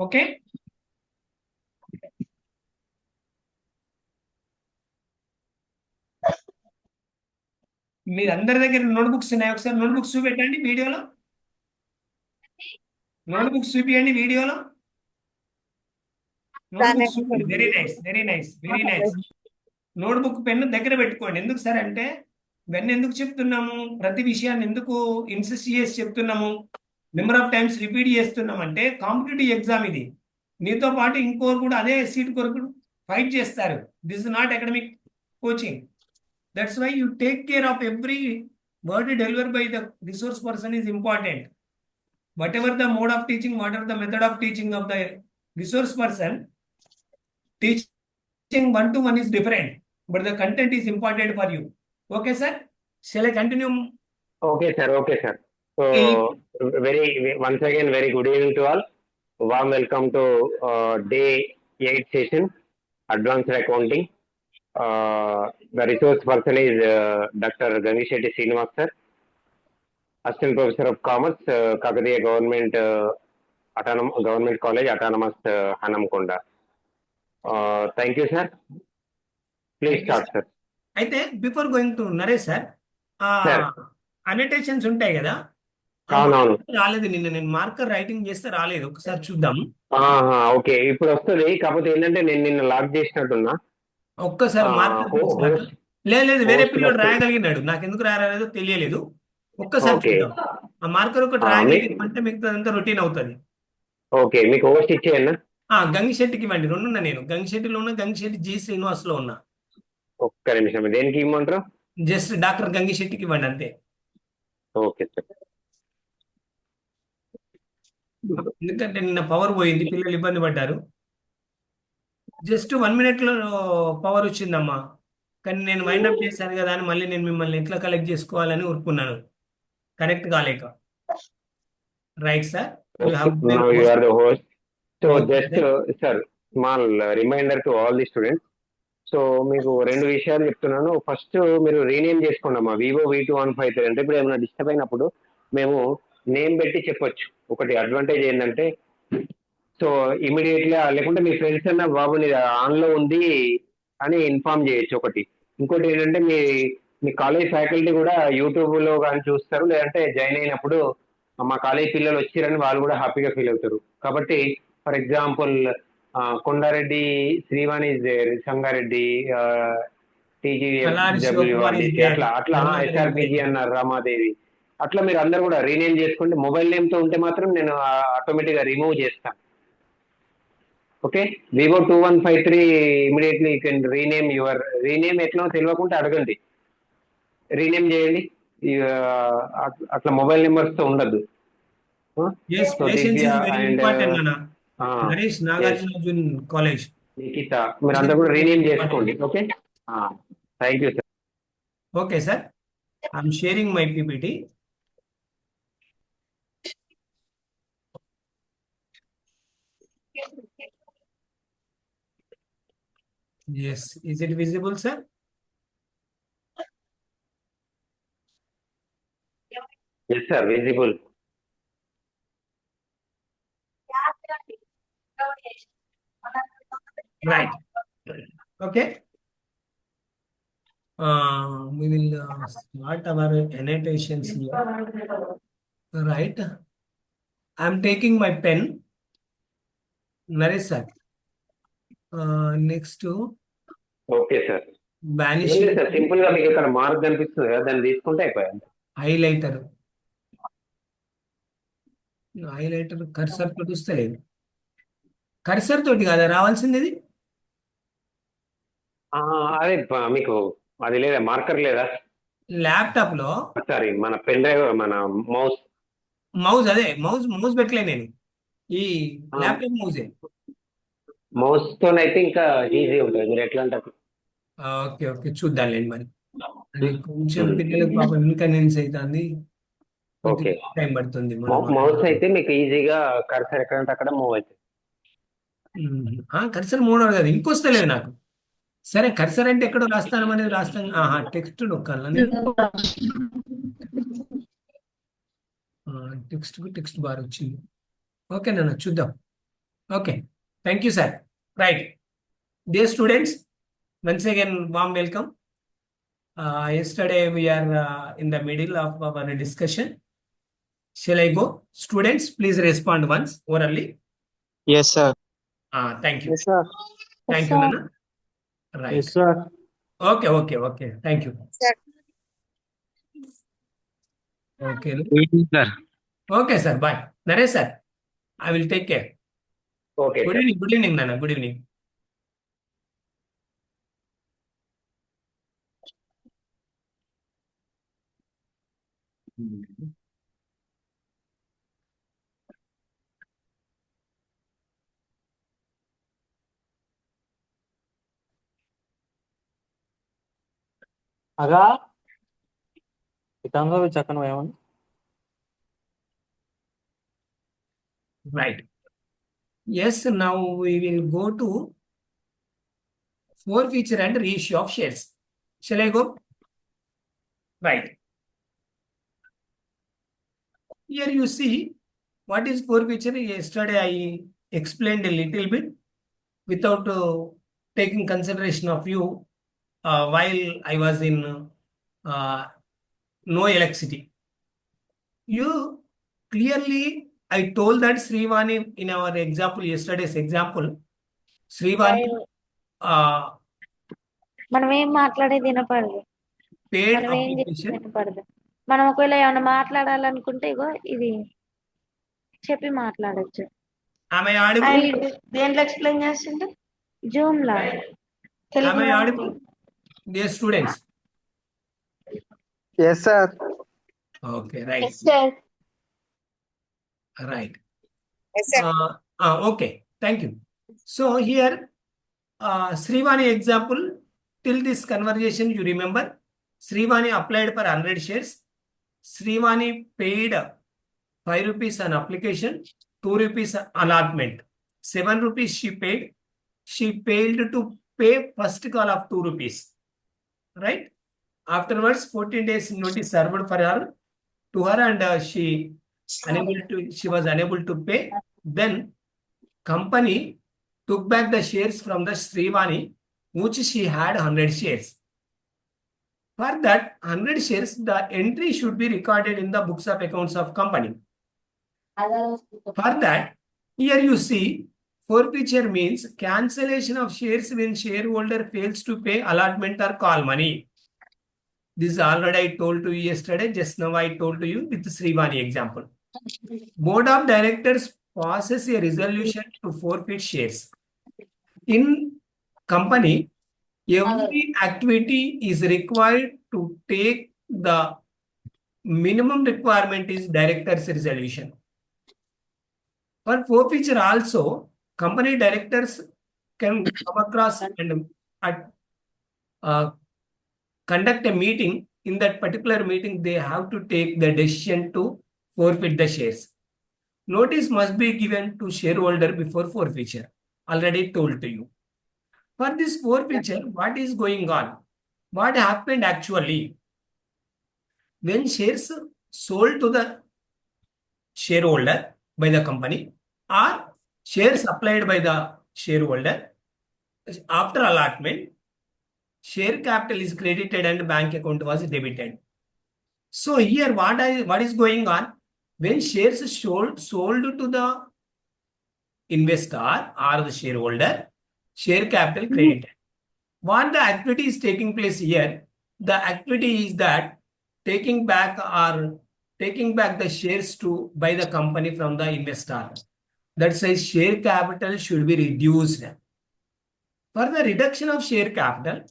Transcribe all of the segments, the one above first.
Okay. మీరు అందరి దగ్గర నోట్బుక్స్ ఉన్నాయి, ఒకసారి నోట్బుక్స్ చూపెట్టండి వీడియోలో. నోట్బుక్స్ చూపించండి వీడియోలో. నోట్బుక్స్ చూపండి. Very nice, very nice, very nice. Notebook pen దగ్గర పెట్టుకోండి. ఎందుకు సార్ అంటే ఇవన్నీ ఎందుకు చెప్తున్నాము, ప్రతి విషయాన్ని ఎందుకు ఇన్సిస్ట్ చేసి చెప్తున్నాము, నెంబర్ ఆఫ్ టైమ్స్ రిపీట్ చేస్తున్నాం అంటే కాంపిటేటివ్ ఎగ్జామ్ ఇది. మీతో పాటు ఇంకోరు కూడా అదే సీట్ కొరకు ఫైట్ చేస్తారు. This is not academic coaching. That's why you take care of every word deliver by the resource person is important. whatever the mode of teaching, whatever the method of teaching of the resource person, teaching one to one is different, but the content is important for you. Okay, sir? Shall I continue? Okay, sir. Okay, sir. So, once again, very good evening to all. Warm welcome to day 8 session, Advanced Accounting. The resource person is Dr. Gangishetty Srinivas, sir. Assistant Professor of Commerce, Kakadiya Government Government College, Autonomous, Hanamkonda. Thank you, sir. Please Thank you, start, sir. sir. అయితే before going to Naresh sir, Sir. Annotations ఉంటాయి కదా, ఆ అవునవును. Marker రాలేదు. నేను marker writing చేస్తే రాలేదు. ఒకసారి చూద్దాం. ఓకే, ఇప్పుడు వస్తుంది. కాకపోతే ఏంటంటే నేను నిన్న లాక్ చేసినట్టున్నా. ఒక్కసారి మార్కర్ తీసినాక హోస్ట్ లేదు, వేరే హోస్ట్ పిల్లోడు రాయగలిగినాడు. నాకు ఎందుకు రాయలేదో తెలియలేదు. ఒక్కసారి ఓకే. చూద్దాం. ఆ మార్కర్ ఒకటి మీకు రాయగలిగినామంటే మిగతాదంతా రొటీన్ అవుతుంది. ఓకే, మీకు హోస్ట్ ఇచ్చేయన్నా. గంగిశెట్టికి ఇవ్వండి. రెండున్నా, నేను గంగిశెట్టిలో ఉన్నా, గంగిశెట్టి జి శ్రీనివాస్ లో ఉన్నా. ఒక్క నిమిషం, దేనికి ఇమ్మంటారు? జస్ట్ డాక్టర్ గంగిశెట్టికి ఇవ్వండి అంతే. Okay sir. ఎందుకంటే నిన్న పవర్ పోయింది, పిల్లలు ఇబ్బంది పడ్డారు. జస్ట్ 1 minute లో పవర్ వచ్చిందమ్మా. కానీ నేను వైండ్ అప్ చేశాను కదా అని మళ్ళీ నేను మిమ్మల్ని ఎట్లా కలెక్ట్ చేసుకోవాలని ఊరుకున్నాను, కనెక్ట్ కాలేక. Right sir, you have now you are the host. So just sir, small reminder to all the students. So మీకు రెండు విషయాలు చెప్తున్నాను. ఫస్ట్, మీరు రీనేమ్ చేసుకోండి అమ్మా. వివో V2153 అంటే ఇప్పుడు ఏమైనా డిస్టర్బ్ అయినప్పుడు మేము నేమ్ పెట్టి చెప్పొచ్చు. ఒకటి అడ్వాంటేజ్ ఏంటంటే, సో ఇమీడియట్గా, లేకుంటే మీ ఫ్రెండ్స్ అన్న బాబు నీ ఆన్లో ఉంది అని ఇన్ఫార్మ్ చేయొచ్చు ఒకటి. ఇంకోటి ఏంటంటే, మీ కాలేజ్ ఫ్యాకల్టీ కూడా యూట్యూబ్లో కానీ చూస్తారు, లేదంటే జాయిన్ అయినప్పుడు మా కాలేజ్ పిల్లలు వచ్చిరని వాళ్ళు కూడా హ్యాపీగా ఫీల్ అవుతారు. కాబట్టి for example Kondareddy Srivani is there, Sangareddy, TGWR అట్లా అట్లా SRPG అన్నారు, రామాదేవి. అట్లా మీరు అందరు కూడా రీనేమ్ చేసుకోండి. మొబైల్ నేమ్తో ఉంటే మాత్రం నేను ఆటోమేటిక్గా రిమూవ్ చేస్తాను. Okay, Vivo2153 immediately you can rename your. Rename ఎట్లా తెలియకుంటే అడగండి, రీనేమ్ చేయండి. అట్లా మొబైల్ నెంబర్స్తో ఉండద్దు. Yes, patience is very important, Nana. Naresh, yes Nagarjuna College. Nikhita, మీరు అందరు కూడా రీనేమ్ చేసుకోండి. Okay, thank you sir. Okay, sir. I'm sharing my PPT. Yes, is it visible, sir? Yes sir, visible. Right. Okay. We will start our annotations here. Right. I'm taking my pen. Naresh, sir. Next to okay sir. vanishing sir, simple గా మీకు ఇక్కడ mark కనిపిస్తుంది కదా, దాన్ని తీసుకుంటే అయిపోయాయి. highlighter. Highlighter cursor తోటి వస్తలేదు. కర్సర్ తోటి కదా రావాల్సింది ఇది. అదే మీకు అది లేదా, మార్కర్ లేదా ల్యాప్టాప్ లో? సారీ, మన పెన్ డ్రైవ్, మన మౌస్. మౌస్, అదే మౌస్ పెట్టలే నేను. ఈ ల్యాప్టాప్ మౌజే. మౌస్ తోనైతే ఇంకా ఈజీ ఉంటుంది. మీరు ఎట్లా అంటారు? ఓకే, ఓకే, చూద్దాంలేండి మరి. అది కొంచెం పిల్లలకు పాపం ఇన్కన్వీనియన్స్ అవుతుంది, ఓకే. టైం పడుతుంది. మౌస్ అయితే మీకు ఈజీగా కర్సర్ ఎక్కడంటే అక్కడ మూవ్ అవుతుంది. కర్సర్ మూడో కదా, ఇంకొస్తలేదు నాకు. సరే, కర్సర్ అంటే ఎక్కడో రాస్తాను అనేది రాస్తాను. టెక్స్ట్ నొక్కాల నేను. టెక్స్ట్ బార్ వచ్చింది. ఓకే నాన్న, చూద్దాం. Okay, thank you sir. Right, dear students, once again warm welcome. Yesterday we are in the middle of our discussion. Shall I go? Students, please respond once orally. Yes, sir. Thank you. Yes, sir. Thank Yes, you, sir. Nana. Right. Yes, sir. Okay. Thank you. Sir. Okay. Evening, sir. Okay, sir. Bye. Naresh, sir, I will take care. Okay Good sir. evening. Good evening, Nana. Good evening. Aga, ఇతంగా చక్కన ఏమని Right. Yes, now we will go to forfeiture and reissue of shares. Shall I go? Right. Here you see what is forfeiture. Yesterday I explained a little bit without taking consideration of you while I was in no electricity. You clearly, I told that Srivani in our example, yesterday's example, Srivani మనం ఏం మాట్లాడేది వినపడదు. paid మనం ఏం చేసేది application. వినపడదు. మనం ఒకవేళ ఏమైనా మాట్లాడాలనుకుంటే ఇగో ఇది చెప్పి మాట్లాడొచ్చు. Am I audible? దేంట్లో ఎక్స్ప్లెయిన్ చేస్తుంటే Zoom law Am I audible? Dear students. Yes, sir. Okay, right. sir. Right. Yes, sir. Okay, thank you. So here, Srivani example, till this conversation, you remember, Srivani applied for 100 shares. Srivani paid 5 rupees on application, 2 rupees allotment. 7 rupees she paid. She failed to pay first call of 2 rupees. Right? Afterwards, 14 days notice served for her to her, and she was unable to pay. Then company took back the shares from the Srivani, which she had 100 shares. For that 100 shares, the entry should be recorded in the books of accounts of company. For that, here you see, forfeiture means cancellation of shares when shareholder fails to pay allotment or call money. This is already I told to you yesterday. Just now I told to you with the Srivani example. Board of Directors passes a resolution to forfeit shares. In company, every activity is required to take the minimum requirement is director's resolution. For forfeiture also, company directors can come across and conduct a meeting. In that particular meeting, they have to take the decision to forfeit the shares. Notice must be given to shareholder before forfeiture. Already told to you. For this forfeiture, what is going on? What happened actually? When shares sold to the shareholder by the company or shares applied by the shareholder, after allotment, share capital is credited and bank account was debited. So here what is going on? When shares sold to the investor or the shareholder, share capital credited. What the activity is taking place here? The activity is that taking back the shares to by the company from the investor. That says share capital should be reduced. For the reduction of share capital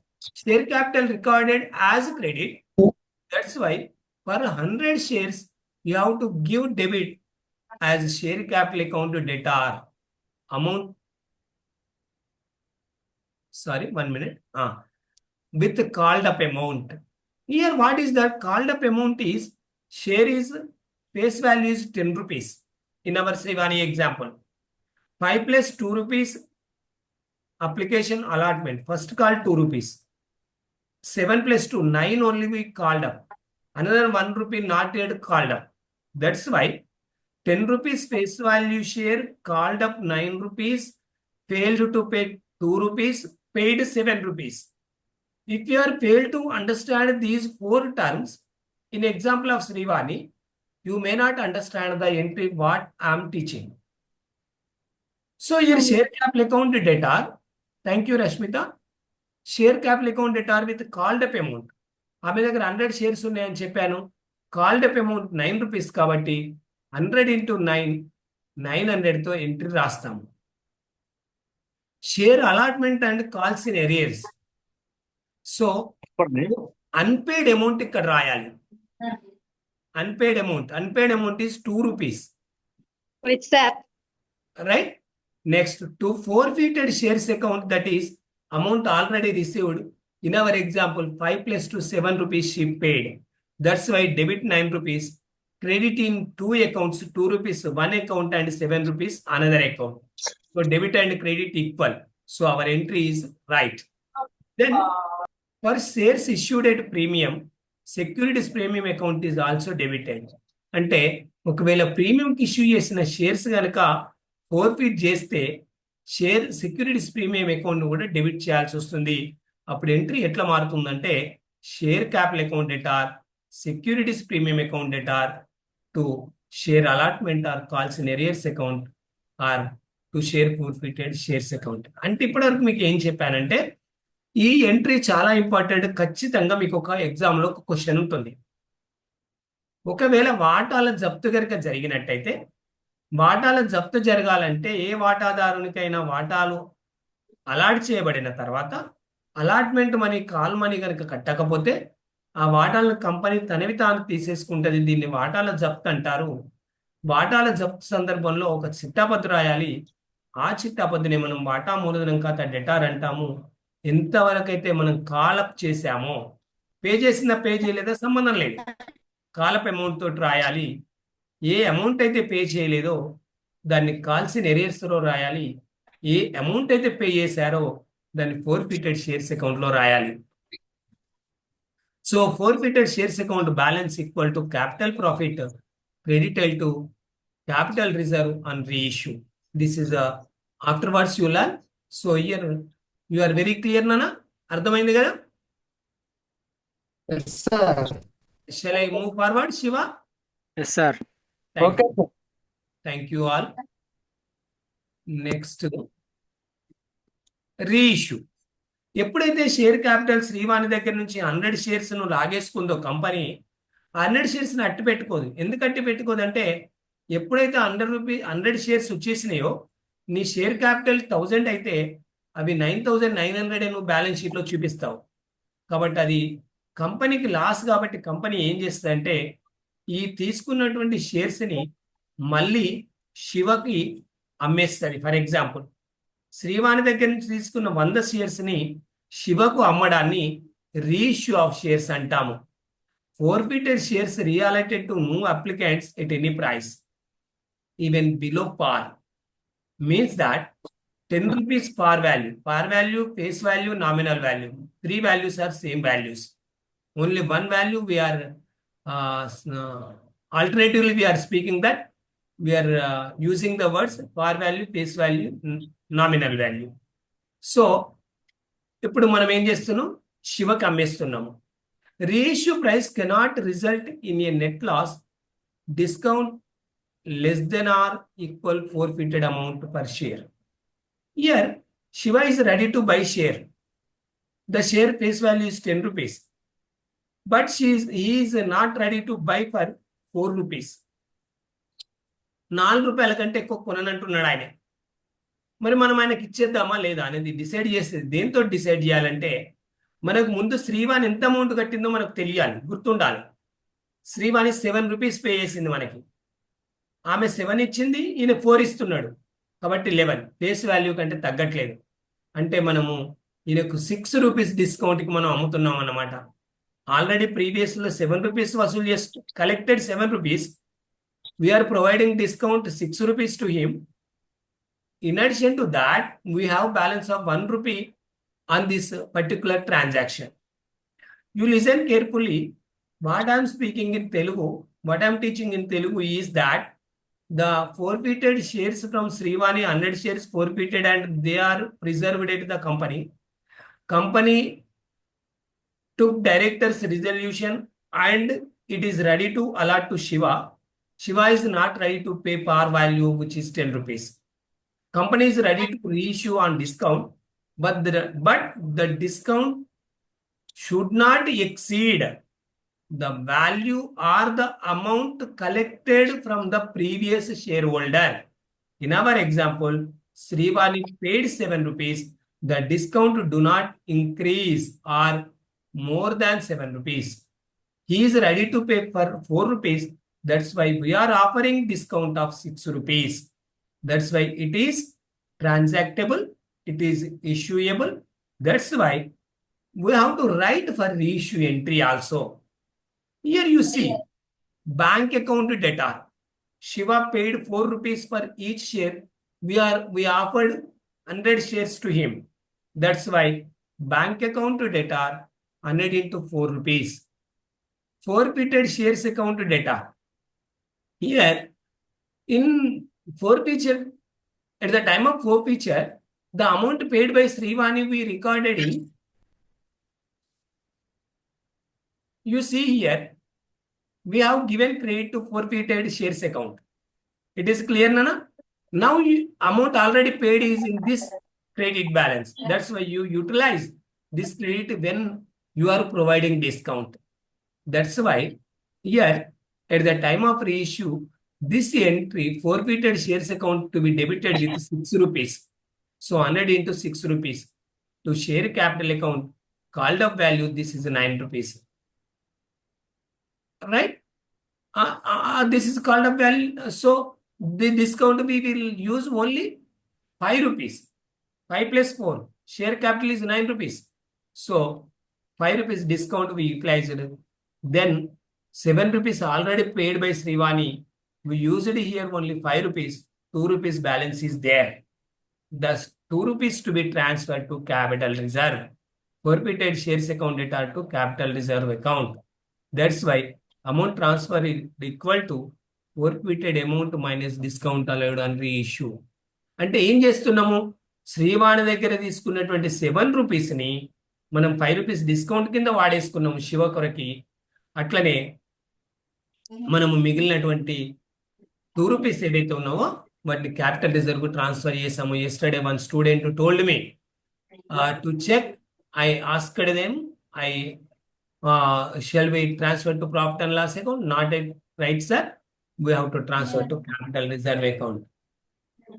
recorded as credit. That's why for 100 shares, you have to give debit as share capital account to debtor amount. Sorry, 1 minute. With called up amount. Here, what is that called up amount is share is face value is 10 rupees in our Srivani example. 5 plus 2 rupees application allotment. First call 2 rupees. 7 plus 2, 9 only we called up. Another 1 rupee not yet called up. That's why 10 rupees face value share called up 9 rupees, failed to pay 2 rupees, paid 7 rupees. If you are failed to understand these 4 terms, in example of Srivani, you may not understand the entry what I am teaching. So here share capital account debtor. Thank you, Rashmita. Share capital account debtor with called up amount. ఆమె దగ్గర 100 shares ఉన్నాయని చెప్పాను. Called up amount 9 rupees కాబట్టి 100 into 9, 900తో entry రాస్తాము. Share allotment and calls in arrears. So unpaired amount ఇక్కడ రాయాలి. Unpaired amount is 2 rupees. Which sir? Right? Next, to forfeited shares account, that is amount already received. In our example, 5 plus 2, 7 rupees she paid. That's why debit 9 rupees. Credit in 2 accounts, 2 rupees, 1 account and 7 rupees, another account. So debit and credit equal. So our entry is right. Then for shares issued at premium, securities premium account is also debited. అంటే ఒకవేళ ప్రీమియంకి issue చేసిన shares కనుక forfeit చేస్తే share securities premium account కూడా debit చేయాల్సి వస్తుంది. అప్పుడు ఎంట్రీ ఎట్లా మారుతుందంటే share capital account debtor, securities premium account debtor to share allotment or calls in arrears account or to share forfeited shares account. అంటే ఇప్పటివరకు మీకు ఏం చెప్పానంటే ఈ ఎంట్రీ చాలా ఇంపార్టెంట్. ఖచ్చితంగా మీకు ఒక ఎగ్జామ్లో ఒక క్వశ్చన్ ఉంటుంది. ఒకవేళ వాటాల జప్తు కనుక జరిగినట్టయితే, వాటాల జప్తు జరగాలంటే ఏ వాటాదారునికైనా వాటాలు అలాట్ చేయబడిన తర్వాత అలాట్మెంట్ మనీ, కాల్ మనీ కనుక కట్టకపోతే ఆ వాటాలను కంపెనీ తనవి తాను తీసేసుకుంటుంది. దీన్ని వాటాల జప్తు అంటారు. వాటాల జప్తు సందర్భంలో ఒక చిట్టాపద్దు రాయాలి. ఆ చిట్టాపద్దుని మనం వాటా మూలధనం ఖాతా డెటార్ అంటాము. ఎంతవరకు అయితే మనం కాలప్ చేసామో, పే చేసిన పే చేయలేదా సంబంధం లేదు, కాలప్ అమౌంట్ తోటి రాయాలి. ఏ అమౌంట్ అయితే పే చేయలేదో దాన్ని కాల్సిన ఎరియర్స్లో రాయాలి. ఏ అమౌంట్ అయితే పే చేశారో దాన్ని ఫోర్ఫిటెడ్ షేర్స్ అకౌంట్లో రాయాలి. So forfeited shares account balance equal to capital profit credited to capital reserve and reissue. This is afterwards you learn. So here you are very clear నానా? అర్థమైంది కదా? Yes, sir. Shall I move forward, Shiva? Yes, sir. Thank Okay, you. sir. Thank you all. Next, reissue. ఎప్పుడైతే share capital Srivani దగ్గర నుంచి 100 shares ను లాగేసుకుందో company, 100 shares ని అట్టి పెట్టుకోదు. ఎందుకు అట్టి పెట్టుకోదు అంటే ఎప్పుడైతే 100 షేర్స్ వచ్చేసినాయో నీ షేర్ క్యాపిటల్ 1000 అయితే అవి 9900 నువ్వు బ్యాలెన్స్ షీట్లో చూపిస్తావు. కాబట్టి అది కంపెనీకి లాస్. కాబట్టి కంపెనీ ఏం చేస్తుందంటే ఈ తీసుకున్నటువంటి షేర్స్ని మళ్ళీ శివకి అమ్మేస్తుంది. ఫర్ ఎగ్జాంపుల్, శ్రీవాణి దగ్గర నుంచి తీసుకున్న 100 షేర్స్ని శివకు అమ్మడాన్ని రీఇష్యూ ఆఫ్ షేర్స్ అంటాము. Forfeited shares reallotted to new applicants at any price even below par means that 10 rupees par value, face value, nominal value. 3 values are same values. Only one value we are alternatively we are speaking that we are using the words par value, face value, nominal value. So ఇప్పుడు మనం ఏం చేస్తున్నాం? శివకి అమ్మేస్తున్నాము. Reissue price cannot result in a net loss discount less than or equal forfeited amount per share. Here, Shiva is ready to buy share. The share face value is 10 rupees. But he is not ready to buy for 4 rupees. 4 రూపాయల కంటే ఎక్కువ కొననంటున్నాడు ఆయన. మరి మనం ఆయనకి ఇచ్చేద్దామా లేదా అనేది decide చేసేది. దేంతో డిసైడ్ చేయాలంటే మనకు ముందు శ్రీవాణి ఎంత అమౌంట్ కట్టిందో మనకు తెలియాలి, గుర్తుండాలి. శ్రీవాణి 7 రూపీస్ పే చేసింది మనకి. ఆమె 7 ఇచ్చింది, ఈయన 4 ఇస్తున్నాడు. కాబట్టి 11 ఫేస్ వాల్యూ కంటే తగ్గట్లేదు. అంటే మనము ఈయనకు 6 రూపీస్ డిస్కౌంట్కి మనం అమ్ముతున్నాం అన్నమాట. ఆల్రెడీ ప్రీవియస్లో 7 రూపీస్ వసూలు చేస్తూ collected 7 rupees. We're providing discount 6 rupees to him. In addition to that we have balance of 1 rupee on this particular transaction. You listen carefully what I'm speaking in Telugu. what I'm teaching in Telugu is that the forfeited shares from Srivani, 100 shares forfeited and they are preserved at the company. Company took director's resolution and it is ready to allot to Shiva. Shiva is not ready to pay par value, which is 10 rupees. Company is ready to reissue on discount, but the discount should not exceed the value or the amount collected from the previous shareholder. In our example, Srivani paid 7 rupees. The discount do not increase or more than 7 rupees. He is ready to pay for 4 rupees. That's why we are offering discount of 6 rupees. That's why it is transactable. It is issuable. That's why we have to write for reissue entry also. Here you see bank account debtor. Shiva paid 4 rupees for each share. We offered 100 shares to him. That's why bank account debtor 100 into 4 rupees. Forfeited shares account debtor. Here in forfeiture, at the time of forfeiture, the amount paid by Srivani we recorded in. You see here, we have given credit to forfeited shares account. It is clear, Nana? Now amount already paid is in this credit balance. That's why you utilize this credit when you are providing discount. That's why here at the time of reissue, this entry forfeited shares account to be debited with 6 rupees. So 100 into 6 rupees to share capital account called up value. This is 9 rupees. Right? This is called up value. So the discount we will use only 5 rupees. 5 plus 4. Share capital is 9 rupees. So 5 rupees discount we utilized. Then 7 rupees already paid by Srivani. We used here only 5 rupees. 2 rupees balance is there. Thus 2 rupees to be transferred to capital reserve. Forfeited shares account data to capital reserve account. That's why amount transfer is equal to forfeited amount minus discount allowed on reissue. అంటే ఏం చేస్తున్నాము, శ్రీవాణి దగ్గర తీసుకున్నటువంటి 7 రూపీస్ని మనం 5 rupees discount కింద వాడేసుకున్నాము శివ కొరకి. అట్లనే మనము మిగిలినటువంటి 2 రూపీస్ ఏదైతే ఉన్నావో వాటిని క్యాపిటల్ రిజర్వ్ ట్రాన్స్ఫర్ చేసాము. Yesterday one student told me to check. I asked them, shall we transfer to profit and loss account? Not a right, sir. We have to transfer to capital reserve account.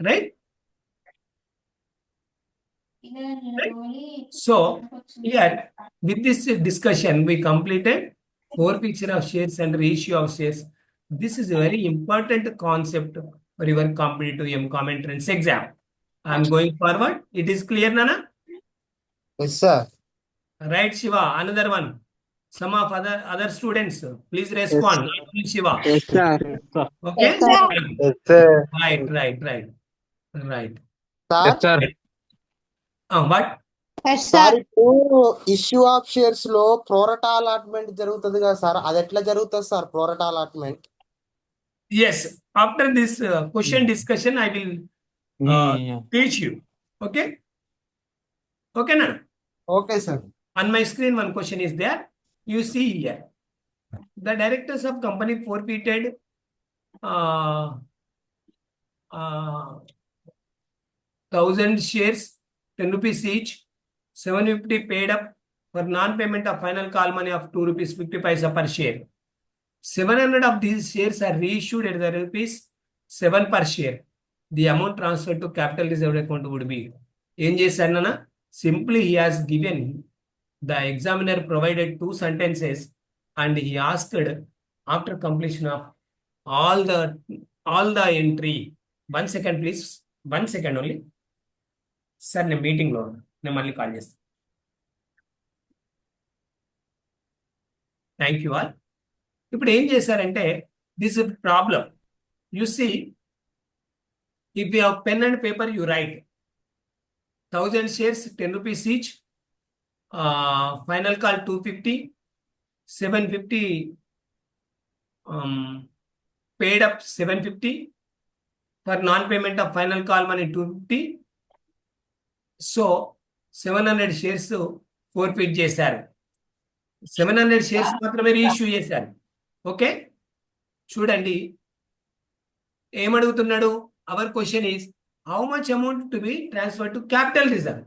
Right? So here with this discussion we completed forfeiture of shares and reissue of shares. This is a very important concept for your competitive MCOM entrance exam. I am going forward. It is clear, Nana? Yes, sir. Right, Shiva. Another one. Some of other students, please respond. Not only Shiva. Yes, sir. Okay? Yes, sir. Yes, sir. Right. Sir. What? Yes, sir sir. ఇప్పుడు issue of shares లో pro rata allotment జరుగుతుంది కదా sir, అది ఎట్లా జరుగుతుంది sir pro rata allotment? Yes. After this question discussion, I will teach you. Okay? Okay, Nana? Okay sir. On my screen, one question is there. You see here. The directors of company forfeited 1,000 shares, 10 rupees each, 750 paid up for non-payment of final call money of 2 rupees 50 paisa per share. 700 of these shares are reissued at the rupees 7 per share. The amount transferred to capital reserve account would be. Em chesarnana? Simply he has given, the examiner provided 2 sentences and he asked after completion of all the entry. 1 second please. 1 second only. Sir, నేను meeting లో నేను మళ్ళీ call చేస్తాను. Thank you all. ఇప్పుడు ఏం చేశారంటే this is problem. You see, if you have pen and paper you write 1,000 shares 10 rupees each, final call 250, 750 paid up 750 for non-payment of final call money 250. So 700 shares forfeit చేశారు. 700 shares మాత్రమే reissue చేశారు. Okay, చూడండి ఏమడుగుతున్నాడు. Our question is how much amount to be transfer to capital reserve.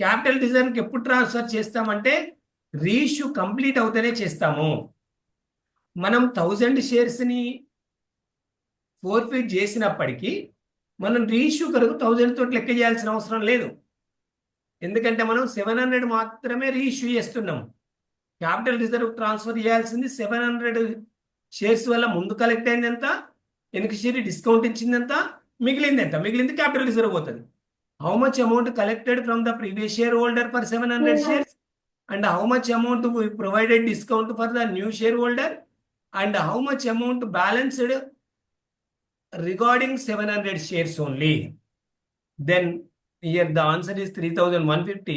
Capital రిజర్వ్కి ఎప్పుడు transfer చేస్తామంటే reissue complete అవుతేనే చేస్తాము. మనం 1000 షేర్స్ని ఫోర్ఫిట్ చేసినప్పటికీ మనం రీఇష్యూ కొరకు 1000 తోటి లెక్క చేయాల్సిన అవసరం లేదు. ఎందుకంటే మనం 700 మాత్రమే రీఇష్యూ చేస్తున్నాం. క్యాపిటల్ రిజర్వ్ ట్రాన్స్ఫర్ చేయాల్సింది 700 షేర్స్ వల్ల ముందు కలెక్ట్ అయింది ఎంత, వెనక షేర్ డిస్కౌంట్ ఇచ్చింది ఎంత, మిగిలింది ఎంత, మిగిలింది క్యాపిటల్ రిజర్వ్ పోతుంది. How much amount collected from the previous share holder for 700 shares and how much amount provided discount for the new share holder and how much amount balanced regarding 700 shares only. Then here the answer is 3150.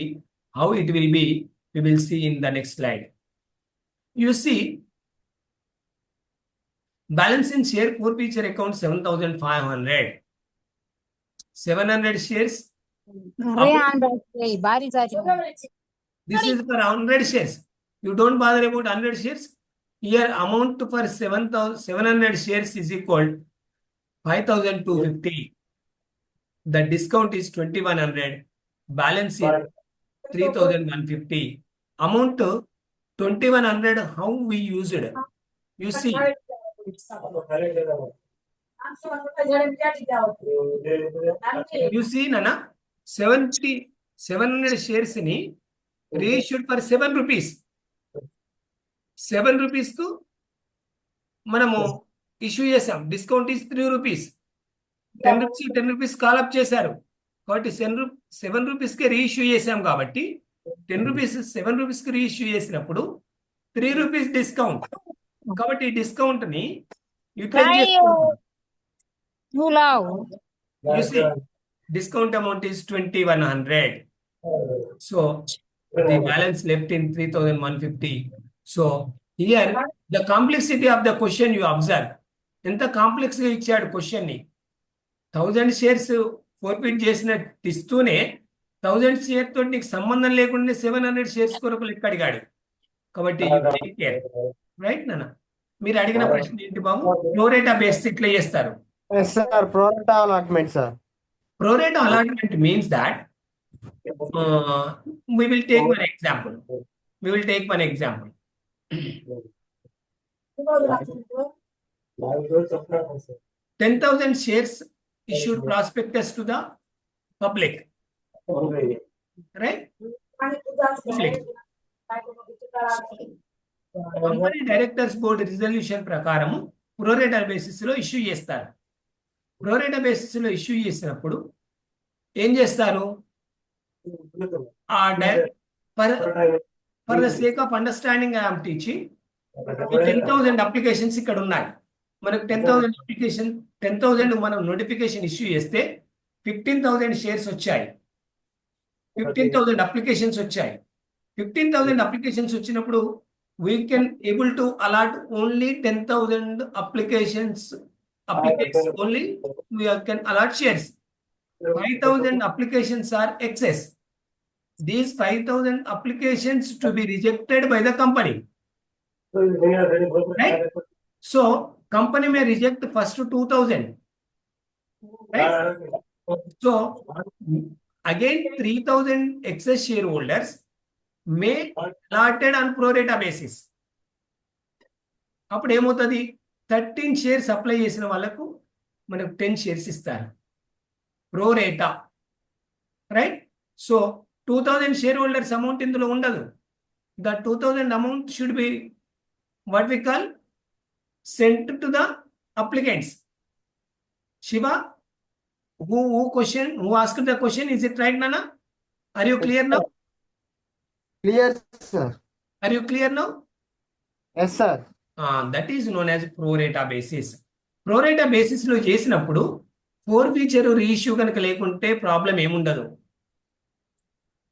How it will be, we will see in the next slide. You see, balance in share forfeiture account 7500. 700 shares. This is for 100 shares. You don't bother about 100 shares. Here amount for 700 shares is equal 5250. The discount is 2100. Balance is 3150. Amount 2100. How we used it? You see, Nana, 700 shares ni reissued for 7 rupees. 7 rupees కు మనము issue చేసాం. Discount is 3 rupees. 10 rupees కాలప్ చేశారు కాబట్టి 7 రూపీస్కి reissue చేసాం కాబట్టి 7 రూపీస్కి reissue చేసినప్పుడు 3 రూపీస్ డిస్కౌంట్. కాబట్టి ఈ డిస్కౌంట్ ని utilise discount amount is 2100. So the balance left in 3150. So here the complexity of the question you observe. ఎంత కాంప్లెక్స్ గా ఇచ్చాడు క్వశ్చన్ ని. 1000 షేర్స్ ఫోర్ఫిట్ చేసినట్టు ఇస్తూనే 1000 షేర్ తోటి నీకు సంబంధం లేకుండా 700 షేర్స్ కొరకు లెక్క అడిగాడు. కాబట్టి రైట్ నాన్న, మీరు అడిగిన ప్రశ్న ఏంటి బాబు? ప్రోరేటా బేస్ ఇట్లా చేస్తారు. ప్రోరేటా allotment sir. ప్రోరేటా allotment means that we will take one example. 10,000 shares issued prospectus to the public, right? Public. Company directors board resolution ప్రకారము ప్రోరేటా బేసిస్ లో ఇష్యూ చేస్తారు. ప్రోరేటా బేసిస్ లో ఇష్యూ చేసినప్పుడు ఏం చేస్తారు? For the sake of understanding I am teaching. ఈ 10,000 applications ఇక్కడ ఉన్నాయి. మనకు 10,000 మనం నోటిఫికేషన్ ఇష్యూ చేస్తే 15,000 షేర్స్ వచ్చాయి. 15,000 అప్లికేషన్స్ వచ్చాయి. 15,000 అప్లికేషన్స్ వచ్చినప్పుడు we can able to allot only 10,000 applicants only. We can allot shares. 5,000 applications are excess. These 5,000 applications to be rejected by the company. Right? So company may reject first 2,000. Right? So again 3,000 excess shareholders may allotted on pro rata basis. అప్పుడు ఏమవుతుంది? 13 shares apply చేసిన వాళ్ళకు మనకు 10 shares ఇస్తారు pro rata. Right? So 2,000 share holders amount ఇందులో ఉండదు. The 2,000 amount should be what we call sent to the applicants. Shiva, who asked the question? Is it right, Nana? Are you clear now? Clear, sir. Are you clear now? Yes, sir. That is known as pro rata basis. Pro rata basis లో చేసినప్పుడు ఫోర్ఫీచర్ reissue కనుక లేకుంటే problem ఏముండదు.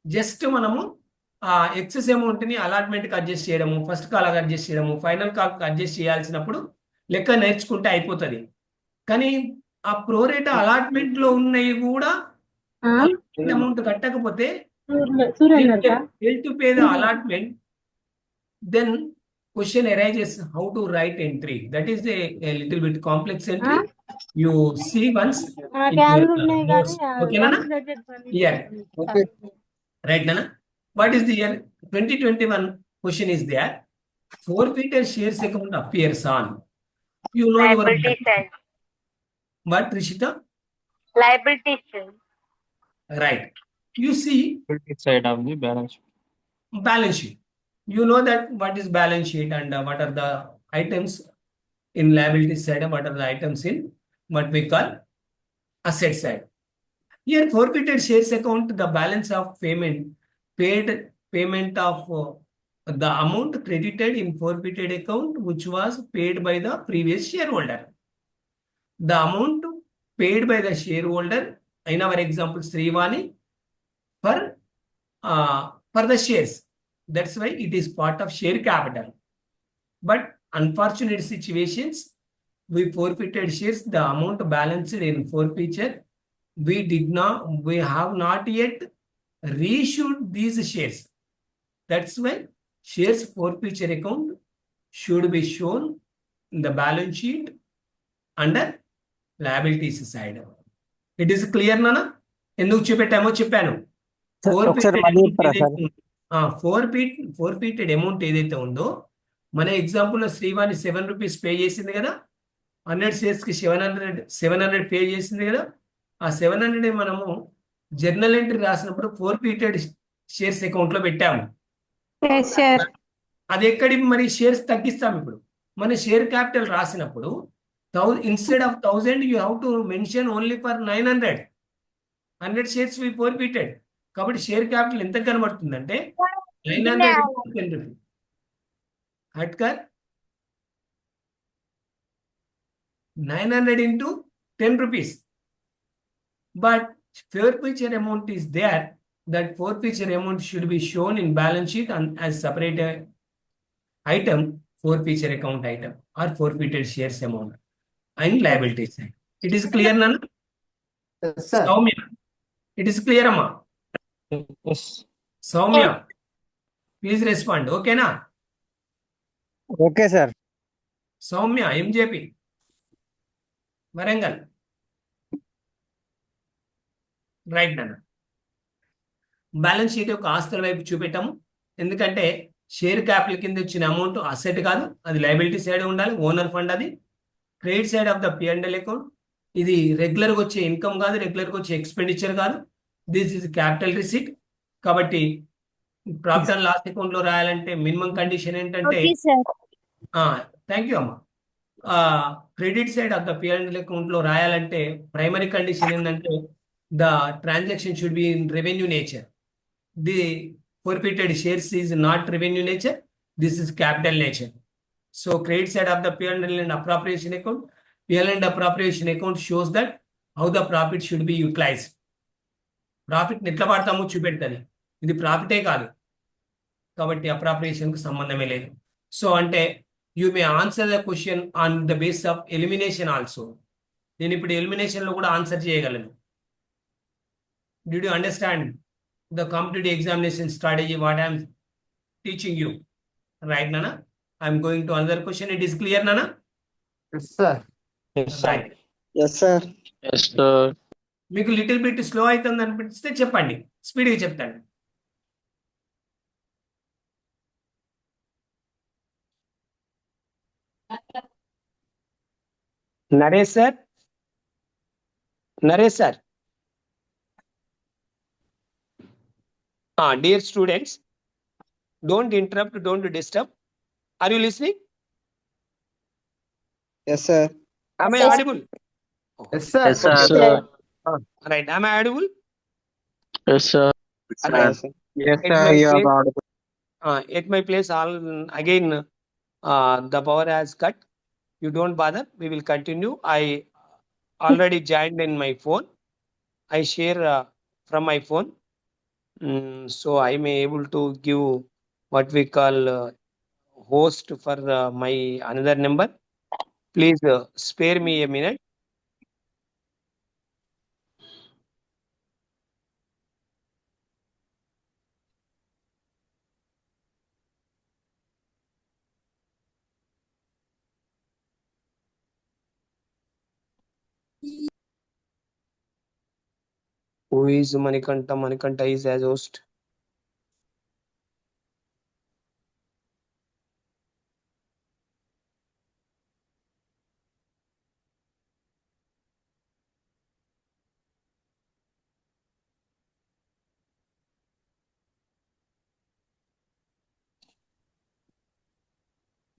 Just మనము ఆ excess amount ని allotment కి adjust చేయడము, ఫస్ట్ కాల్ అడ్జస్ట్ చేయడము, ఫైనల్ కాల్ అడ్జస్ట్ చేయాల్సినప్పుడు లెక్క నేర్చుకుంటే అయిపోతుంది. కానీ ఆ ప్రోరేటా అలాట్మెంట్ లో ఉన్నవి కూడా అమౌంట్ కట్టకపోతే fail to pay the allotment, then question arises how to write entry. That is a little bit complex entry. You see once in your notes. Okay, Nana? Yeah. Okay Right, Nana? What is the year? 2021 question is there. Forfeited shares account appears on. You know your Liability side. what, Rishita? Liability side. Right. You see side of the balance sheet. balance sheet. You know that what is balance sheet and what are the items in liability side and what are the items in what we call asset side. Here forfeited shares account, the balance of payment of the amount credited in forfeited account which was paid by the previous shareholder. The amount paid by the shareholder, in our example Srivani, for the shares. That's why it is part of share capital. But unfortunate situations, we forfeited shares, the amount balanced in forfeiture, we have not yet reissued these shares. That's why shares forfeiture account should be shown in the balance sheet under liabilities side. It is clear, Nana? ఎందుకు చూపెట్టామో చెప్పాను. Forfeited amount ఏదైతే ఉందో, మన ఎగ్జాంపుల్లో Srivani ₹7 pay చేసింది కదా, 100 shares కి 700 pay చేసింది కదా, ఆ 700 మనము జర్నల్ ఎంట్రీ రాసినప్పుడు ఫోర్ఫీటెడ్ షేర్స్ అకౌంట్ లో పెట్టాము. అది ఎక్కడి మరి షేర్స్ తగ్గిస్తాం. ఇప్పుడు మన షేర్ క్యాపిటల్ రాసినప్పుడు instead of 1000 you have to mention only for 900 shares we forfeited. కాబట్టి షేర్ క్యాపిటల్ ఎంత కనబడుతుందంటే 900 into 10 rupees. హట్కర్ 900 into 10 rupees. But forfeiture amount is there. That forfeiture amount should be shown in balance sheet and as separate item, forfeiture account item or forfeited shares amount and liability side. It is clear, Nana? Yes, sir. Soumya, it is clear, Amma? Yes. Soumya, please respond. Okay, na? Okay, sir. Soumya, MJP, Warangal. Right నాన్న. Balance sheet యొక్క ఆస్తుల వైపు చూపెట్టాము. ఎందుకంటే share capital కింద వచ్చిన amount asset కాదు, అది liability side ఉండాలి. ఓనర్ ఫండ్ అది. Credit side of the P&L account, ఇది రెగ్యులర్గా వచ్చే ఇన్కమ్ కాదు, రెగ్యులర్గా వచ్చే ఎక్స్పెండిచర్ కాదు. This is capital receipt. కాబట్టి ప్రాఫిట్ అండ్ లాస్ అకౌంట్ లో రాయాలంటే మినిమం కండిషన్ ఏంటంటే, థ్యాంక్ యూ అమ్మా, credit side of the P&L account లో రాయాలంటే ప్రైమరీ కండిషన్ ఏంటంటే the transaction should be in revenue nature. The forfeited shares is not revenue nature. This is capital nature. So credit side of the P&L and appropriation account, P&L and appropriation account shows that how the profit should be utilized. Profit ఎట్లా వాడతామో చూపెడుతుంది. ఇది ప్రాఫిటే కాదు కాబట్టి appropriation కు సంబంధమే లేదు. So అంటే you may answer the question on the base of elimination also. నేను ఇప్పుడు ఎలిమినేషన్ లో కూడా ఆన్సర్ చేయగలను. Did you understand the competitive examination strategy what I am teaching you? Right, Nana? I am going to another question. It is clear, Nana? Yes, sir. Yes, sir. Right. Yes, sir. Yes, sir. మీకు little bit slow అవుతుంది అనిపిస్తే చెప్పండి, స్పీడ్గా చెప్తాను. Naresh sir, Naresh sir. Dear students, don't interrupt, don't disturb. Are you listening? Yes, sir. Am I audible? Yes, sir. Yes, sir. Yes, sir. Right. Am I audible? Yes, sir. Yes, sir. Yes, At sir. my You are place- audible. At my place, again, the power has cut. You don't bother. We will continue. I already joined in my phone. I share from my phone. So I may able to give what we call host for my another number. Please spare me a minute. Who is Manikanta? Manikanta is as host.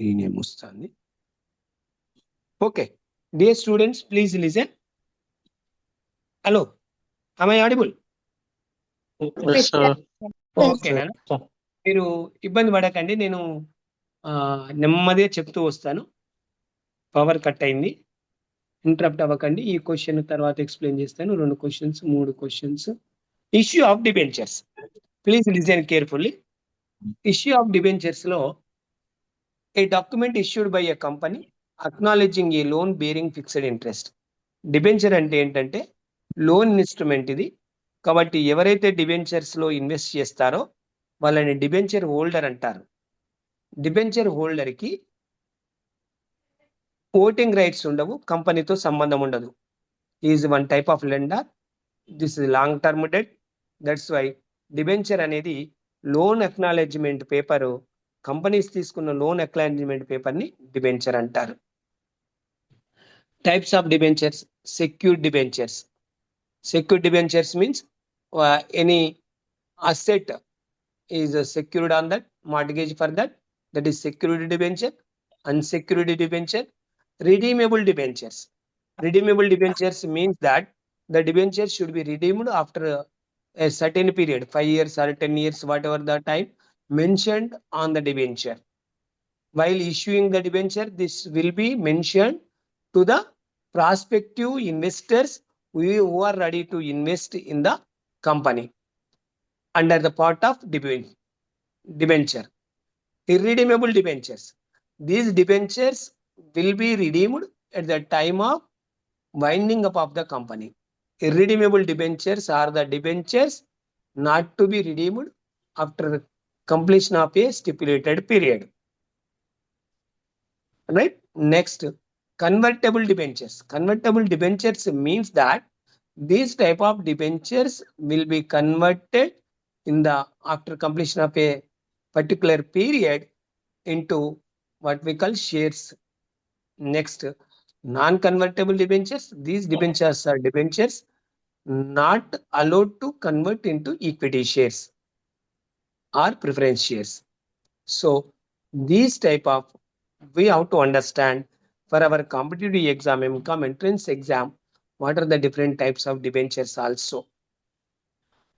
ఈ name వస్తుంది. Okay. Dear students, please listen. Hello. Am I audible? Yes, sir. Okay నాన్న, మీరు ఇబ్బంది పడకండి, నేను నెమ్మదిగా చెప్తూ వస్తాను. పవర్ కట్ అయింది, ఇంటరప్ట్ అవ్వకండి. ఈ క్వశ్చన్ తర్వాత ఎక్స్ప్లెయిన్ చేస్తాను. 2 questions, 3 questions. Issue of debentures, please listen carefully. Issue of debentures లో a document issued by a company acknowledging a loan bearing fixed interest. Debenture అంటే ఏంటంటే లోన్ ఇన్స్ట్రుమెంట్ ఇది. కాబట్టి ఎవరైతే డిబెంచర్స్ లో ఇన్వెస్ట్ చేస్తారో వాళ్ళని డిబెంచర్ హోల్డర్ అంటారు. డిబెంచర్ హోల్డర్ కి ఓటింగ్ రైట్స్ ఉండవు, కంపెనీతో సంబంధం ఉండదు. Is one type of lender. This is long term debt. That's why debenture అనేది లోన్ అక్నాలెడ్జ్మెంట్ పేపర్. కంపెనీస్ తీసుకున్న లోన్ అక్నాలెడ్జ్మెంట్ పేపర్ ని డిబెంచర్ అంటారు. Types of debentures. Secured debentures. Secured debentures means any asset is secured on that, mortgage for that. That is secured debenture. Unsecured debenture. Redeemable debentures. Redeemable debentures means that the debenture should be redeemed after a certain period, 5 years or 10 years, whatever the time mentioned on the debenture. While issuing the debenture, this will be mentioned to the prospective investors who are ready to invest in the company under the part of debenture. Irredeemable debentures. These debentures will be redeemed at the time of winding up of the company. Irredeemable debentures are the debentures not to be redeemed after completion of a stipulated period. Right? Next, convertible debentures. Convertible debentures means that these type of debentures will be converted in the after completion of a particular period into what we call shares. Next, non-convertible debentures. These debentures are debentures not allowed to convert into equity shares or preference shares. So these type of we have to understand for our competitive exam, MCOM entrance exam, what are the different types of debentures also.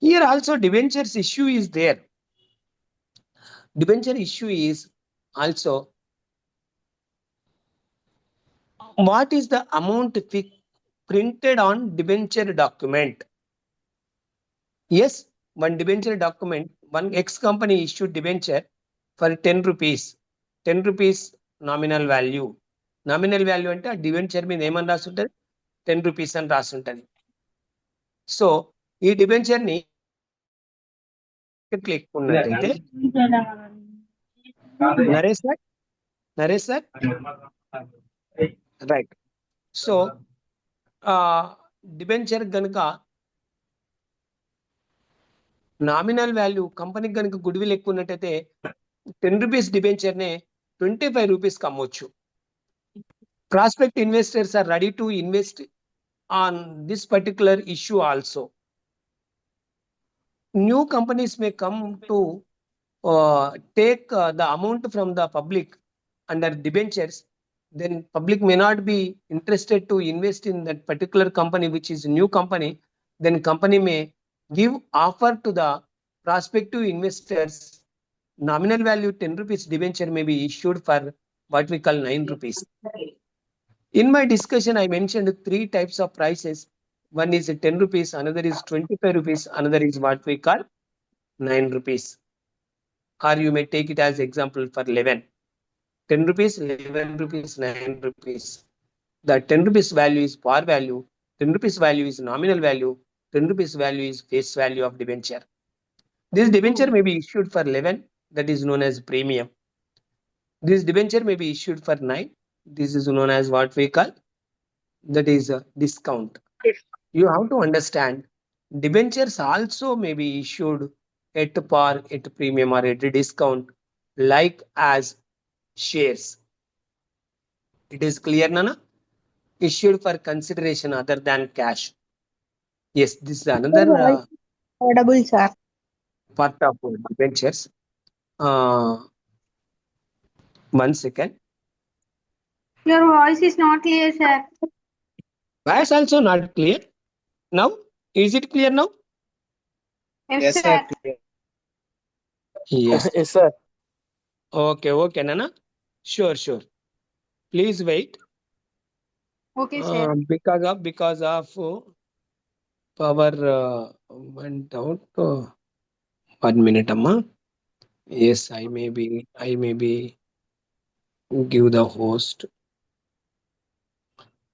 Here also debentures issue is there. Debenture issue is also what is the amount printed on debenture document. Yes, one debenture document, one X company issued debenture for 10 rupees. 10 rupees nominal value. Nominal value అంటే ఆ debenture మీద ఏమని రాసి ఉంటుంది, 10 rupees అని రాసి ఉంటుంది. So ఈ డిబెంచర్ ని క్లిక్ ఉన్నట్టయితే Naresh sir right. So debenture కనుక నామినల్ వాల్యూ కంపెనీకి కనుక గుడ్ విల్ ఎక్కువ ఉన్నట్టయితే 10 రూపీస్ డిబెంచర్ నే 25 రూపీస్ అమ్మొచ్చు. Prospect investors are ready to invest on this particular issue also. New companies may come to take the amount from the public under debentures. Then public may not be interested to invest in that particular company, which is a new company. Then company may give offer to the prospective investors. Nominal value 10 rupees debenture may be issued for what we call 9 rupees. In my discussion, I mentioned 3 types of prices. One is 10 rupees, another is 25 rupees, another is what we call 9 rupees. Or you may take it as example for 11. 10 rupees, 11 rupees, 9 rupees. The 10 rupees value is par value, 10 rupees value is nominal value, 10 rupees value is face value of debenture. This debenture may be issued for 11, that is known as premium. This debenture may be issued for 9, this is known as what we call, that is a discount. You have to understand, debentures also may be issued at par, at premium, or at a discount, like as shares. It is clear, Nana? Issued for consideration other than cash. Yes, this is another Audible, sir. part of debentures. Uh, 1 second. Your voice is not clear, sir. Why is also not clear? Now, is it clear now? Yes, sir. Yes. Yes, sir. Okay, Nana. Sure. Please wait. Okay, sir. Because of power went out. 1 minute, Amma. Yes, I may be give the host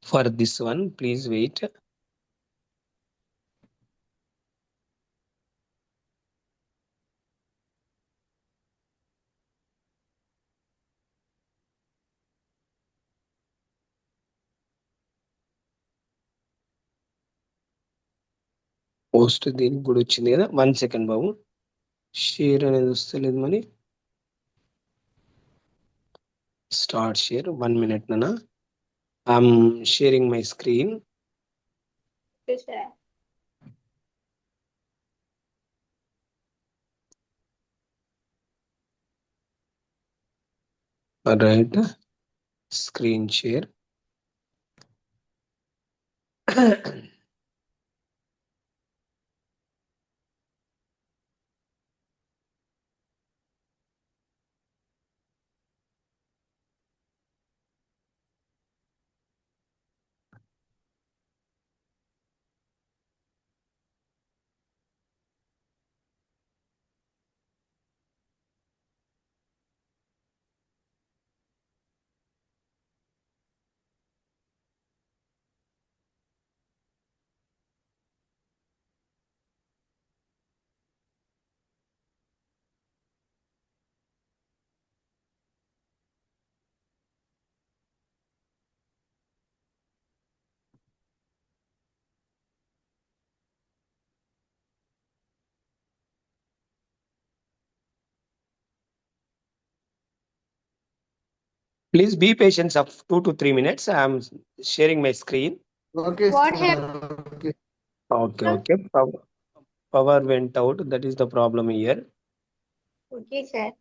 for this one. Please wait. Post దీనికి కూడా వచ్చింది కదా. 1 second బాబు. Share అనేది వస్తలేదు మరి. Start share. 1 minute నానా. I'm sharing my screen. Okay, sir. Right. Screen share. Please be patient of 2 to 3 minutes. I am sharing my screen. Okay, What sir. happened? Okay. Okay. Power went out. That is the problem here. Okay, sir.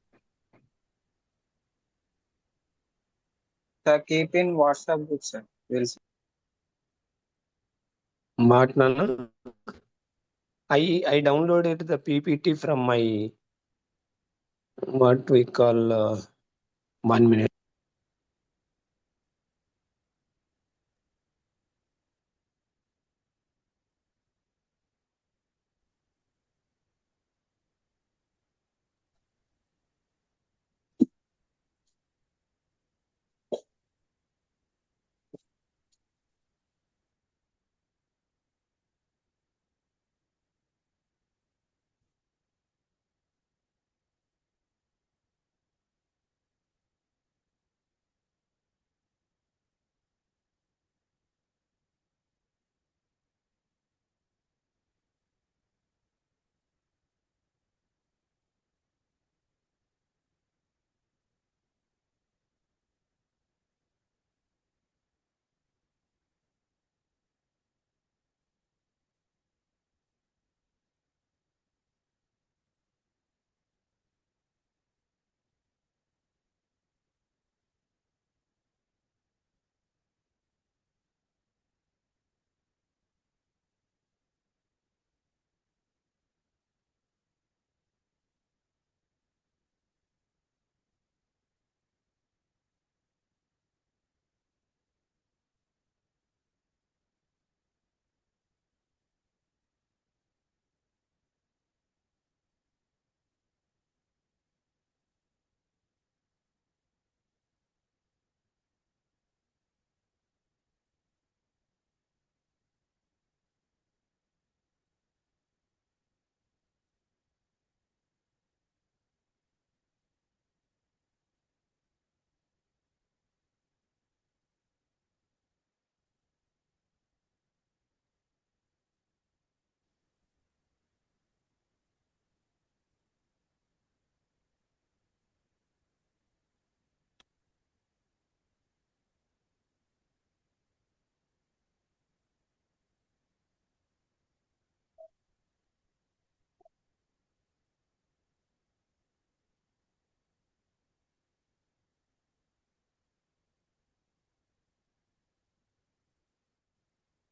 Sir, keep in WhatsApp group, sir. We'll see. But Nana, I downloaded the PPT from my what we call 1 minute.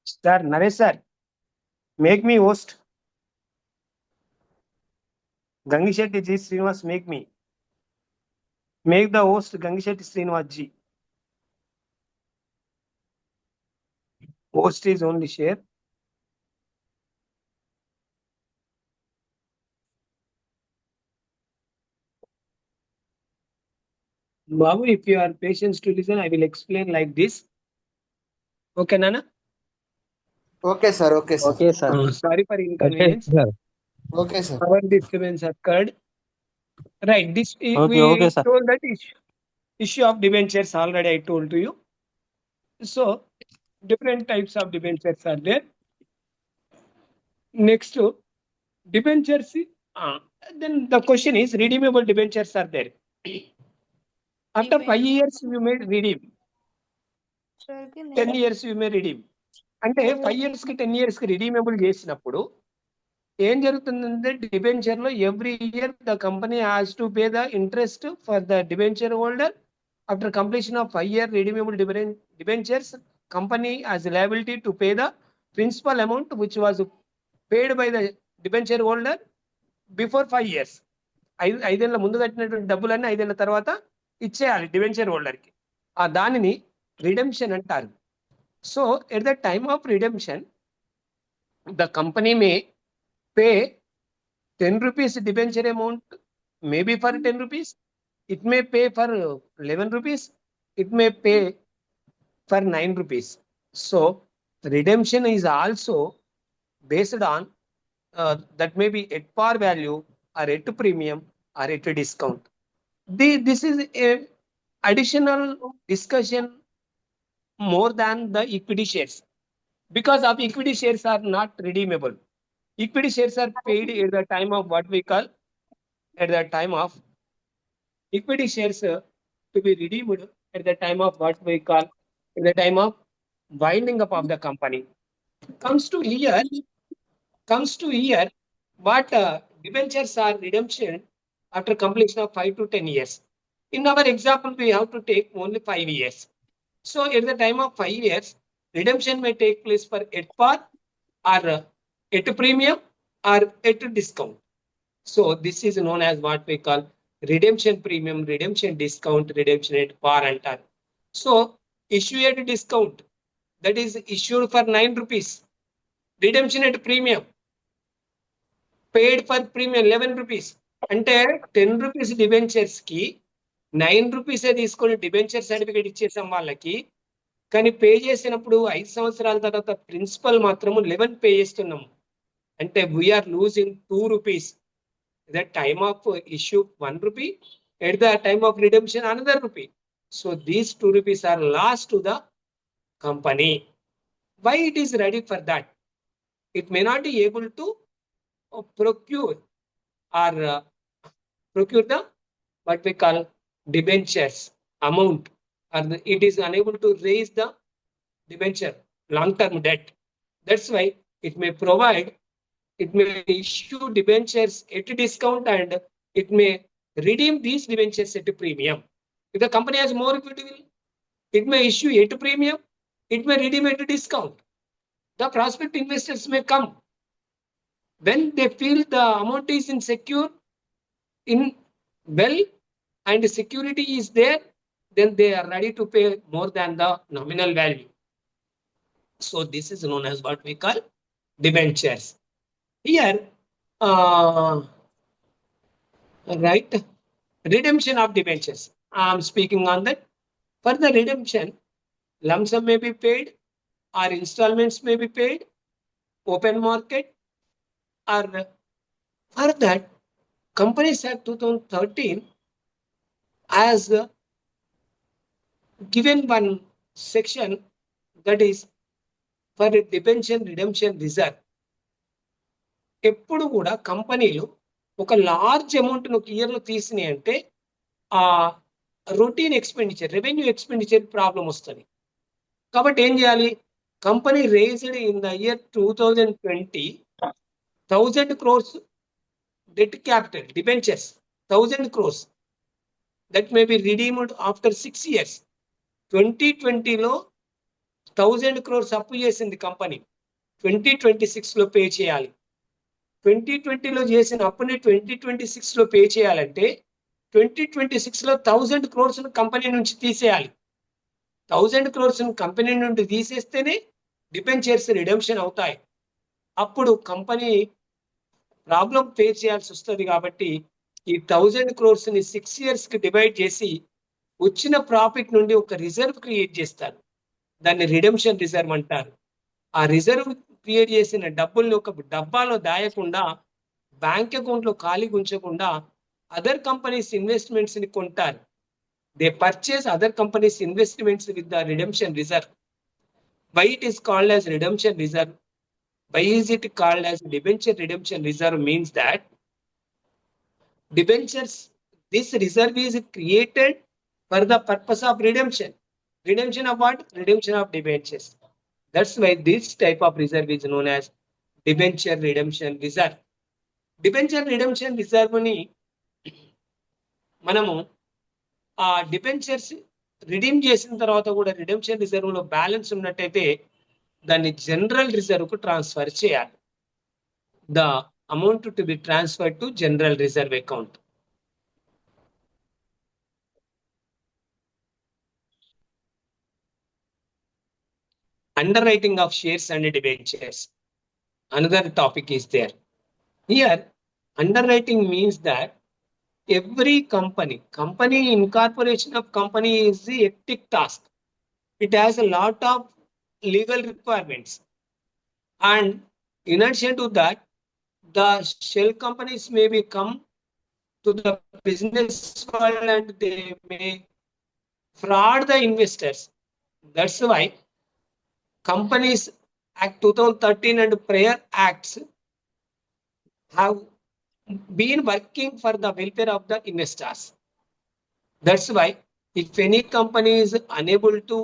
Sir, Naresh sir, make me host. Gangishetty G. Srinivas, make me. Make the host Gangishetty Srinivas G. Host is only share. Babu, if you are patient to listen, I will explain like this. Okay, Nana? Okay sir okay sir Okay, sir. Sorry for inconvenience. Okay sir Our disturbance occurred. Right. This we Okay, sir. told that issue of debentures already I told to you. So different types of debentures are there. Next, debentures. Then the question is redeemable debentures are there. After 5 years, you may redeem. 10 years, you may redeem. అంటే 5 years కి 10 years కి redeemable చేసినప్పుడు ఏం జరుగుతుందంటే debenture లో every year the company has to pay the interest for the debenture holder after completion of 5 year redeemable debentures. Company has liability to pay the principal amount which was paid by the debenture holder before 5 years. 5 ఏళ్ల ముందు కట్టినటువంటి డబ్బులన్నీ 5 ఏళ్ల తర్వాత ఇచ్చేయాలి debenture holder కి. ఆ దానిని రిడెంప్షన్ అంటారు. So at the time of redemption, the company may pay 10 rupees debenture amount, maybe for 10 rupees. It may pay for 11 rupees. It may pay for 9 rupees. So redemption is also based on that may be at par value or at premium or at discount. This is a additional discussion more than the equity shares, because of equity shares are not redeemable. Equity shares are paid at the time of what we call at the time of equity shares to be redeemed at the time of what we call at the time of winding up of the company. Comes to here what debentures are redemption after completion of 5 to 10 years. In our example, we have to take only 5 years. So at the time of 5 years, redemption may take place for at par or at premium or at discount. So this is known as what we call redemption premium, redemption discount, redemption at par antar. So issue at discount, that is issued for 9 rupees. Redemption at premium, paid for premium 11 rupees. అంటే 10 rupees debentures కి 9 rupees తీసుకొని debenture certificate ఇచ్చేసాం వాళ్ళకి. కానీ pay చేసినప్పుడు 5 సంవత్సరాల తర్వాత principal మాత్రము 11 పే చేస్తున్నాము. అంటే we are losing 2 rupees. The time of issue 1 rupee, at the time of redemption another rupee. So these 2 rupees are lost to the company. Why it is ready for that? It may not be able to procure or procure the what we call debentures amount, or it is unable to raise the debenture long-term debt. That's why it may provide, it may issue debentures at a discount and it may redeem these debentures at a premium. If the company has more equity, it may issue at a premium, it may redeem at a discount. The prospect investors may come. When they feel the amount is insecure, in well, and security is there, then they are ready to pay more than the nominal value. So this is known as what we call debentures. Here, right, redemption of debentures. I am speaking on that. For the redemption, lump sum may be paid, or installments may be paid, open market, or for that, Companies Act 2013 has given one section that is for a debenture redemption reserve. ఎప్పుడు కూడా కంపెనీలు ఒక large amount ఒక ఇయర్లో తీసినాయి అంటే ఆ routine expenditure, revenue expenditure problem వస్తుంది. కాబట్టి ఏం చేయాలి? Company raised in the year 2020 1000 crores debt capital debentures, 1000 crores that may be redeemed after 6 years. 2020 లో 1000 crores అప్పు చేసింది కంపెనీ, 2026లో పే చేయాలి. 2020లో చేసిన అప్పుని 2026లో పే చేయాలంటే 2026లో 1000 crores కంపెనీ నుంచి తీసేయాలి. 1000 crores కంపెనీ నుండి తీసేస్తేనే డిబెంచర్స్ రిడెంప్షన్ అవుతాయి. అప్పుడు కంపెనీ ప్రాబ్లం ఫేస్ చేయాల్సి వస్తుంది. కాబట్టి ఈ 1000 crores ని 6 years కి డివైడ్ చేసి వచ్చిన ప్రాఫిట్ నుండి ఒక రిజర్వ్ క్రియేట్ చేస్తారు. దాన్ని రిడెంప్షన్ రిజర్వ్ అంటారు. ఆ రిజర్వ్ క్రియేట్ చేసిన డబ్బుల్ని ఒక డబ్బాలో దాయకుండా, బ్యాంక్ అకౌంట్ లో ఖాళీగా ఉంచకుండా అదర్ కంపెనీస్ ఇన్వెస్ట్మెంట్స్ ని కొంటారు. They purchase other companies investments with the redemption reserve. Why it is called as redemption reserve? Why is it called as debenture redemption reserve? Means that debentures, this reserve is created for the purpose of redemption. Redemption of what? Redemption of debentures. That's why this type of reserve is known as debenture redemption reserve. Debenture redemption reserve ni మనము ఆ debentures redeem చేసిన తర్వాత కూడా redemption reserve లో balance ఉన్నట్టయితే దాన్ని general reserve కు transfer చేయాలి. The amount to be transfer to general reserve account. Underwriting of shares and debentures. Another topic is there. Here, underwriting means that every company incorporation of company is the hectic task. It has a lot of legal requirements, and in addition to that, the shell companies may come to the business world and they may fraud the investors. That's why Companies Act 2013 and prior acts have been working for the welfare of the investors. That's why if any company is unable to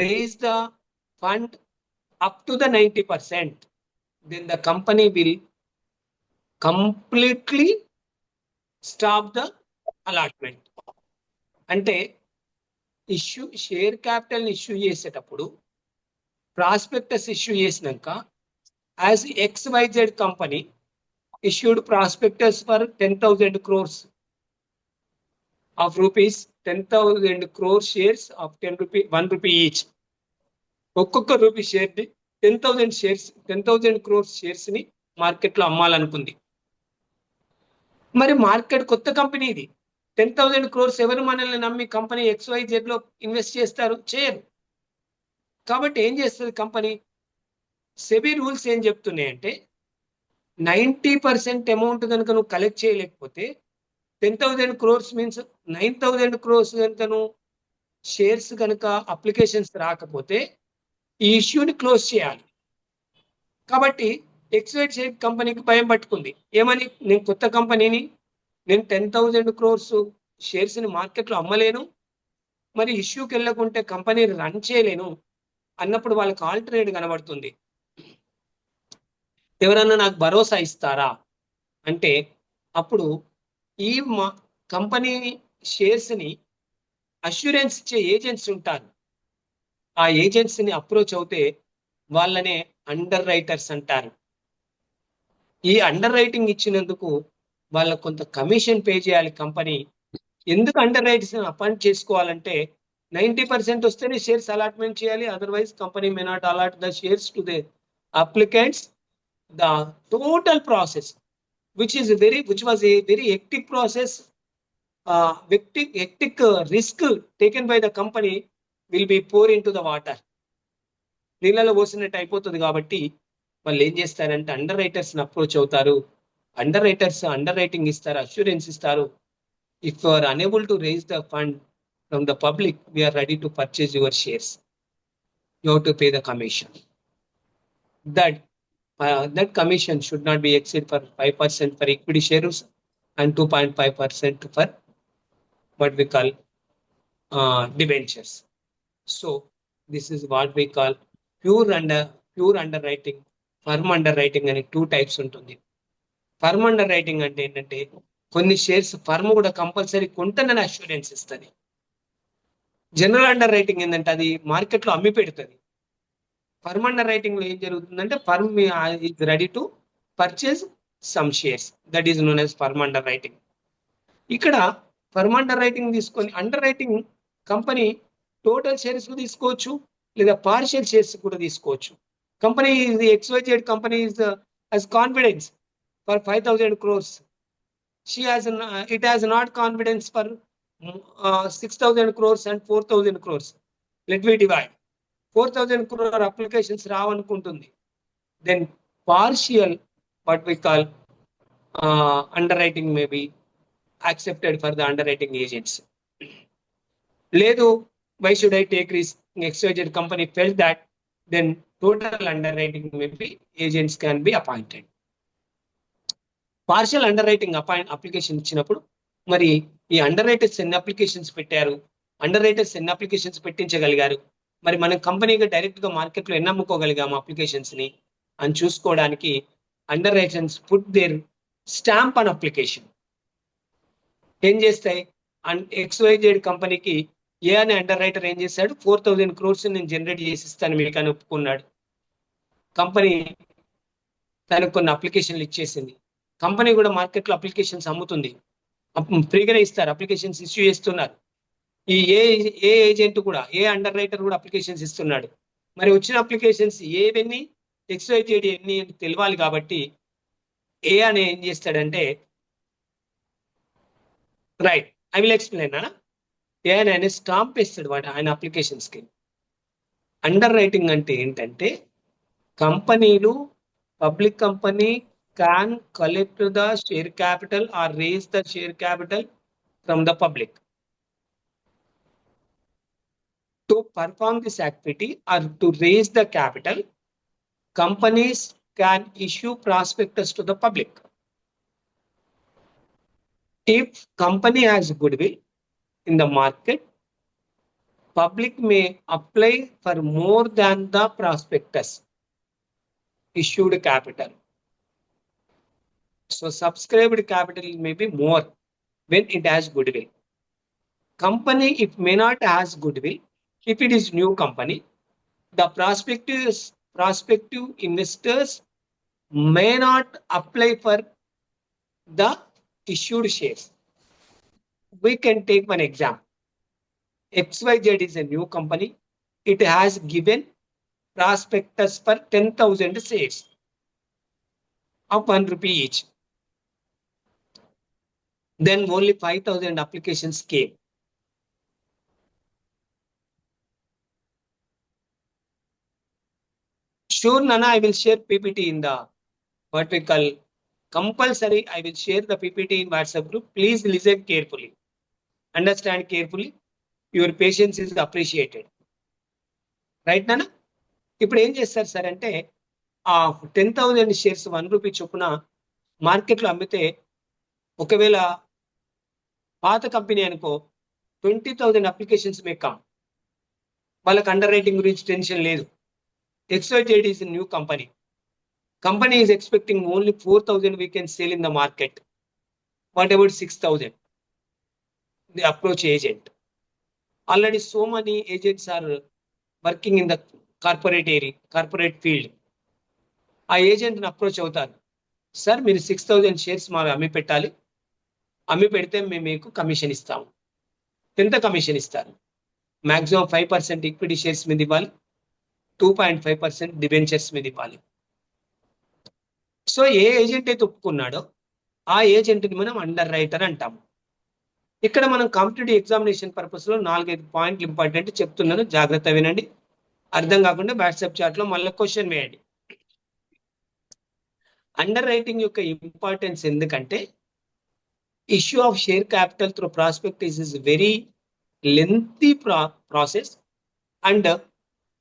raise the fund up to the 90%, then the company will completely stop the allotment. అంటే share capital issue చేసేటప్పుడు prospectus issue చేసినాక as XYZ company issued prospectus for 10,000 crores of rupees, 10,000 crore shares of 1 rupee each. ఒక్కొక్క rupee share ని 10,000 crore shares ని market లో అమ్మాలనుకుంది. మరి market కొత్త company ఇది, 10,000 crores ఎవరు మనల్ని నమ్మి కంపెనీ XYZ లో ఇన్వెస్ట్ చేస్తారు? చేయరు. కాబట్టి ఏం చేస్తుంది కంపెనీ? సెబీ రూల్స్ ఏం చెప్తున్నాయంటే 90% అమౌంట్ కనుక నువ్వు కలెక్ట్ చేయలేకపోతే 10,000 crores మీన్స్ 9,000 crores కనుక నువ్వు షేర్స్ కనుక అప్లికేషన్స్ రాకపోతే ఈ ఇష్యూని క్లోజ్ చేయాలి. కాబట్టి XYZ కంపెనీకి భయం పట్టుకుంది. ఏమని? నేను కొత్త కంపెనీని, నేను 10,000 crores షేర్స్ ని మార్కెట్లో అమ్మలేను, మరి ఇష్యూకి వెళ్ళకుంటే కంపెనీ రన్ చేయలేను అన్నప్పుడు వాళ్ళకి ఆల్టర్నేట్ కనబడుతుంది. ఎవరన్నా నాకు భరోసా ఇస్తారా అంటే అప్పుడు ఈ కంపెనీ షేర్స్ ని అష్యూరెన్స్ ఇచ్చే ఏజెంట్స్ ఉంటారు. ఆ ఏజెంట్స్ ని అప్రోచ్ అవుతే వాళ్ళనే అండర్ రైటర్స్ అంటారు. ఈ అండర్ రైటింగ్ ఇచ్చినందుకు వాళ్ళకు కొంత కమిషన్ పే చేయాలి కంపెనీ. ఎందుకు అండర్ రైటర్స్ అపాయింట్ చేసుకోవాలంటే 90% వస్తేనే షేర్స్ అలాట్మెంట్ చేయాలి, otherwise company may not allot the shares to the applicants. The total process, which was a very hectic process, hectic risk taken by the company, will be poured into the water. నీళ్ళలో పోసినట్టు అయిపోతుంది. కాబట్టి వాళ్ళు ఏం చేస్తారంటే underwriters approach అవుతారు. Underwriters underwriting ఇస్తారు, assurance ఇస్తారు. If you are unable to raise the fund from the public, we're ready to purchase your shares. You have to pay the commission. That commission should not be exceed for 5% for equity shares and 2.5% for what we call debentures. So this is what we call pure underwriting, firm underwriting అని 2 types ఉంటుంది. Firm under writing అంటే ఏంటంటే కొన్ని shares firm కూడా compulsory కొంటనని assurance ఇస్తుంది. General under writing ఏంటంటే అది మార్కెట్లో అమ్మి పెడుతుంది. ఫర్మ్ అండర్ రైటింగ్ లో ఏం జరుగుతుందంటే firm is ready to purchase some shares, that is known as firm underwriting. ఇక్కడ ఫర్మ్ అండర్ రైటింగ్ తీసుకొని underwriting company total shares తీసుకోవచ్చు లేదా పార్షియల్ షేర్స్ కూడా తీసుకోవచ్చు. Company XYZ company has confidence for 5,000 crores. It has not confidence for 6,000 crores and 4,000 crores. Let me divide. 4,000 crore applications రావనుకుంటుంది. Then partial, what we call underwriting may be accepted for the underwriting agents. లేదు, why should I take risk? XYZ company felt that, then total underwriting maybe agents can be appointed. Partial under writing application ఇచ్చినప్పుడు మరి ఈ under writers ఎన్ని applications పెట్టారు, under writers ఎన్ని applications పెట్టించగలిగారు, మరి మనం కంపెనీగా direct గా మార్కెట్ లో ఎన్ని అమ్ముకోగలిగాము అప్లికేషన్స్ ని అని చూసుకోవడానికి underwriters put their stamp on application. ఏం చేస్తాయి, XYZ కంపెనీకి ఏ అనే అండర్ రైటర్ ఏం చేశాడు, 4,000 crores నేను జనరేట్ చేసి ఇస్తాను మీకు అని ఒప్పుకున్నాడు. కంపెనీ తనకు కొన్ని అప్లికేషన్లు ఇచ్చేసింది. కంపెనీ కూడా మార్కెట్లో అప్లికేషన్స్ అమ్ముతుంది, ఫ్రీగానే ఇస్తారు, అప్లికేషన్స్ ఇష్యూ చేస్తున్నారు. ఈ ఏ ఏజెంట్ కూడా ఏ అండర్ రైటర్ కూడా అప్లికేషన్స్ ఇస్తున్నాడు. మరి వచ్చిన అప్లికేషన్స్ ఏవన్నీ XYZ ఎన్ని తెలియాలి కాబట్టి ఏ అని ఏం చేస్తాడంటే, రైట్ ఐ విల్ ఎక్స్ప్లెయిన్ అన్న. ఏ అని ఆయన స్టాంప్ వేస్తాడు వాడు ఆయన అప్లికేషన్స్ కి. అండర్ రైటింగ్ అంటే ఏంటంటే కంపెనీలు, public company can collect the share capital or raise the share capital from the public. To perform this activity or to raise the capital, companies can issue prospectus to the public. If company has goodwill in the market, public may apply for more than the prospectus issued capital. So subscribed capital may be more when it has goodwill. Company, if may not has goodwill, if it is new company, the prospective investors may not apply for the issued shares. We can take one example. XYZ is a new company. It has given prospectus for 10,000 shares of 1 rupee each. Then only 5,000 applications came. Sure, Nana, I will share PPT in the what we call compulsory. I will share the PPT in WhatsApp group. Please listen carefully. Understand carefully. Your patience is appreciated. Right, Nana? ఇప్పుడు ఏం చేస్తారు sir అంటే ఆ 10,000 shares 1 rupee చొప్పున మార్కెట్లో అమ్మితే, ఒకవేళ పాత కంపెనీ అనుకో 20,000 అప్లికేషన్స్ మే కమ్. వాళ్ళకి అండర్ రైటింగ్ గురించి టెన్షన్ లేదు. XYZ is a new company. Company is expecting only 4,000 we can sell in the market. What about 6,000? The approach agent. Already so many agents are working in the corporate area, corporate field. ఆ ఏజెంట్ని approach అవుతారు, sir మీరు 6,000 shares మా అమ్మి పెట్టాలి, అమ్మి పెడితే మేము మీకు కమిషన్ ఇస్తాము. ఎంత కమిషన్ ఇస్తారు? మాక్సిమం 5% ఈక్విటీ షేర్స్ మీద ఇవ్వాలి, 2.5% డిబెంచర్స్ మీద ఇవ్వాలి. సో ఏ ఏజెంట్ అయితే ఒప్పుకున్నాడో ఆ ఏజెంట్ని మనం అండర్ రైటర్ అంటాము. ఇక్కడ మనం కాంపిటేటివ్ ఎగ్జామినేషన్ పర్పస్ లో 4-5 పాయింట్లు ఇంపార్టెంట్ చెప్తున్నాను, జాగ్రత్త వినండి. అర్థం కాకుండా వాట్సాప్ చాట్ లో మళ్ళీ క్వశ్చన్ వేయండి. అండర్ రైటింగ్ యొక్క ఇంపార్టెన్స్ ఎందుకంటే issue of share capital through prospectus is very lengthy process and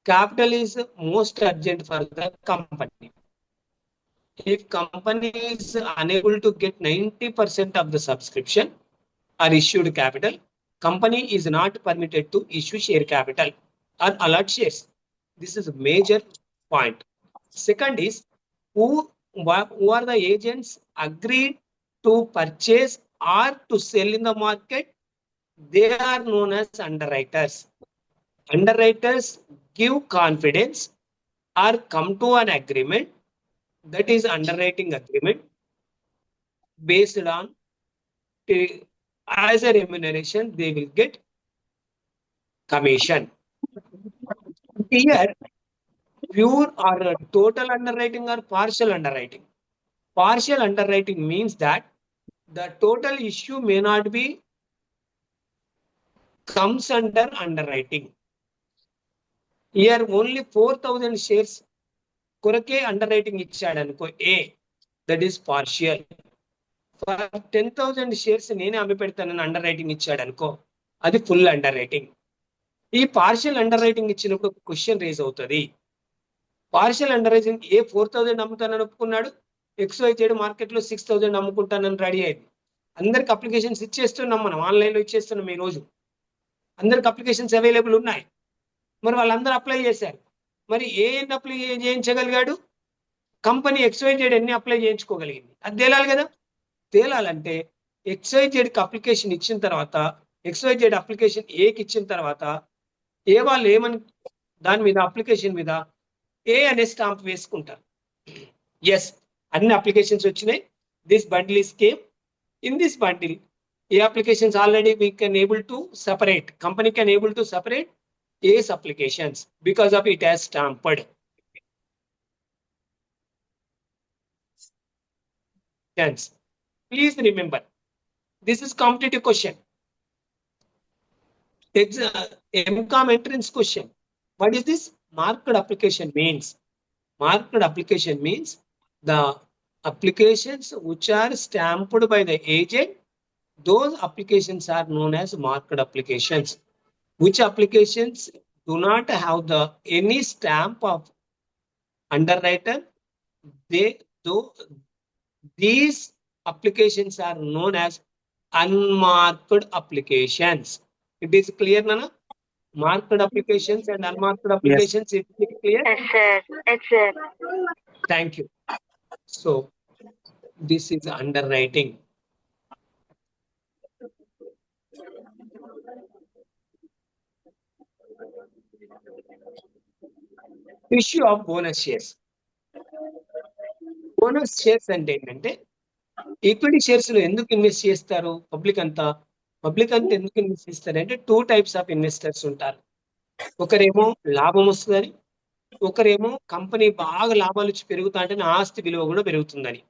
capital is most urgent for the company. If company is unable to get 90% of the subscription or issued capital, company is not permitted to issue share capital or allot shares. This is a major point. Second is who are the agents agreed to purchase or to sell in the market? They are known as underwriters. underwriters give confidence or come to an agreement, that is underwriting agreement, based on as a remuneration they will get commission. Here pure or total underwriting or partial underwriting. Partial underwriting means that the total issue may not be comes under underwriting. Here only 4,000 shares కొరకే underwriting ఇచ్చాడు అనుకో A, that is partial. For 10,000 shares నేనే అమ్మి పెడతానని underwriting ఇచ్చాడు అనుకో, అది full underwriting. ఈ పార్షియల్ అండర్ రైటింగ్ ఇచ్చినప్పుడు క్వశ్చన్ రేజ్ అవుతుంది. పార్షియల్ అండర్ రైటింగ్ ఏ 4,000 అమ్ముతానని ఒప్పుకున్నాడు, XYZ మార్కెట్ లో 6,000 అమ్ముకుంటానని రెడీ అయింది. అందరికి అప్లికేషన్స్ ఇచ్చేస్తున్నాం, మనం ఆన్లైన్ లో ఇచ్చేస్తున్నాం. ఈ రోజు అందరికి అప్లికేషన్స్ అవైలబుల్ ఉన్నాయి. మరి వాళ్ళందరూ అప్లై చేశారు. మరి ఏ ఎన్ని అప్లై చేయించగలిగాడు, కంపెనీ XYZ ఎన్ని అప్లై చేయించుకోగలిగింది, అది తేలాలి కదా. తేలాలంటే XYZ కి అప్లికేషన్ ఇచ్చిన తర్వాత, XYZ అప్లికేషన్ ఏకి ఇచ్చిన తర్వాత ఏ వాళ్ళు ఏమని దాని మీద అప్లికేషన్ మీద ఏ అనే స్టాంప్ వేసుకుంటారు. ఎస్, అన్ని అప్లికేషన్స్ వచ్చినాయి, this bundle is came. In this bundle A applications already we can able to separate, company can able to separate A's applications because of it has stamped. Hence, please remember, this is competitive question. MCOM entrance question. What is this? Marked application means. Marked application means the applications which are stamped by the agent, those applications are known as marked applications. Which applications do not have the any stamp of underwriter, these applications are known as unmarked applications. It is clear, Nana? Marked applications and unmarked applications. Yes. It is clear? Yes, sir. Yes, sir. Thank you. So this is underwriting. Issue of bonus shares. Bonus shares అంటే ఏంటంటే, equity shares లో ఎందుకు invest చేస్తారు public అంతా ఎందుకు invest చేస్తారంటే, 2 types of investors ఉంటారు. ఒకరేమో లాభం వస్తుందని, ఒకరేమో కంపెనీ బాగా లాభాలు వచ్చి పెరుగుతా అంటే నా ఆస్తి విలువ కూడా పెరుగుతుందని.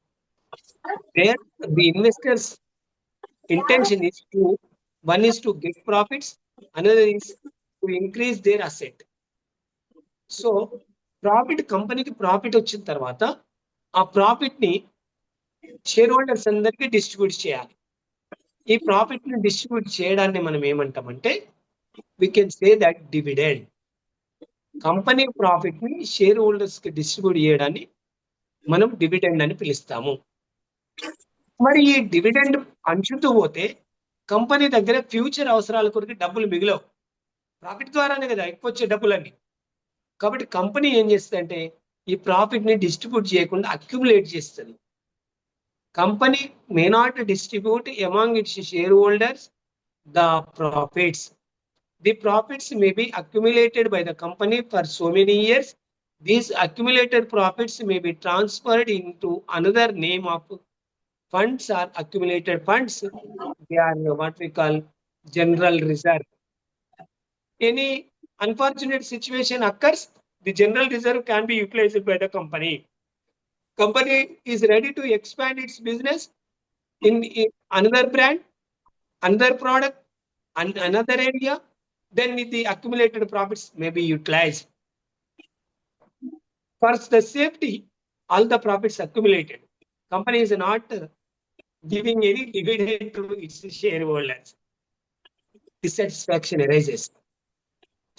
The investors intention is to, one is to get profits, another is to increase their asset. So profit, కంపెనీకి ప్రాఫిట్ వచ్చిన తర్వాత ఆ ప్రాఫిట్ ని షేర్ హోల్డర్స్ అందరికీ డిస్ట్రిబ్యూట్ చేయాలి. ఈ ప్రాఫిట్ ని డిస్ట్రిబ్యూట్ చేయడాన్ని మనం ఏమంటామంటే, we can say that dividend. Company profit ని షేర్ హోల్డర్స్ కి డిస్ట్రిబ్యూట్ చేయడాన్ని మనం డివిడెండ్ అని పిలుస్తాము. మరి ఈ డివిడెండ్ పంచుతూ పోతే కంపెనీ దగ్గర ఫ్యూచర్ అవసరాల కొరకు డబ్బులు మిగిలవు. ప్రాఫిట్ ద్వారానే కదా ఎక్కువ వచ్చే డబ్బులన్నీ. కాబట్టి కంపెనీ ఏం చేస్తుందంటే, ఈ ప్రాఫిట్ ని డిస్ట్రిబ్యూట్ చేయకుండా అక్యుములేట్ చేస్తుంది. Company may not distribute among it's share holders the profits. The profits may be accumulated by the company for so many years. These accumulated profits may be transferred in to another name of funds or accumulated funds. They are what we call general reserve. Any unfortunate situation occurs, the general reserve can be utilized by the company. Company is ready to expand its business in another brand, another product, and another area, then the accumulated profits may be utilized. For the safety, all the profits accumulated, company is not giving any dividend to its shareholders. Dissatisfaction arises.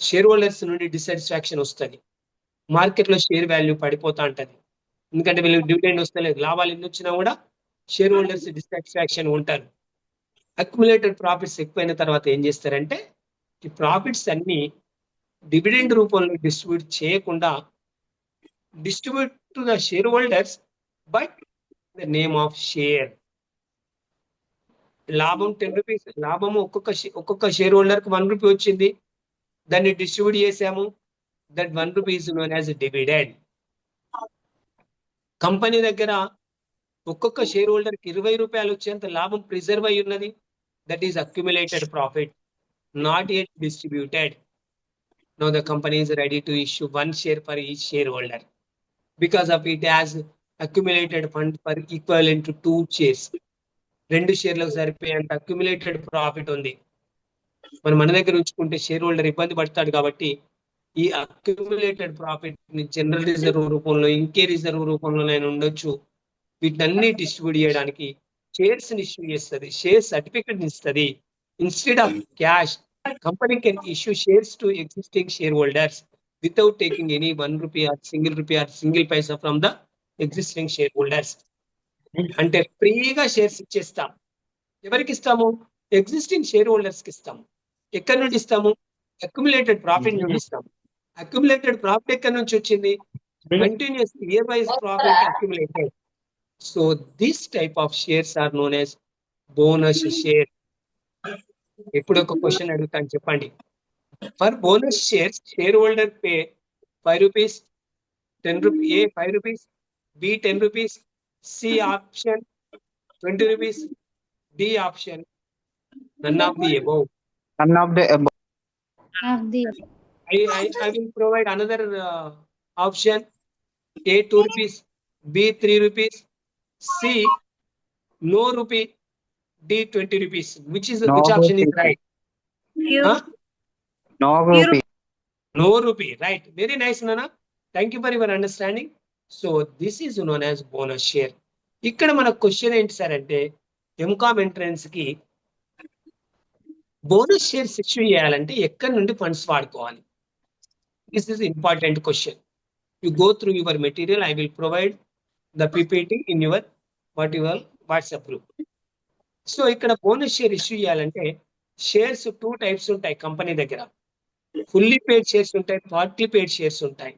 Shareholders నుండి dissatisfaction వస్తుంది. మార్కెట్లో share value పడిపోతా ఉంటుంది. ఎందుకంటే వీళ్ళకి dividend వస్తలేదు, లాభాలు ఎన్ని వచ్చినా కూడా షేర్ హోల్డర్స్ డిస్సాటిస్ఫాక్షన్ ఉంటారు. అక్యుములేటెడ్ ప్రాఫిట్స్ ఎక్కువైన తర్వాత ఏం చేస్తారంటే, ఈ ప్రాఫిట్స్ అన్ని డివిడెండ్ రూపంలో డిస్ట్రిబ్యూట్ చేయకుండా distribute to the share holders but the name of share. లాభం 10 రూపీస్, లాభము ఒక్కొక్క షేర్ హోల్డర్ కి 1 రూపీ వచ్చింది. దాన్ని డిస్ట్రిబ్యూట్ చేసాము. That 1 rupee is known as dividend. Company దగ్గర ఒక్కొక్క షేర్ హోల్డర్కి 20 రూపాయలు వచ్చేంత లాభం ప్రిజర్వ్ అయి ఉన్నది. That is accumulated profit, not yet distributed. Now the company is ready to issue 1 share for each shareholder. Because of it has accumulated fund for equivalent to 2 shares. 2 షేర్లకు సరిపోయేంత accumulated profit ఉంది. మనం మన దగ్గర ఉంచుకుంటే share holder ఇబ్బంది పడతాడు కాబట్టి ఈ అక్యుములేటెడ్ ప్రాఫిట్ ని జనరల్ రిజర్వ్ రూపంలో, ఇంకే రిజర్వ్ రూపంలో నేను ఉండొచ్చు, వీటన్ని డిస్ట్రిబ్యూట్ చేయడానికి షేర్స్ ని ఇష్యూ చేస్తుంది, షేర్ సర్టిఫికెట్ ఇస్తుంది. Instead of cash, company can issue shares to existing shareholders without taking any 1 rupee or single paisa from the existing shareholders. అంటే ఫ్రీగా షేర్స్ ఇచ్చేస్తాం. ఎవరికి ఇస్తాము? ఎగ్జిస్టింగ్ షేర్ హోల్డర్స్ కి ఇస్తాము. ఎక్కడి నుండి ఇస్తాము? అక్యుములేటెడ్ ప్రాఫిట్ నుండి ఇస్తాము. అక్యుములేటెడ్ ప్రాఫిట్ ఎక్కడి నుంచి వచ్చింది? Continues year wise profit accumulated. So this type of shares are known as bonus share. ఎప్పుడు ఒక క్వశ్చన్ అడుగుతాను, చెప్పండి. For bonus shares shareholder pay 5 rupees, 10 rupees, A 5 rupees, B 10 rupees, C option 20 rupees, D option none of the above. None of the above. Of the I will provide another option. A 2 rupees, B 3 rupees, C no rupee, D 20 rupees. Which option is right? Huh? No rupee. No rupee, right? Very nice, Nana. Thank you for your understanding. So this is known as bonus share. ఇక్కడ మన question ఏంటి sir అంటే, MCom entrance కి bonus shares issue చేయాలంటే ఎక్కడి నుండి funds వాడుకోవాలి? This is important question. You go through your material. I will provide the PPT in your WhatsApp group. So ఇక్కడ బోనస్ షేర్ ఇష్యూ చేయాలంటే షేర్స్ 2 types ఉంటాయి company దగ్గర. Fully పేడ్ shares ఉంటాయి, partly పేడ్ shares ఉంటాయి.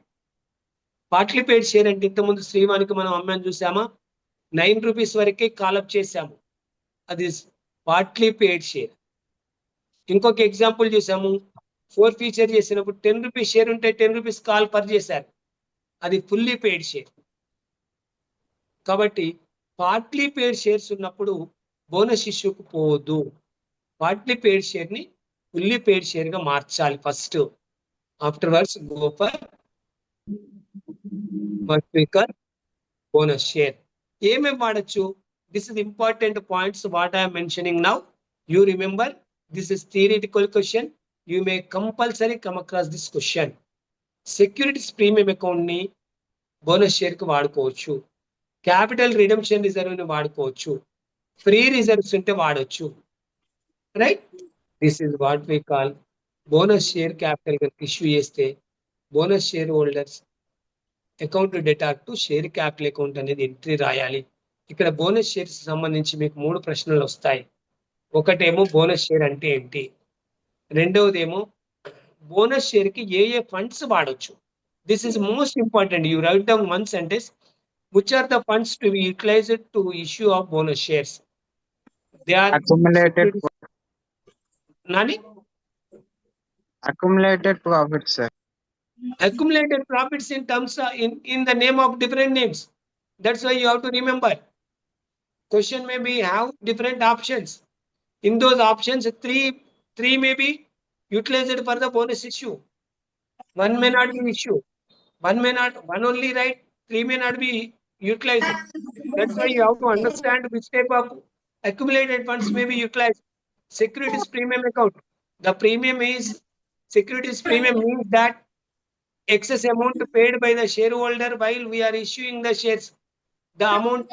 పార్ట్లీ పేడ్ share అంటే ఇంతకుముందు శ్రీవానికి మనం అమ్మని చూసామా, 9 rupees వరకే కాలప్ చేసాము, అది పార్ట్లీ పేడ్ షేర్. ఇంకొక ఎగ్జాంపుల్ చూసాము, 4 ఫీచర్ చేసినప్పుడు 10 rupees షేర్ ఉంటే 10 rupees కాల్ పర్ చేశారు, అది ఫుల్లీ పేడ్ షేర్. కాబట్టి పార్ట్లీ పేడ్ షేర్స్ ఉన్నప్పుడు బోనస్ ఇష్యూకు పోవద్దు. పార్ట్లీ పేడ్ షేర్ ని ఫుల్లీ పేడ్ షేర్ గా మార్చాలి first. Afterwards go for bonus share. ఏమేమి వాడచ్చు? This is important points what I'm mentioning now. You remember, this is theoretical question. You may compulsory come across this question. Securities premium account ని bonus share కి వాడుకోవచ్చు, capital redemption reserve ని వాడుకోవచ్చు, free reserves ఉంటే వాడచ్చు, right? This is what we call bonus share. Capital కనుక issue చేస్తే bonus shareholders account డేటా టు షేర్ క్యాపిటల్ అకౌంట్ అనేది ఎంట్రీ రాయాలి. ఇక్కడ బోనస్ షేర్స్ సంబంధించి మీకు 3 ప్రశ్నలు వస్తాయి. ఒకటేమో బోనస్ షేర్ అంటే ఏంటి, రెండవదేమో బోనస్ షేర్ కి ఏ ఫండ్స్ వాడొచ్చు. This is most important. You write down 1 sentence. Which are the funds to be utilized to issue of bonus shares? They are Accumulated Nani? Accumulated profits, sir. Accumulated profits in terms of in the name of different names. That's why you have to remember. Question may be have different options. In those options, three may be utilized for the bonus issue. One may not be issue. One only right. 3 may not be utilized. That's why you have to understand which type of accumulated funds may be utilized. Securities premium account. The premium is securities premium means that excess amount paid by the shareholder while we are issuing the shares. The amount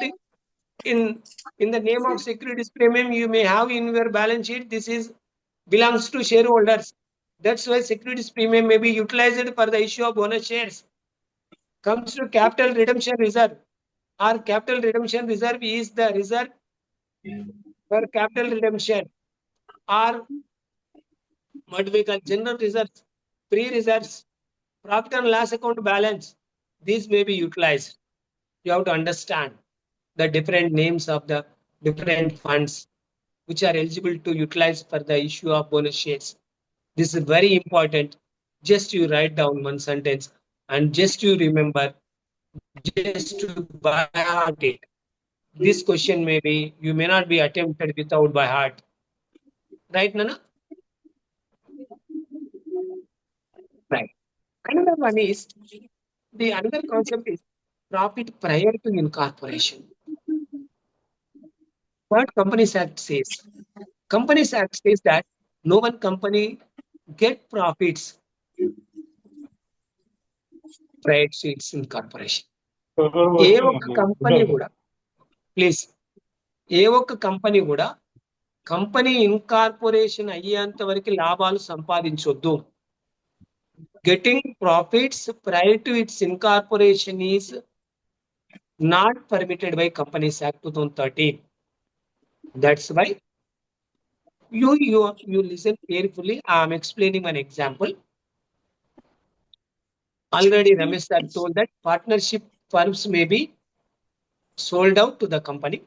in the name of securities premium you may have in your balance sheet. This is belongs to shareholders. That's why securities premium may be utilized for the issue of bonus shares. Comes to capital redemption reserve. Our capital redemption reserve is the reserve for capital redemption, or what we call general reserves, free reserves, profit and loss account balance. These may be utilized. You have to understand the different names of the different funds which are eligible to utilize for the issue of bonus shares. This is very important. Just you write down one sentence and just you remember, just to by heart it. This question you may not be attempted without by heart. Right, Nana? Right. Another one is, another concept is profit prior to incorporation. What Companies Act says? Companies Act says that no one company get profits prior to its incorporation. ఏ ఒక్క company కూడా please ఏ ఒక్క company కూడా company incorporation అయ్యేంత వరకు లాభాలు సంపాదించొద్దు. Getting profits prior to its incorporation is not permitted by Companies Act 2013. That's why you listen carefully. I am explaining an example. Already Ramesh sir told that partnership firms may be sold out to the company.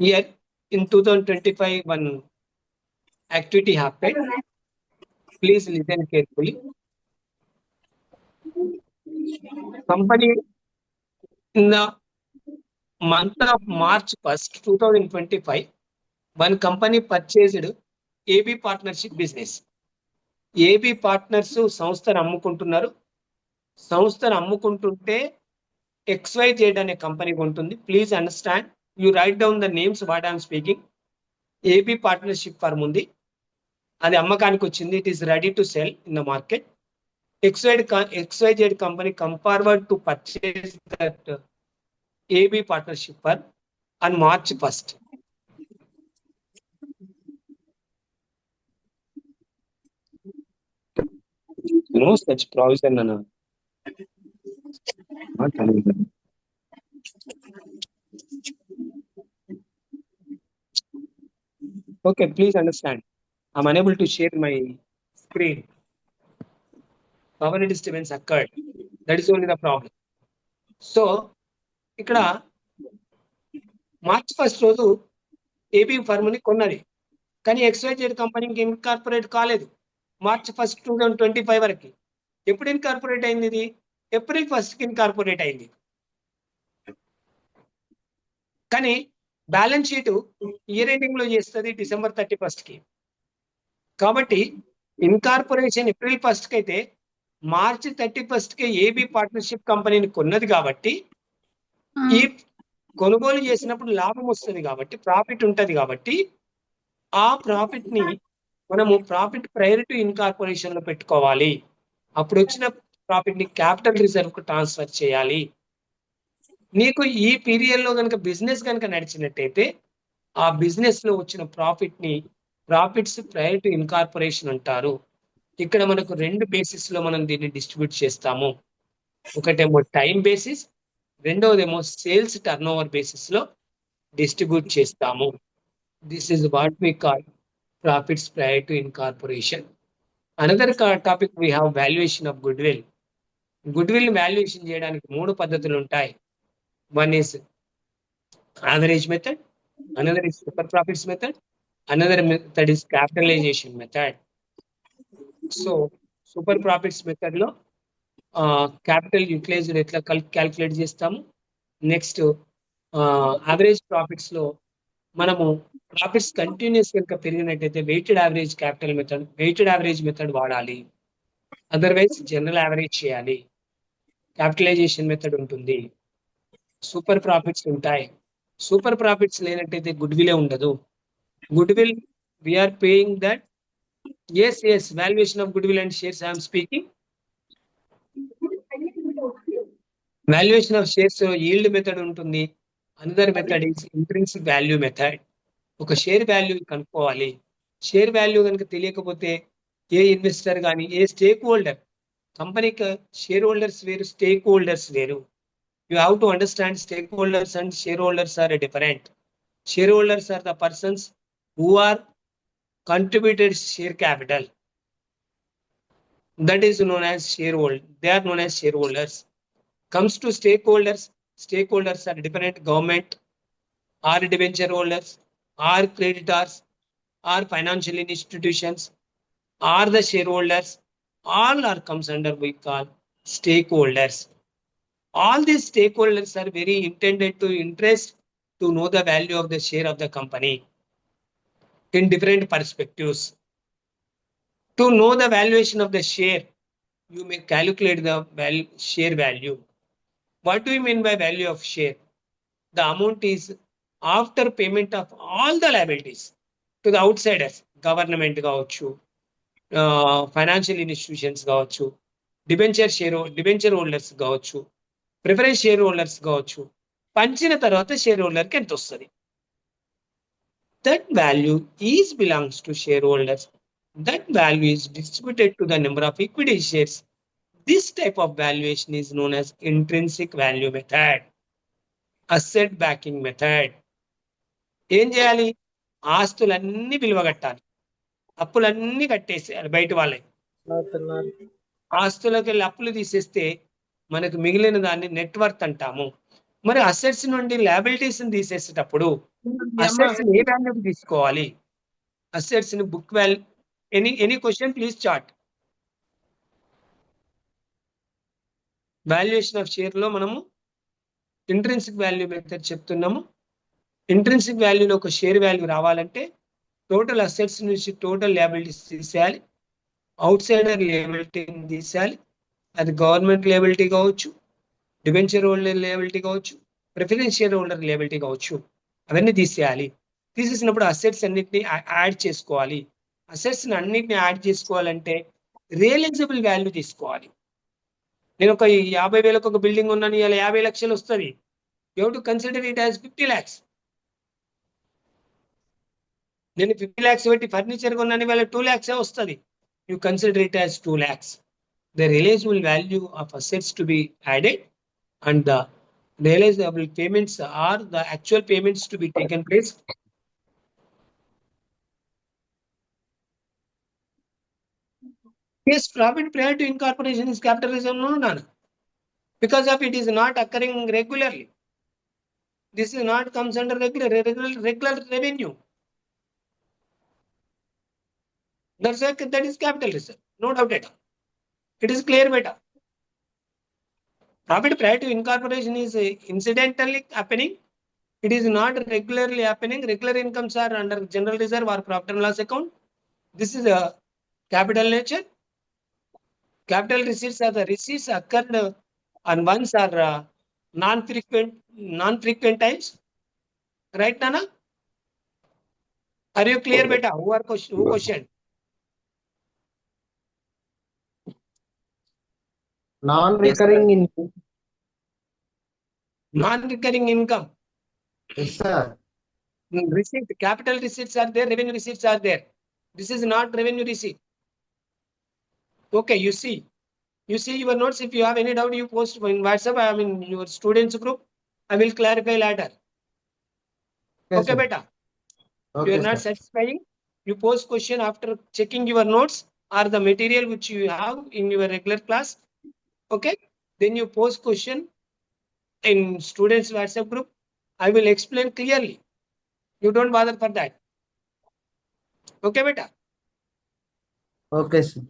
Here in 2025, one activity happened. Please listen carefully. Company in the month of March 1st, 2025, one company purchased AB partnership business. AB partners సంస్థను అమ్ముకుంటున్నారు. సంస్థను అమ్ముకుంటుంటే XYZ అనే కంపెనీ ఉంటుంది. Please understand, you write down the names what I'm speaking. AB partnership firm ఉంది, అది అమ్మకానికి వచ్చింది. It is ready to sell in the market. XYZ company come forward to purchase that AB partnership firm on March 1st. No such provision, Nana. Okay, please understand. I'm unable to share my screen. Power disturbance occurred. That is only the problem. So, ఇక్కడ March 1st రోజు AB ఫర్మ్ని కొన్నది, కానీ XYZ కంపెనీకి incorporate కాలేదు March 1st, 2025 వరకు. ఎప్పుడు incorporate అయింది? ఇది April 1st ఇన్కార్పొరేట్ అయింది. కానీ బ్యాలెన్స్ షీట్ ఇయర్ ఎండింగ్ లో చేస్తుంది December 31st. కాబట్టి ఇన్కార్పొరేషన్ April 1st అయితే March 31st ఏబీ పార్ట్నర్షిప్ కంపెనీని కొన్నది కాబట్టి ఈ కొనుగోలు చేసినప్పుడు లాభం వస్తుంది కాబట్టి ప్రాఫిట్ ఉంటది కాబట్టి ఆ ప్రాఫిట్ ని మనము ప్రాఫిట్ ప్రయర్ టు ఇన్కార్పొరేషన్ లో పెట్టుకోవాలి. అప్పుడు వచ్చిన ప్రాఫిట్ ని క్యాపిటల్ రిజర్వ్ కు ట్రాన్స్ఫర్ చేయాలి. నీకు ఈ పీరియడ్ లో కనుక బిజినెస్ కనుక నడిచినట్టయితే ఆ బిజినెస్ లో వచ్చిన ప్రాఫిట్స్ ప్రయర్ టు ఇన్కార్పొరేషన్ అంటారు. ఇక్కడ మనకు రెండు బేసిస్ లో మనం దీన్ని డిస్ట్రిబ్యూట్ చేస్తాము. ఒకటేమో టైం బేసిస్, రెండవదేమో సేల్స్ టర్న్ ఓవర్ బేసిస్ లో డిస్ట్రిబ్యూట్ చేస్తాము. This is what we call profits prior to incorporation. Another topic we have valuation of goodwill. Goodwill valuation చేయడానికి 3 పద్ధతులు ఉంటాయి. One is average method, another is super profits method, another method is capitalisation method. So super profits method లో capital utilised ఎట్లా calculate చేస్తాము. Next average profits లో మనము profits continues కనుక పెరిగినట్టయితే weighted average method వాడాలి. అదర్వైజ్ జనరల్ యావరేజ్ చేయాలి. Capitalisation method ఉంటుంది. Super profits ఉంటాయి. సూపర్ ప్రాఫిట్స్ లేనట్టయితే గుడ్ విలే ఉండదు. Goodwill we're paying that. Yes, valuation of goodwill and shares I am speaking. Valuation of shares yield method ఉంటుంది. Another method is intrinsic value method. ఒక share value కనుక్కోవాలి. Share value కనుక తెలియకపోతే ఏ ఇన్వెస్టర్ కానీ ఏ స్టేక్ హోల్డర్, కంపెనీకి shareholders వేరు, స్టేక్ హోల్డర్స్ వేరు. You have to understand stakeholders and shareholders are different. Shareholders are the persons who are contributed share capital. That is known as shareholder. They are known as shareholders. Comes to stakeholders. Stakeholders are different. Government, or debenture holders, or creditors, or financial institutions, or the shareholders, all are comes under we call stakeholders. All these stakeholders are very intended to interest to know the value of the share of the company in different perspectives. To know the valuation of the share, you may calculate the share value. What do you mean by value of share? The amount is after payment of all the liabilities to the outsiders, government కావచ్చు, financial institutions కావచ్చు, debenture holders కావచ్చు, preference share holders కావచ్చు, పంచిన తర్వాత share హోల్డర్కి ఎంత వస్తుంది? That value is belongs to shareholders. That value is distributed to the number of equity shares. This type of valuation is known as intrinsic value method, asset backing method. ఏం చేయాలి? ఆస్తులన్నీ విలువ కట్టాలి, అప్పులన్నీ కట్టేసేయాలి బయట వాళ్ళకి. ఆస్తులకి వెళ్ళి అప్పులు తీసేస్తే మనకు మిగిలిన దాన్ని నెట్వర్త్ అంటాము. మరి అసెట్స్ నుండి లయబిలిటీస్ తీసేసేటప్పుడు అసెట్స్ ఏ వాల్యూకి తీసుకోవాలి? అసెట్స్ ని book value. Any question please chat. Valuation of share లో మనము ఇంట్రిన్సిక్ వాల్యూ మెథడ్ చెప్తున్నాము. ఇంట్రిన్సిక్ వాల్యూలో ఒక షేర్ వాల్యూ రావాలంటే టోటల్ అసెట్స్ నుంచి టోటల్ లయబిలిటీస్ తీసేయాలి, అవుట్ సైడర్ లయబిలిటీని తీసేయాలి. అది గవర్నమెంట్ లయబిలిటీ కావచ్చు, డిబెంచర్ హోల్డర్ లయబిలిటీ కావచ్చు, ప్రిఫరెన్స్ షేర్ హోల్డర్ లయబిలిటీ కావచ్చు. అవన్నీ తీసేయాలి. తీసేసినప్పుడు అసెట్స్ అన్నిటిని యాడ్ చేసుకోవాలి. అసెట్స్ అన్నిటిని యాడ్ చేసుకోవాలంటే రియలైజబుల్ వాల్యూ తీసుకోవాలి. నేను ఒక 50,000 ఒక బిల్డింగ్ ఉన్నాను, ఇలా 50 లక్షలు వస్తుంది. You have to consider it as 50 lakhs. నేను 50 lakhs పెట్టి ఫర్నిచర్ కొన్నాను, ఇవాళ 2 lakhs వస్తుంది. You consider it as 2 lakhs. The realizable value of assets to be added and the realizable payments are the actual payments to be taken place. Yes, profit prior to incorporation is capitalism. No, Nana. Because of it is not occurring regularly. This is not comes under regular revenue. That is capital reserve. No doubt at all. It is clear, beta. Profit prior to incorporation is incidentally happening. It is not regularly happening. Regular incomes are under general reserve or profit and loss account. This is a capital nature. Capital receipts are the receipts occurred on once or non-frequent times. Right, Nana? Are you clear, beta? Who questioned? Non-recurring income. Non-recurring income. Yes, sir. Receipt, capital receipts are there, revenue receipts are there. This is not revenue receipt. Okay, you see your notes. If you have any doubt, you post in WhatsApp. I am in your students group. I will clarify later. Yes, Okay, sir. beta. Okay, You are not sir. satisfying. You post question after checking your notes or the material which you have in your regular class. Okay, then you post question in students WhatsApp group. I will explain clearly. You don't bother for that. Okay, beta. Okay, sir.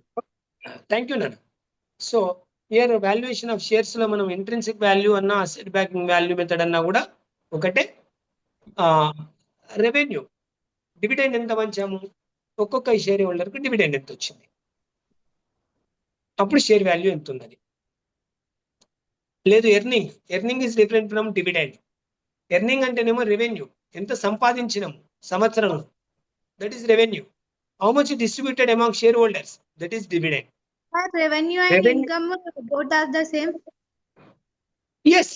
Thank you, Nana. So here valuation of shares లో మనం intrinsic value అన్న asset backing value method అన్నా కూడా ఒకటే. Revenue dividend ఎంత పంచాము, ఒక్కొక్క share హోల్డర్కి dividend ఎంత వచ్చింది, అప్పుడు షేర్ వాల్యూ ఎంత ఉన్నది. లేదు earning is different from dividend. Earning అంటేనేమో రెవెన్యూ, ఎంత సంపాదించినాము సంవత్సరం, that is revenue. How much distributed among share holders, that is dividend. Revenue and income both are the same. Yes,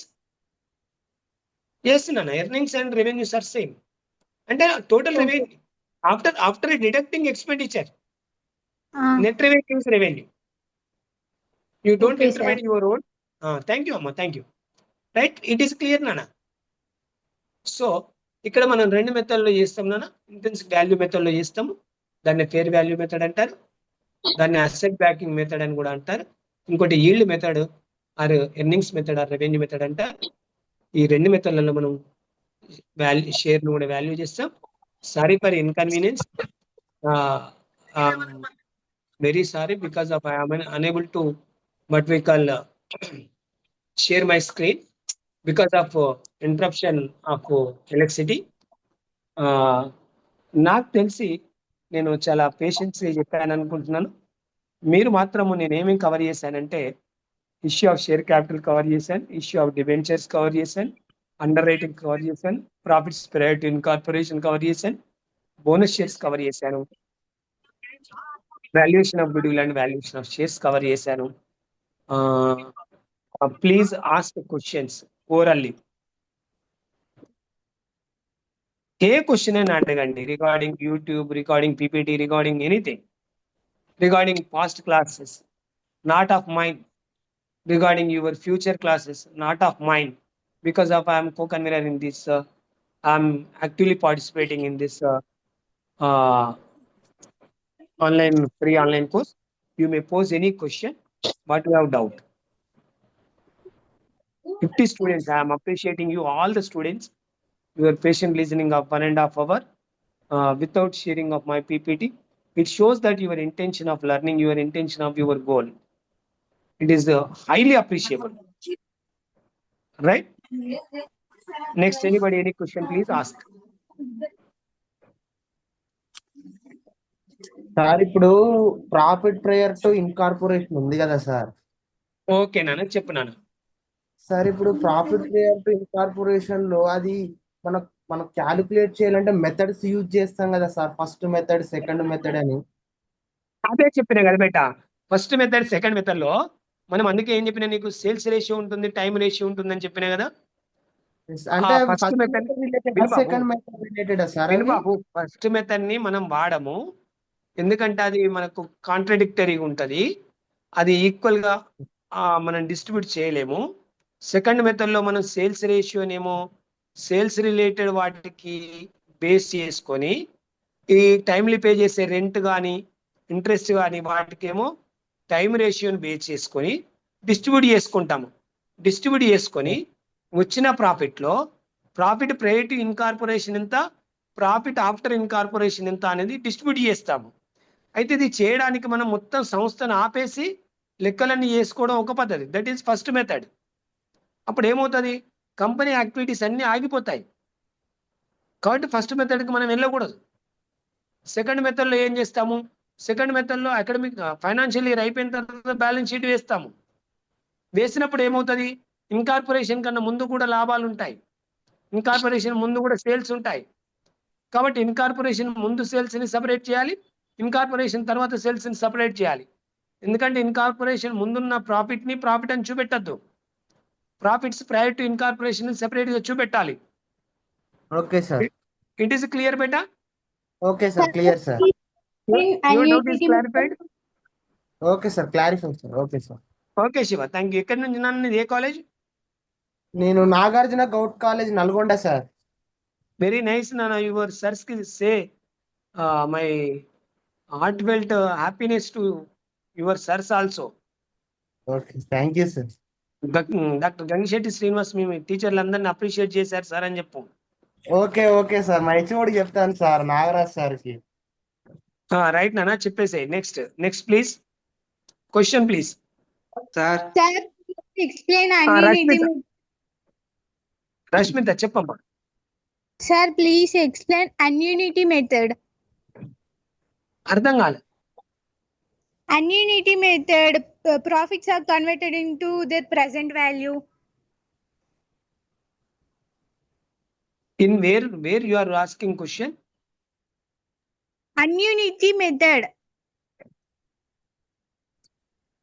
Nana. Earnings and revenues are same. And then total revenue after deducting expenditure, net revenue is revenue. You don't Okay, interpret sir. your own. Thank you, Amma. Thank you. Right? It is clear, Nana. So, ఇక్కడ మనం రెండు మెథడ్లో చేస్తాం నాన్న. Intrinsic value మెథడ్లో చేస్తాము, దాన్ని fair value method అంటారు, దాన్ని అసెట్ బ్యాకింగ్ మెథడ్ అని కూడా అంటారు. ఇంకోటి yield method or earnings method or revenue method అంటారు. ఈ రెండు మెథడ్లలో మనం షేర్ను కూడా వాల్యూ చేస్తాం. Sorry for inconvenience. Very sorry because of I am unable to what we call share my screen because of interruption of electricity. నాకు తెలిసి నేను చాలా పేషెన్స్గా చెప్పాను అనుకుంటున్నాను. మీరు మాత్రము నేనేమేమి కవర్ చేశానంటే issue of share capital cover చేశాను, ఇష్యూ ఆఫ్ డిబెంచర్స్ కవర్ చేశాను, అండర్ రైటింగ్ కవర్ చేశాను, profits prior to incorporation cover చేశాను, బోనస్ షేర్స్ కవర్ చేశాను, valuation of goodwill and valuation of shares cover చేశాను. Please ask questions orally. ఏ question అయినా అడగండి regarding YouTube, regarding PPT, regarding anything, regarding past classes, not of mind, regarding your future classes, not of mine, because of I am co-convener in this, I am actively participating in this free online course. You may pose any question, but you have doubt. 50 students, I am appreciating you, all the students, your patient listening of 1.5 hour without sharing of my PPT. It shows that your intention of learning, your intention of your goal. It is highly appreciable, right? Next, anybody any question, please ask. Sir ఇప్పుడు profit prayer to incorporation ఉంది కదా sir. Okay నాన్న, చెప్పు నాన్న. Sir ఇప్పుడు profit prayer to incorporation లో అది మనం క్యాలిక్యులేట్ చేయాలంటే మెథడ్స్ యూజ్ చేస్తాం కదా sir, first method second method అని. అదే చెప్పినా కదా బేట, ఫస్ట్ మెథడ్ సెకండ్ మెథడ్ లో మనం అందుకే ఏం చెప్పినా నీకు సేల్స్ రేషియో ఉంటుంది, టైం రేషియో ఉంటుంది అని చెప్పినా కదా. అంటే first method second method related sir. బాబు, ఫస్ట్ మెథడ్ ని మనం వాడము ఎందుకంటే అది మనకు కాంట్రడిక్టరీగా ఉంటుంది, అది ఈక్వల్ గా మనం డిస్ట్రిబ్యూట్ చేయలేము. సెకండ్ మెథడ్ లో మనం సేల్స్ రేషియోనేమో సేల్స్ రిలేటెడ్ వాటికి బేస్ చేసుకొని ఈ టైమ్లీ పే చేసే రెంట్ కానీ ఇంట్రెస్ట్ కానీ వాటికేమో టైం రేషియోని బేస్ చేసుకొని డిస్ట్రిబ్యూట్ చేసుకుంటాము. డిస్ట్రిబ్యూట్ చేసుకొని వచ్చిన ప్రాఫిట్లో ప్రాఫిట్ ప్రైర్ టు ఇన్కార్పొరేషన్ ఎంత, ప్రాఫిట్ ఆఫ్టర్ ఇన్కార్పొరేషన్ ఎంత అనేది డిస్ట్రిబ్యూట్ చేస్తాము. అయితే ఇది చేయడానికి మనం మొత్తం సంస్థను ఆపేసి లెక్కలన్నీ చేసుకోవడం ఒక పద్ధతి, దట్ ఈస్ ఫస్ట్ మెథడ్. అప్పుడు ఏమవుతుంది, కంపెనీ యాక్టివిటీస్ అన్నీ ఆగిపోతాయి. కాబట్టి ఫస్ట్ మెథడ్కి మనం వెళ్ళకూడదు. సెకండ్ మెథడ్లో ఏం చేస్తాము, సెకండ్ మెథడ్లో అకాడమిక్ ఫైనాన్షియల్ ఇయర్ అయిపోయిన తర్వాత బ్యాలెన్స్ షీట్ వేస్తాము. వేసినప్పుడు ఏమవుతుంది, ఇన్కార్పొరేషన్ కన్నా ముందు కూడా లాభాలు ఉంటాయి, ఇన్కార్పొరేషన్ ముందు కూడా సేల్స్ ఉంటాయి. కాబట్టి ఇన్కార్పొరేషన్ ముందు సేల్స్ని సపరేట్ చేయాలి, ఇన్కార్పొరేషన్ తర్వాత సేల్స్ని సపరేట్ చేయాలి. ఎందుకంటే ఇన్కార్పొరేషన్ ముందున్న ప్రాఫిట్ని ప్రాఫిట్ అని చూపెట్టద్దు, ప్రాఫిట్స్ ప్రైర్ టు ఇన్కార్పొరేషన్ సెపరేట్గా చూపెట్టాలి. Okay sir. It is clear బేటా? Okay sir, clear sir. Your doubt is clarified? Okay sir, clarified sir. Okay sir. Okay Shiva, thank you. ఎక్కడి నుంచి నన్ను, ఏ కాలేజ్? నేను Nagarjuna govt college Nalgonda sir. Very nice నాన్న, your sirs కి say my heartfelt happiness to your sirs also. Okay, thank you sir. Doctor Gangisetti Srinivas మీ టీచర్లందరినీ appreciate చేశారు sir అని చెప్పు. ఓకే సార్, మా హెచ్ఓడి చెప్తాను సార్, నాగరాజ్ సార్కి. రైట్ నాన్న, చెప్పేసాయి. Next please, question please. Sir explain Rashmita చెప్పమ్మా. Sir, please explain annuity method. అర్థం కాలే. Annuity method, profits are converted into their present value. In where you are asking question? Annuity method.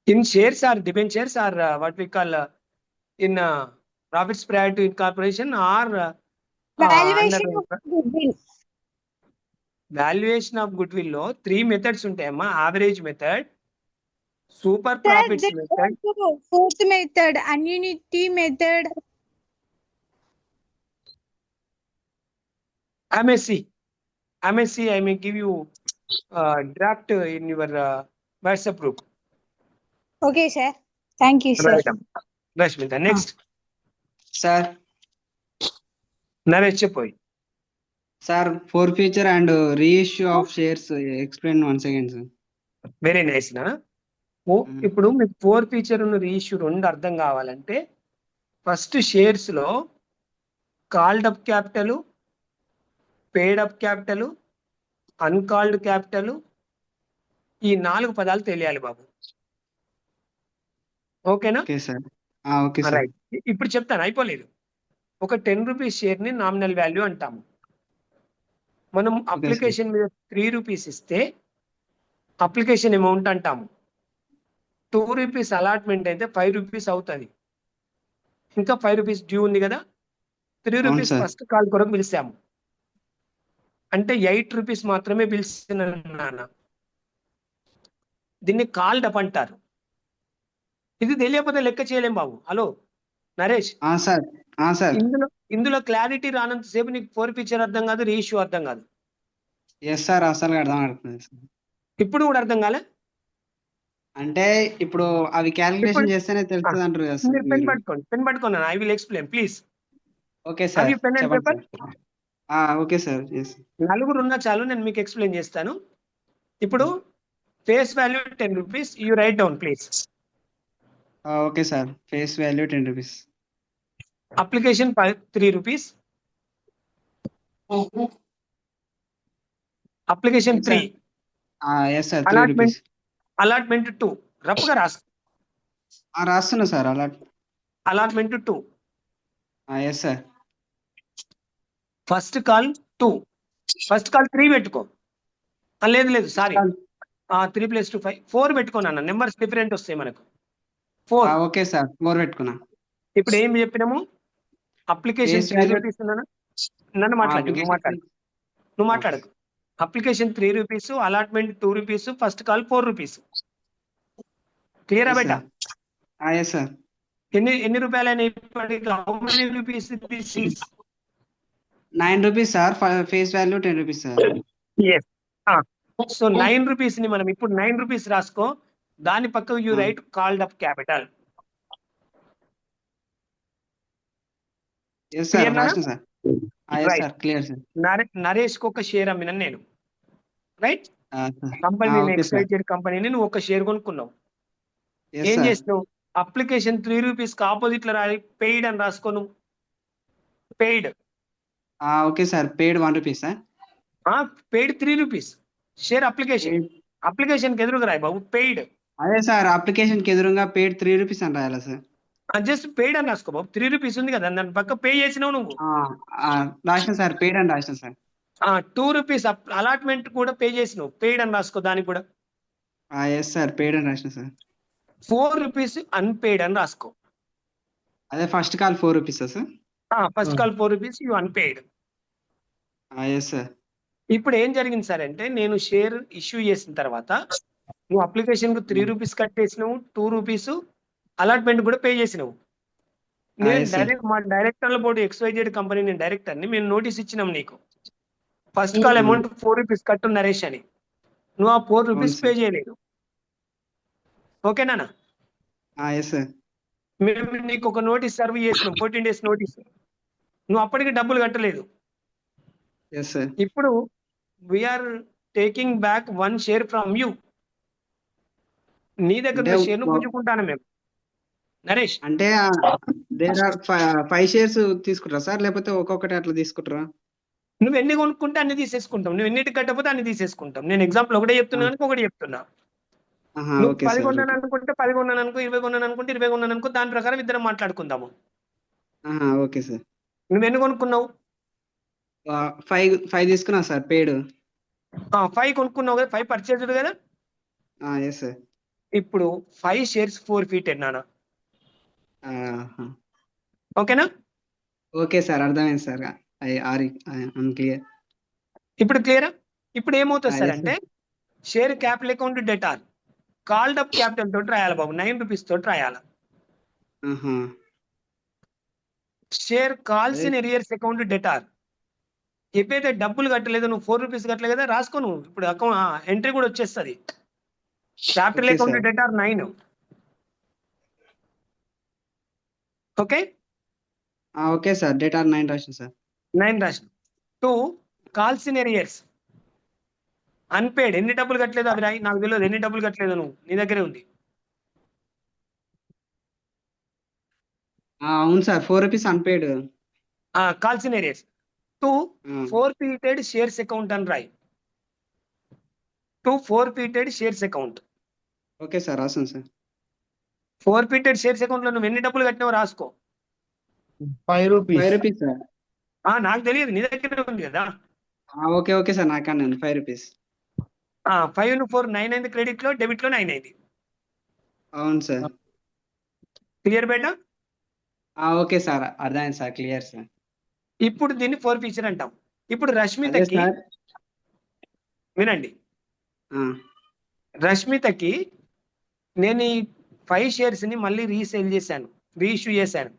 In shares or debentures or what we call in profits prior to incorporation or Valuation of goodwill. Valuation of goodwill లో 3 methods ఉంటాయమ్మా. Average method, super Sir, profits there is method, also fourth method, annuity method. I may give you draft in your WhatsApp group. Okay, sir. Thank you, sir. Right. Rashmita, next. Sir Naresh చెప్పోయి. Sir forfeiture and reissue of shares explain once again sir. Very nice నా. ఇప్పుడు మీకు 4 feature ఉన్న reissue రెండు అర్థం కావాలంటే first shares లో called up capital, పేడ్ up capital, uncalled capital, ఈ 4 పదాలు తెలియాలి బాబు. ఓకేనా? Okay sir. Okay sir. Right. ఇప్పుడు చెప్తాను, అయిపోలేదు. ఒక 10 రూపీస్ షేర్ ని నామినల్ వాల్యూ అంటాము. మనం అప్లికేషన్ మీద 3 రూపీస్ ఇస్తే అప్లికేషన్ అమౌంట్ అంటాము. 2 రూపీస్ అలాట్మెంట్ అయితే 5 రూపీస్ అవుతుంది. ఇంకా 5 రూపీస్ డ్యూ ఉంది కదా, 3 రూపీస్ సార్. ఫస్ట్ కాల్ కొరకు పిలిచాము. అంటే 8 రూపీస్ మాత్రమే పిలిచిన. దీన్ని కాల్డ్ అప్ అంటారు. ఇది తెలియకపోతే లెక్క చేయలేం బాబు. Hello Naresh, sir. సార్. ఇందులో క్లారిటీ రానంత సేపు నీకు 4 ఫీచర్ అర్థం కాదు, రీఇష్యూ అర్థం కాదు. ఎస్ సార్, అసలు అర్థం అవుతుంది సార్. ఇప్పుడు కూడా అర్థం కాలే? అంటే ఇప్పుడు అవి క్యాలిక్యులేషన్ చేస్తేనే తెలుస్తుంది అంటారు కదా సార్ మీరు పెన్ మీరు. పట్టుకోండి. I will explain please. Okay sir, Have you pen and చెప్పండి paper? Sir. Okay sir. Yes. నలుగురు ఉన్నా చాలు, నేను మీకు ఎక్స్ప్లెయిన్ చేస్తాను. ఇప్పుడు face value 10 rupees, you write down please. Okay sir. Face value 10 rupees. Application 3 rupees. Application 3. Yes sir, 3 rupees. Allotment 2. రఫ్గా రాసుకో. రాస్తున్నా sir. Allotment 2. Yes sir. First call 2. First call 3 పెట్టుకో. లేదు సారీ, 3 + 2 5, 4 పెట్టుకోనన్న. నెంబర్స్ డిఫరెంట్ వస్తాయి మనకు. 4. Okay sir, 4 పెట్టుకున్నా. ఇప్పుడు ఏం చెప్పినాము? Application 3 rupees. నన్ను మాట్లాడు, నువ్వు మాట్లాడకు. Application 3 rupees, allotment 2 rupees, first call 4 rupees. క్లియరా బేటా? Yes sir. ఎన్ని రూపాయలు ఇప్పటికి? How many rupees this is? 9 rupees sir. Face value 10 rupees sir. yes. So 9 rupees ని మనం ఇప్పుడు 9 రూపీస్ రాసుకో. దాని పక్కకు you write called up capital. Yes sir, రాసిన sir. Yes sir, clear sir. Naresh కు ఒక షేర్ అమ్మిన నేను, right? Company okay sir. XYZ కంపెనీని నువ్వు ఒక షేర్ కొనుక్కున్నావు. ఎస్ ఏం సార్. చేసినావు? అప్లికేషన్ 3 రూపీస్ కి ఆపోజిట్ లో రాయి పెయిడ్ అని రాసుకోను. Paid. Okay sir. Paid 1 rupees sir. Paid 3 rupees. Share application కి ఎదురుగా రాయి బాబు, పెయిడ్. అదే సార్, అప్లికేషన్ కి ఎదురుగా పెయిడ్ 3 రూపీస్ అని రాయాలా సార్? జస్ట్ పెయిడ్ అని రాసుకో బాబు. 3 రూపీస్ ఉంది కదా, దాని పక్క పే చేసినావు నువ్వు. రాసిన సార్, పెయిడ్ అని రాసిన సార్. 2 రూపీస్ అలాట్మెంట్ కూడా పే చేసినావు, పెయిడ్ అని రాసుకో దానికి కూడా. ఎస్ సార్, పెయిడ్ అని రాసిన సార్. 4 రూపీస్ అన్పెయిడ్ అని రాసుకో. అదే first call 4 rupees sir. First call 4 rupees, you unpaid. Yes sir. ఇప్పుడు ఏం జరిగింది సార్ అంటే, నేను షేర్ ఇష్యూ చేసిన తర్వాత నువ్వు అప్లికేషన్ కు 3 రూపీస్ కట్టేసినావు, 2 రూపీస్ అలాట్మెంట్ కూడా పే చేసినావు. నేను yes, sir. డైరెక్ట్ మా డైరెక్టర్ల బోర్డు ఎక్స్‌వైజెడ్ కంపెనీ నేను డైరెక్టర్ని, మేము నోటీస్ ఇచ్చినాం నీకు. ఫస్ట్ కాల్ అమౌంట్ 4 రూపీస్ కట్టు నరేష్ అని. నువ్వు ఆ 4 రూపీస్ అవును, పే sir. చేయలేదు. ఓకేనా? Yes sir. మేము నీకు ఒక నోటీస్ సర్వ్ చేసినాం, 14 days నోటీస్. నువ్వు అప్పటికి డబ్బులు కట్టలేదు. Yes sir. ఇప్పుడు we're taking back 1 share from you. నీ దగ్గర అంటే షేర్ ను పుంజుకుంటాను మేము నరేష్. అంటే దేర్ ఆర్ 5 షేర్స్ తీసుకుంటారా సార్, లేకపోతే ఒక్కొక్కటి అట్లా తీసుకుంటారా? నువ్వు ఎన్ని కొనుక్కుంటే అన్ని తీసేసుకుంటాం. నువ్వు ఎన్నిటికి కట్టకపోతే అన్ని తీసేసుకుంటాం. నేను ఎగ్జాంపుల్ ఒకటే చెప్తున్నాను, ఒకటి చెప్తున్నా. నువ్వు ఓకే 10 సార్. కొన్నాను అనుకుంటే 10 కొన్నాను అనుకో, 20 కొన్నాను అనుకుంటే 20 కొన్నాను అనుకో, దాని ప్రకారం ఇద్దరం మాట్లాడుకుందాము. Okay sir. నువ్వు ఎన్ని కొనుక్కున్నావు? 5 తీసుకున్నా సార్, పెయిడ్. 5 కొనుక్కున్నావు కదా, 5 పర్చేజ్డ్ కదా. Yes sir. ఇప్పుడు 5 షేర్స్ 4 feet నానా. ఓకేనా? ఓకే సార్, అర్థమైంది సార్. I'm clear. ఇప్పుడు క్లియరా? ఇప్పుడు ఏమవుతుంది సార్ yes, అంటే, share capital account debtor called up capital తోటి రాయాలి బాబు, 9 రూపీస్ తోటి రాయాలి. Share calls in arrears account debtor. ఎప్పుడైతే డబ్బులు కట్టలేదు, నువ్వు 4 రూపీస్ కట్టలేదు కదా, రాసుకో నువ్వు. ఇప్పుడు అకౌంట్ ఎంట్రీ కూడా వచ్చేస్తుంది. Capital Okay, account sir. Debtor 9. Okay, okay sir. Data 9 రాసిన సార్. 9 రాసిన. 2 కాల్స్ ఇన్ ఎరియర్స్. అన్పేడ్ ఎన్ని డబ్బులు కట్టలేదు అవి రాయి, నాకు తెలియదు ఎన్ని డబ్బులు కట్టలేదు, నువ్వు నీ దగ్గరే ఉంది. అవును sir, 4 rupees unpaid. Calls in arrears to forfeited shares account అని రాయి. To forfeited shares account. Okay sir, రాసాను సార్. ఫోర్ఫీటెడ్ షేర్స్ అకౌంట్ లో నువ్వు ఎన్ని డబ్బులు కట్టినావో రాసుకో. 5 రూపీస్. 5 rupees sir. నాకు తెలియదు, నీ దగ్గర ఉంది కదా. ఓకే ఓకే సార్, నాకన్నా 5 రూపీస్. 5 ను 4 9 అయింది, క్రెడిట్ లో, డెబిట్ లో 9 అయింది. అవును సార్. క్లియర్ బేటా? ఓకే సార్, అర్థమైంది సార్, క్లియర్ సార్. ఇప్పుడు దీన్ని 4 ఫీచర్ అంటాం. ఇప్పుడు అదే రష్మితకి సార్. వినండి, రష్మితకి నేను ఈ 5 షేర్స్ ని మళ్ళీ రీసేల్ చేశాను, రీఇష్యూ చేశాను.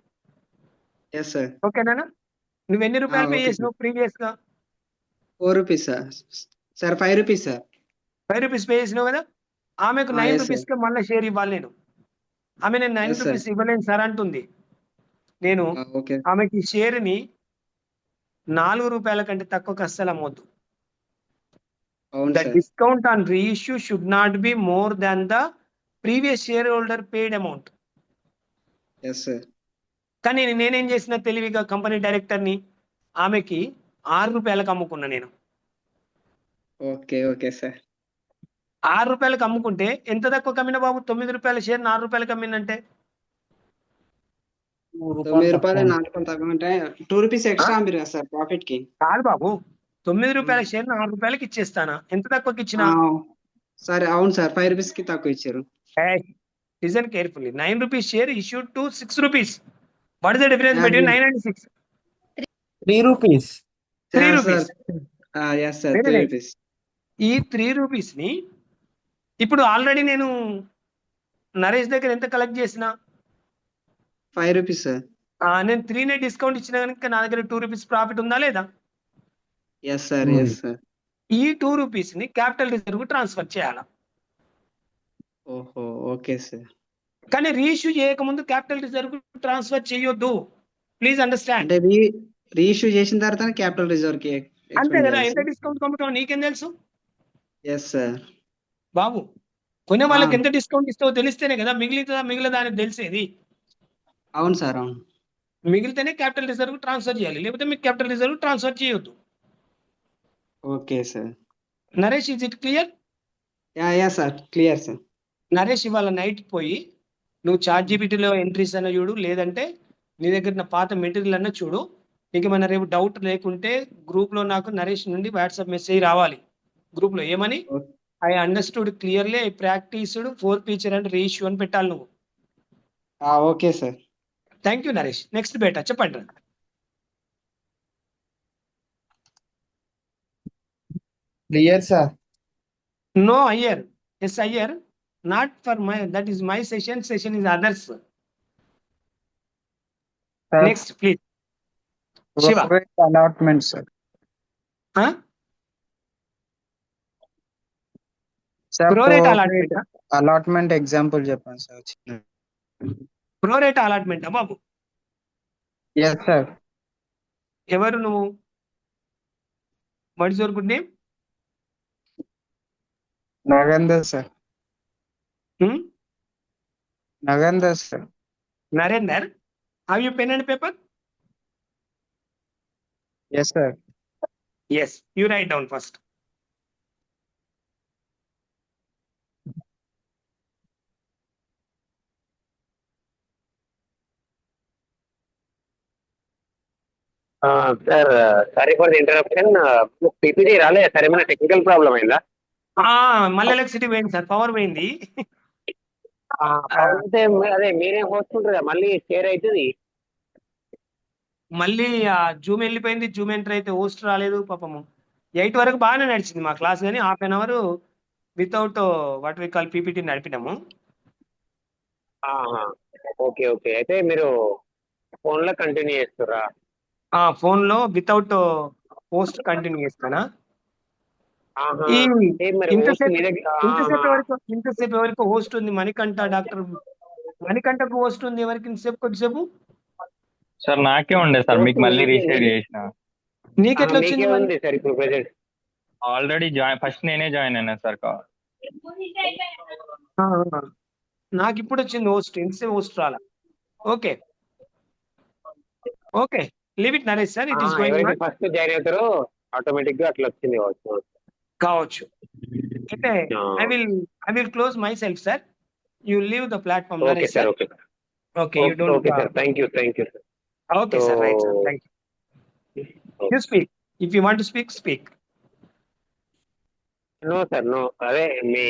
Yes sir. ఓకేనా? నువ్వు ఎన్ని రూపాయలు పే ఓకే చేసినావు ప్రీవియస్ గా? 4 rupees sir. Sir 5 rupees sir. 5 rupees pay చేసినావు కదా. ఆమెకు 9 yes sir. రూపీస్ కి మళ్ళీ షేర్ ఇవ్వాలి నేను. ఆమె నేను 9 Yes sir. రూపీస్ ఇవ్వలేను సార్ అంటుంది. నేను ఓకే. ఆమెకి షేర్ ని 4 రూపాయల కంటే తక్కువకి అస్సలు అమ్మొద్దు. అవును The sir. discount on reissue should not be more than the previous shareholder paid amount. Yes sir. కానీ నేనేం చేసిన తెలివిగా కంపెనీ డైరెక్టర్ ని ఆమెకి 6 రూపాయలకు అమ్ముకున్నా నేను. Okay okay sir. 6 రూపాయలకు అమ్ముకుంటే ఎంత తక్కువ కమ్మిన బాబు? 9 రూపాయల షేర్ 4 రూపాయలకు అమ్మిందంటే 9 రూపాయలు 4 తక్కువ అంటే 2 రూపీస్ ఎక్స్ట్రా అమ్మిరు కదా సార్ ప్రాఫిట్ కి. కాదు బాబు, 9 రూపాయల షేర్ 4 రూపాయలకి ఇచ్చేస్తానా? ఎంత తక్కువకి ఇచ్చినా? సరే, అవును సార్, 5 రూపీస్ కి తక్కువ ఇచ్చారు. Listen carefully. 9 rupees share issued to 6 rupees. What is the difference Yeah, between 9 and 6? 3 rupees. 3 rupees. Yes sir, Very 3 nice. Rupees. ఈ 3 రూపీస్ ని ఇప్పుడు ఆల్రెడీ నేను నరేష్ దగ్గర ఎంత కలెక్ట్ చేసిన? 5 రూపీస్ సార్. నేను 3 నే డిస్కౌంట్ ఇచ్చిన కనుక నా దగ్గర 2 రూపీస్ ప్రాఫిట్ ఉందా లేదా? Yes sir, yes sir. ఈ 2 రూపీస్ ని క్యాపిటల్ రిజర్వ్ ట్రాన్స్ఫర్ చేయాలి. ఓహో, ఓకే సార్. కానీ రీఇష్యూ చేయకముందు క్యాపిటల్ రిజర్వ్ ట్రాన్స్ఫర్ చేయొద్దు. Please understand. అంటే రీఇష్యూ చేసిన తర్వాత క్యాపిటల్ రిజర్వ్ కి అంతే కదా. ఎంత డిస్కౌంట్ కమ్ముతావు నీకేం తెలుసు ఎస్ సార్. బాబు? కొనే వాళ్ళకి ఎంత డిస్కౌంట్ ఇస్తావో తెలిస్తేనే కదా మిగిలిదా అని తెలిసేది. అవును సార్, అవును. మిగిలితేనే క్యాపిటల్ రిజర్వ్ ట్రాన్స్ఫర్ చేయాలి, లేకపోతే మీకు క్యాపిటల్ రిజర్వ్ ట్రాన్స్ఫర్ చేయొద్దు. Okay sir. Naresh, is it clear? Yeah sir, clear sir. Naresh, ఇవాళ నైట్ పోయి నువ్వు ChatGPT లో ఎంట్రీస్ అన్న చూడు, లేదంటే నీ దగ్గర ఉన్న పాత మెటీరియల్ అన్న చూడు. నీకు ఏమైనా రేపు డౌట్ లేకుంటే గ్రూప్ లో నాకు నరేష్ నుండి వాట్సాప్ మెసేజ్ రావాలి. గ్రూప్ లో ఏమని? I understood clearly, I practised 4 feature and reissue అని పెట్టాలి నువ్వు. Okay sir. Thank you Naresh. Next బేటా చెప్పండి. Clear sir. నో అయ్యర్. ఎస్ అయ్యర్. Not for my, that is my session is others. Next please. Shiva. Allotment sir. Prorate allotment. Allotment example చెప్పండి sir. Prorate allotment బాబు? Yes sir. ఎవరు నువ్వు? What is your good name? Nagender sir. Nagender sir. Narender. Have you pen and paper? Yes sir. Yes, you write down first. Sir, sorry for the interruption. PPT రాలే sir, ఏమైనా technical problem అయిందా? మళ్ళీ electricity పోయింది sir, power పోయింది. అయితే అదే మీరే పోసుకుంటారు కదా, మళ్ళీ షేర్ అవుతుంది. మళ్ళీ జూమ్ వెళ్ళిపోయింది. జూమ్ ఎంటర్ అయితే హోస్ట్ రాలేదు పాపము. 8 వరకు బాగానే నడిచింది మా క్లాస్, కానీ ½ an hour without what we call PPT నడిపినాము. Okay okay. అయితే మీరు ఫోన్ లో కంటిన్యూ చేస్తారా? ఫోన్ లో వితౌట్ హోస్ట్ కంటిన్యూ చేస్తానా? ఇంతసేపు ఎవరికి హోస్ట్ ఉంది? మణికంఠ, డాక్టర్ మణికంఠకు హోస్ట్ ఉంది. ఎవరికి ఇంతసేపు? కొద్దిసేపు సార్ నాకే ఉండే సార్, మీకు మళ్ళీ రీషేర్ చేసిన. నీకెట్లా వచ్చింది సార్ ఇప్పుడు ప్రెజెంట్? ఆల్రెడీ ఫస్ట్ నేనే జాయిన్ అయినా సార్. నాకు ఇప్పుడు వచ్చింది హోస్ట్, హోస్ట్ రాలా. Okay okay, leave it Naresh sir, it is going ఎవరైతే ఫస్ట్ జాయిన్ అవుతారో ఆటోమేటిక్ గా అట్లా వచ్చింది కావచ్చు. అయితే I will close my self sir, you leave the platform okay Naresh sir. Sir. Okay okay, you don't. Okay sir, thank you sir. Okay sir, right sir, thank you. You speak, if you want to speak. No sir, no. అదే మీ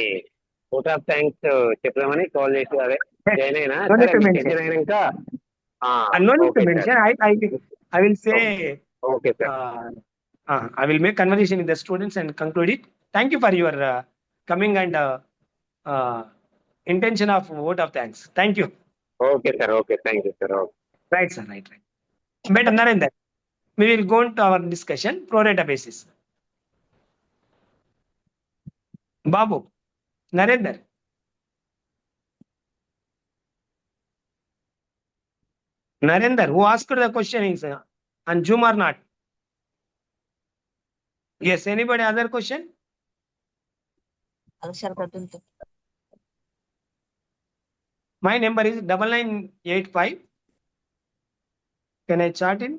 vote of thanks చెప్దామని call చేసి అదే join అయినా. సరే, session అయినాక No need to mention. I will say. Okay, sir. I will make conversation with the students and conclude it. Thank you for your coming and intention of vote of thanks. Thank you. Okay, sir. Okay, thank you, sir. Okay. Right, sir. Right. Better Narendra, we will go into our discussion pro rata basis. Babu, Narendra. Narendra, who asked the question is on Zoom or not? Yes, anybody other question? My number is 9985. Can I chat in?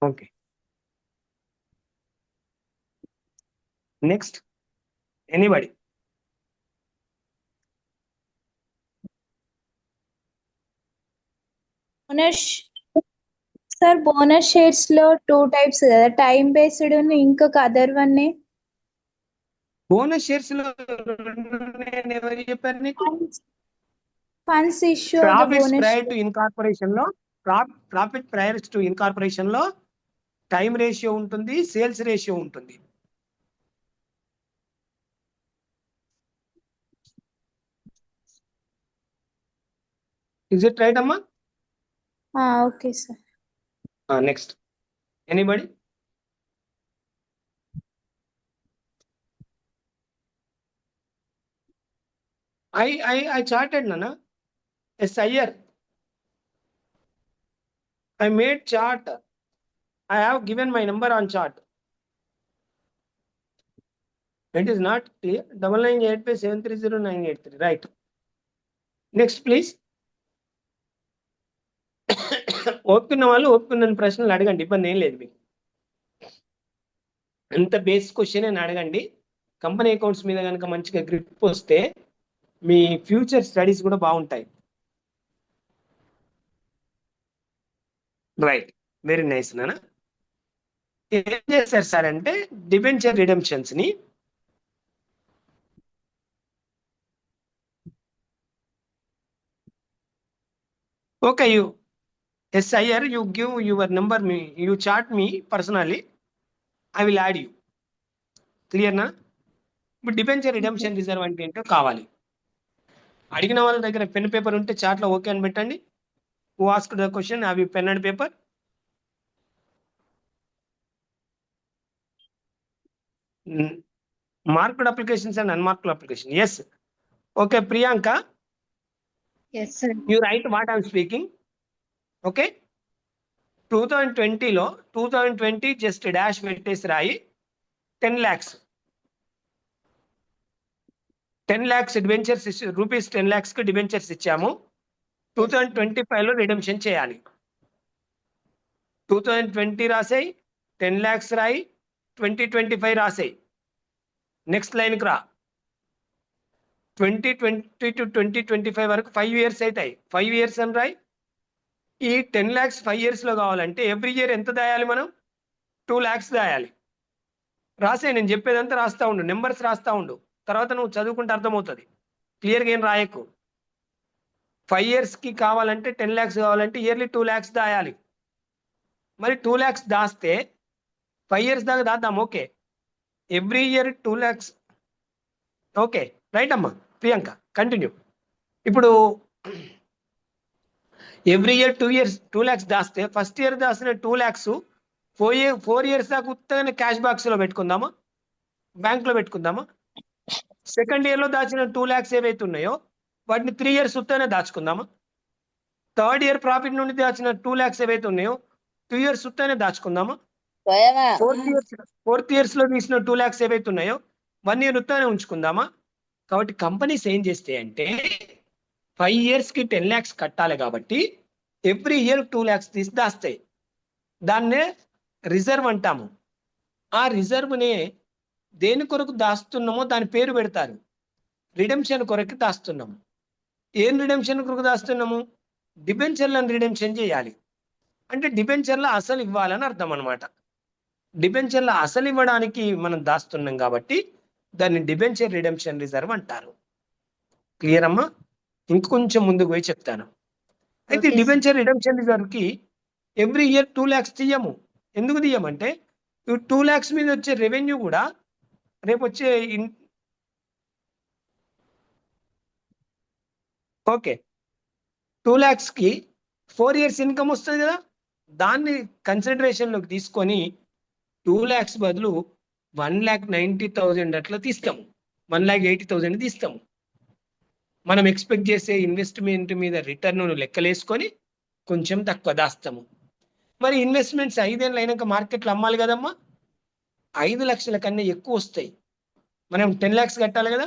Okay. Next, anybody? Sir bonus shares లో 2 types కదా, time based ఇంకొక other one. Bonus shares లో ఎవరు చెప్పారు నీకు? Funds issue profits prior to incorporation లో, profit prior to incorporation లో time ratio ఉంటుంది, సేల్స్ రేషియో ఉంటుంది. Is it right, Amma? Okay, sir. Next, anybody? I charted, Nana. SIR. I made chart. I have given my number on chart. It is not clear. 9985730983. Right. Next, please. ఓపుకున్న వాళ్ళు ఓపుకున్న ప్రశ్నలు అడగండి, ఇబ్బంది ఏం లేదు మీకు. ఎంత base question అని అడగండి. కంపెనీ అకౌంట్స్ మీద కనుక మంచిగా గ్రిప్ వస్తే మీ ఫ్యూచర్ స్టడీస్ కూడా బాగుంటాయి. రైట్, వెరీ నైస్ నాన్న. ఏం చేస్తారు సార్ అంటే డిబెంచర్ రిడెంప్షన్స్ ని okay, SIR, you give your number me, you chat me personally, I will add you. Clear na? But debenture redemption reserve అంటే ఏంటో కావాలి. అడిగిన వాళ్ళ దగ్గర పెన్ పేపర్ ఉంటే చాట్ లో ఓకే అని పెట్టండి. Who asked the question? Have you pen and paper? Marked applications and unmarked application. Yes. Okay, Priyanka. Yes, sir. You write what I am speaking. Okay. 2020 లో 2020 జస్ట్ డాష్ పెట్టేసి రాయి 10 lakhs. 10 lakhs debentures rupees 10 lakhs కి debentures ఇచ్చాము. 2025 లో redemption చేయాలి. 2020 రాసాయి, 10 lakhs రాయి, 2025 రాసాయి. Next లైన్కి రా. 2020 to 2025 వరకు 5 years అవుతాయి. 5 years అని రాయి. ఈ 10 lakhs 5 years లో కావాలంటే ఎవ్రీ ఇయర్ ఎంత దాయాలి మనం? 2 lakhs దాయాలి. రాసే, నేను చెప్పేదంతా రాస్తా ఉండు, నెంబర్స్ రాస్తా ఉండు, తర్వాత నువ్వు చదువుకుంటే అర్థమవుతుంది. క్లియర్గా ఏం రాయకు. 5 years కి కావాలంటే 10 lakhs కావాలంటే ఇయర్లీ 2 lakhs దాయాలి. మరి 2 lakhs దాస్తే 5 years దాకా దాద్దాం. Okay, every year 2 lakhs. Okay, right అమ్మా. ప్రియాంక కంటిన్యూ. ఇప్పుడు ఎవ్రీ ఇయర్ 2 lakhs దాస్తే ఫస్ట్ ఇయర్ దాసిన 2 lakhs 4 years దాకా ఉత్తగానే క్యాష్ బాక్స్ లో పెట్టుకుందామా, బ్యాంక్ లో పెట్టుకుందామా? సెకండ్ ఇయర్ లో దాచిన 2 lakhs ఏవైతే ఉన్నాయో వాటిని 3 years ఉత్తగానే దాచుకుందామా? థర్డ్ ఇయర్ ప్రాఫిట్ నుండి దాచిన 2 lakhs ఏవైతే ఉన్నాయో 2 years ఉత్తగానే దాచుకుందామా? ఫోర్త్ ఇయర్స్ లో తీసిన 2 lakhs ఏవైతే ఉన్నాయో 1 year ఉత్తగానే ఉంచుకుందామా? కాబట్టి కంపెనీస్ ఏం చేస్తాయి అంటే 5 years కి 10 lakhs కట్టాలి కాబట్టి ఎవ్రీ ఇయర్ 2 lakhs తీసి దాస్తాయి. దాన్నే రిజర్వ్ అంటాము. ఆ రిజర్వ్నే దేని కొరకు దాస్తున్నామో దాని పేరు పెడతారు. రిడెంప్షన్ కొరకు దాస్తున్నాము. ఏం రిడెంప్షన్ కొరకు దాస్తున్నాము? డిబెంచర్లను రిడెంప్షన్ చేయాలి. అంటే డిబెంచర్ల అసలు ఇవ్వాలని అర్థం అనమాట. డిబెంచర్ల అసలు ఇవ్వడానికి మనం దాస్తున్నాం కాబట్టి దాన్ని డిబెంచర్ రిడెంప్షన్ రిజర్వ్ అంటారు. క్లియర్ అమ్మా? ఇంకొంచెం ముందుకు పోయి చెప్తాను. అయితే Okay, డిబెంచర్ రిడెంప్షన్ రిజర్వ్ కి ఎవ్రీ ఇయర్ 2 lakhs తీయము. ఎందుకు తీయమంటే 2 lakhs మీద వచ్చే రెవెన్యూ కూడా రేపు వచ్చే ఓకే 2 lakhs కి 4 years ఇన్కమ్ వస్తుంది కదా, దాన్ని కన్సిడరేషన్ లోకి తీసుకొని 2 lakhs బదులు 1,90,000 అట్లా తీస్తాము. 1,80,000 తీస్తాము. మనం ఎక్స్పెక్ట్ చేసే ఇన్వెస్ట్మెంట్ మీద రిటర్న్ లెక్కలేసుకొని కొంచెం తక్కువ దాస్తాము. మరి ఇన్వెస్ట్మెంట్స్ 5 ఏళ్ళు అయినాక మార్కెట్లో అమ్మాలి కదమ్మా, 5 లక్షల కన్నా ఎక్కువ వస్తాయి. మనం 10 lakhs కట్టాలి కదా,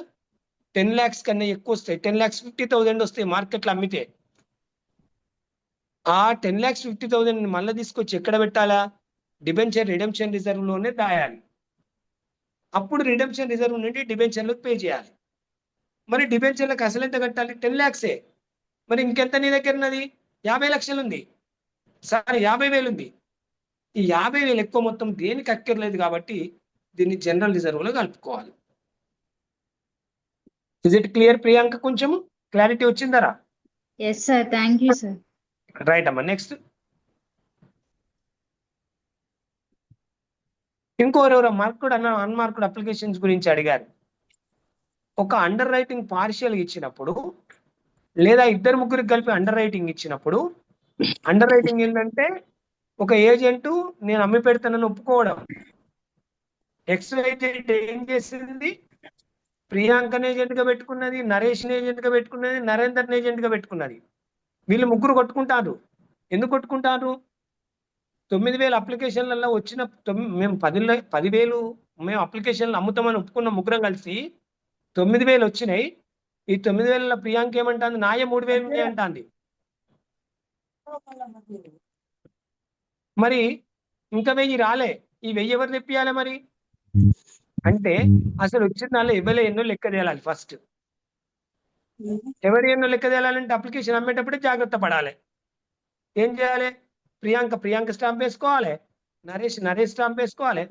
10 lakhs కన్నా ఎక్కువ వస్తాయి. 10,50,000 వస్తాయి మార్కెట్లో అమ్మితే. ఆ 10,50,000 మళ్ళీ తీసుకొచ్చి ఎక్కడ పెట్టాలా? డిబెంచర్ రిడెంప్షన్ రిజర్వ్ లోనే దాయాలి. అప్పుడు రిడెంప్షన్ రిజర్వ్ నుండి డిబెంచర్లకు పే చేయాలి. మరి డిబెంచర్లకు అసలు ఎంత కట్టాలి? 10 lakhs. మరి ఇంకెంత నీ దగ్గర ఉన్నది? 50 లక్షలు ఉంది, సారీ 50,000 ఉంది. ఈ 50,000 ఎక్కువ మొత్తం దేనికి అక్కర్లేదు కాబట్టి దీన్ని జనరల్ రిజర్వ్ లో కలుపుకోవాలి. Is it clear Priyanka? కొంచెము క్లారిటీ వచ్చిందరా? yes sir, thank you sir. Right అమ్మా. నెక్స్ట్ ఇంకోరెవరో మార్కుడ్ అన్మార్కుడ్ అప్లికేషన్స్ గురించి అడిగారు. ఒక అండర్ రైటింగ్ పార్షియల్ ఇచ్చినప్పుడు లేదా 2-3 కలిపి అండర్ రైటింగ్ ఇచ్చినప్పుడు, అండర్ రైటింగ్ ఏంటంటే ఒక ఏజెంట్ నేను అమ్మి పెడతానని ఒప్పుకోవడం. ఎక్స్‌వైజెడ్ ఏం చేసింది? ప్రియాంకని ఏజెంట్ గా పెట్టుకున్నది, నరేష్ ఏజెంట్ గా పెట్టుకున్నది, నరేందర్ ఏజెంట్ గా పెట్టుకున్నది. వీళ్ళు ముగ్గురు కొట్టుకుంటారు. ఎందుకు కొట్టుకుంటారు? 9,000 అప్లికేషన్లలో వచ్చిన మేము 10,000 మేము అప్లికేషన్లు అమ్ముతామని ఒప్పుకున్న ముగ్గురం కలిసి 9,000 వచ్చినాయి. ఈ 9,000 ప్రియాంక ఏమంటాంది? నాయ 3,000 అంటాంది. మరి ఇంకా 1,000 రాలే. ఈ 1,000 ఎవరు తెప్పియాలి మరి? అంటే అసలు వచ్చిన దానిలో ఎవరు ఎన్నో లెక్క తేలాలి. ఫస్ట్ ఎవరు ఎన్నో లెక్క తేలాలంటే అప్లికేషన్ అమ్మేటప్పుడే జాగ్రత్త పడాలి. ఏం చేయాలి? ప్రియాంక స్టాంప్ వేసుకోవాలి, నరేష్ స్టాంప్ వేసుకోవాలి,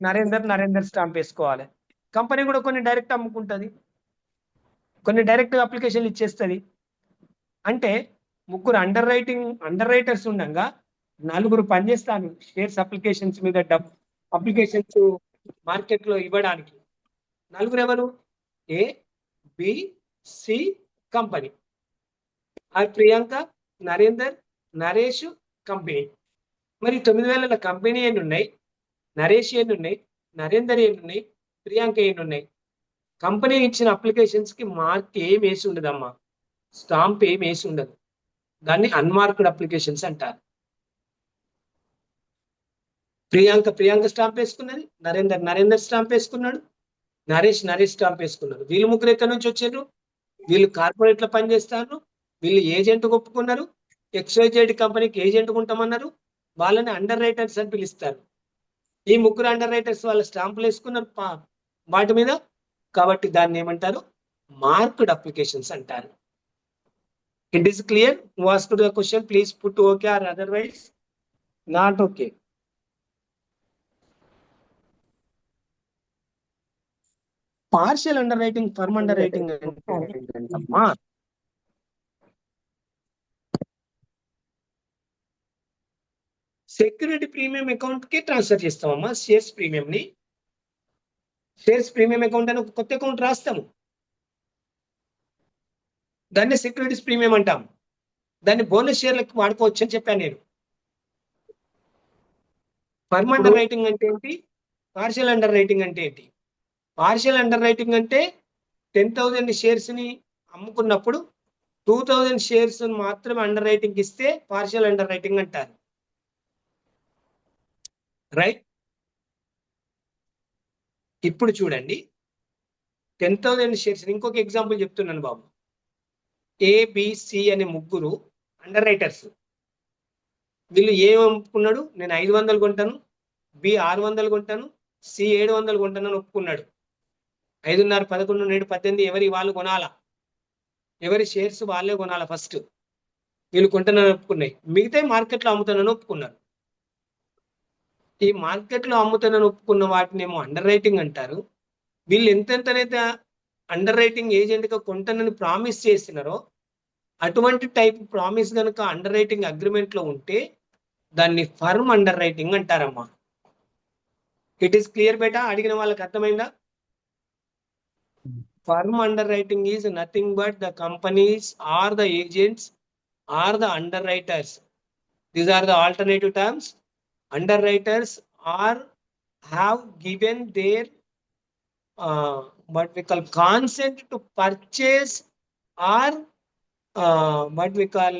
నరేందర్ స్టాంప్ వేసుకోవాలి. కంపెనీ కూడా కొన్ని డైరెక్ట్ అమ్ముకుంటుంది, కొన్ని డైరెక్ట్ అప్లికేషన్లు ఇచ్చేస్తుంది. అంటే ముగ్గురు అండర్ రైటర్స్ ఉండగా 4 పనిచేస్తాను షేర్స్ అప్లికేషన్స్ మీద అప్లికేషన్స్ మార్కెట్ లో ఇవ్వడానికి. 4 ఎవరు? ఏ, బి, సి కంపెనీ. ఆ ప్రియాంక, నరేందర్, నరేష్ కంపెనీ. మరి 9,000 కంపెనీ ఎన్ని ఉన్నాయి? నరేష్ ఎన్ని ఉన్నాయి? నరేందర్ ఎన్ని ఉన్నాయి? ప్రియాంక ఎన్ని ఉన్నాయి? కంపెనీ ఇచ్చిన అప్లికేషన్స్ కి మార్క్ ఏం వేసి ఉండదమ్మా, స్టాంప్ ఏం వేసి ఉండదు. దాన్ని అన్మార్క్డ్ అప్లికేషన్స్ అంటారు. ప్రియాంక స్టాంప్ వేసుకున్నది, నరేందర్ స్టాంప్ వేసుకున్నాడు, నరేష్ స్టాంప్ వేసుకున్నారు. వీళ్ళు ముగ్గురు ఎక్కడి నుంచి వచ్చారు? వీళ్ళు కార్పొరేట్ లో పనిచేస్తారు, వీళ్ళు ఏజెంట్ ఒప్పుకున్నారు, ఎక్స్‌వైజెడ్ కంపెనీకి ఏజెంట్ ఉంటామన్నారు. వాళ్ళని అండర్ రైటర్స్ అని పిలుస్తారు. ఈ ముగ్గురు అండర్ రైటర్స్ వాళ్ళ స్టాంపులు వేసుకున్నారు వాటి మీద, కాబట్టి దాన్ని ఏమంటారు? మార్క్డ్ అప్లికేషన్స్ అంటారు. It is clear? Who asked the question please put okay or otherwise not okay. Partial underwriting, firm underwriting ఏంటంటమ్మా, సెక్యూరిటీ ప్రీమియం అకౌంట్ కి ట్రాన్స్ఫర్ చేస్తామమ్మా షేర్స్ ప్రీమియం ని. షేర్స్ ప్రీమియం అకౌంట్ అని ఒక కొత్త account రాస్తాము, దాన్ని సెక్యూరిటీస్ ప్రీమియం అంటాం. దాన్ని బోనస్ షేర్లకు వాడుకోవచ్చు అని చెప్పాను నేను. ఫర్మ్ అండర్ రైటింగ్ అంటే ఏంటి, పార్షియల్ అండర్ రైటింగ్ అంటే ఏంటి? పార్షియల్ అండర్ రైటింగ్ అంటే 10,000 షేర్స్ ని అమ్ముకున్నప్పుడు 2,000 షేర్స్ మాత్రమే అండర్ రైటింగ్ ఇస్తే పార్షియల్ అండర్ రైటింగ్ అంటారు. రైట్. ఇప్పుడు చూడండి 10,000 షేర్స్, ఇంకొక ఎగ్జాంపుల్ చెప్తున్నాను బాబు. ఏబిసి అనే ముగ్గురు అండర్ రైటర్స్. వీళ్ళు ఏం ఒప్పుకున్నాడు, నేను 500 కొంటాను, బి 600 కొంటాను, సి 700 కొంటాను అని ఒప్పుకున్నాడు. 5.5, 11, 7, 18 ఎవరి వాళ్ళు కొనాలా, ఎవరి షేర్స్ వాళ్ళే కొనాలా ఫస్ట్. వీళ్ళు కొంటానని ఒప్పుకున్నాయి, మిగతా మార్కెట్లో అమ్ముతానని ఒప్పుకున్నారు. ఈ మార్కెట్లో అమ్ముతానని ఒప్పుకున్న వాటిని ఏమో అండర్ రైటింగ్ అంటారు. వీళ్ళు ఎంతెంతనైతే అండర్ రైటింగ్ ఏజెంట్ గా కొంటానని ప్రామిస్ చేస్తున్నారో అటువంటి టైప్ ప్రామిస్ కనుక అండర్ రైటింగ్ అగ్రిమెంట్ లో ఉంటే దాన్ని ఫర్మ్ అండర్ రైటింగ్ అంటారమ్మా. ఇట్ ఈస్ క్లియర్ బేటా? అడిగిన వాళ్ళకి అర్థమైందా? Firm underwriting is nothing but the companies or the agents or the underwriters. These are the alternative terms. Underwriters are have given their what we call consent to purchase or what we call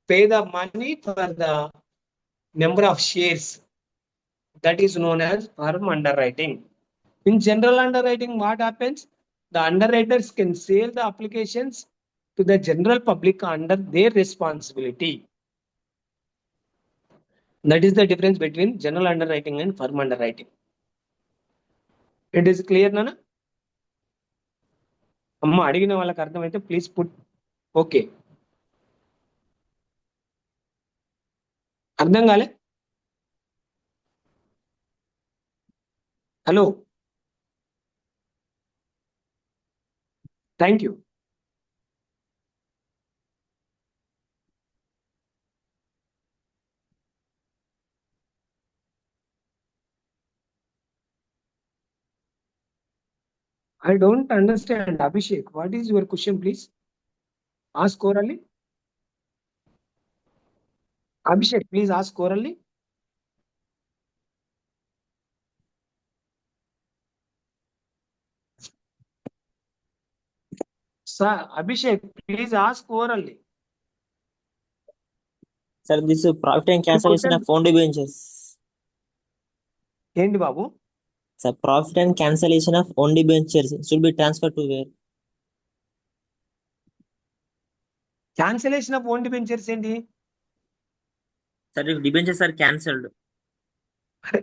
pay the money for the number of shares. That is known as firm underwriting. In general underwriting, what happens? The underwriters can sell the applications to the general public under their responsibility. That is the difference between general underwriting and firm underwriting. It is clear, Nana? అమ్మ అడిగిన వాళ్ళకి అర్థమైతే please put okay. అర్థం కాలే? Hello, thank you. I don't understand, Abhishek. What is your question, please? Ask orally. Abhishek, please ask orally. Sir, Abhishek, please ask orally. Sir, this is profit and cancellation of own debentures. ఏంటి బాబు? Sir, profit and cancellation of own debentures should be transferred to where? Cancellation of own debentures ఏంటి? Sir, if debentures are cancelled.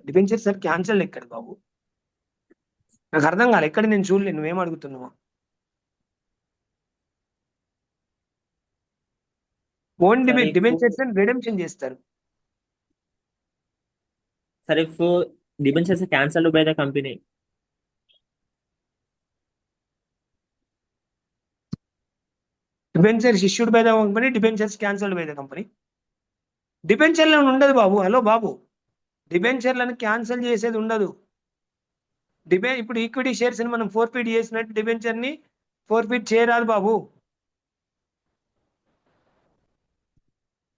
Debentures are cancelled ఎక్కడ బాబు? నాకు అర్థం కాలే, ఎక్కడ నేను చూడలే, నువ్వేం అడుగుతున్నావు? ఓన్ డిబెంచర్స్ అని రిడెంప్షన్ చేస్తారు. Sir, if debentures are cancelled by the company. Debentures issued by the company, debentures cancelled by the company. డిబెంచర్లను ఉండదు బాబు. హలో బాబు, డిబెంచర్లను క్యాన్సిల్ చేసేది ఉండదు. ఇప్పుడు ఈక్విటీ షేర్స్ ని మనం ఫోర్ఫిట్ చేసినట్టు డిబెంచర్ ని ఫోర్ఫిట్ చేయరాదు బాబు.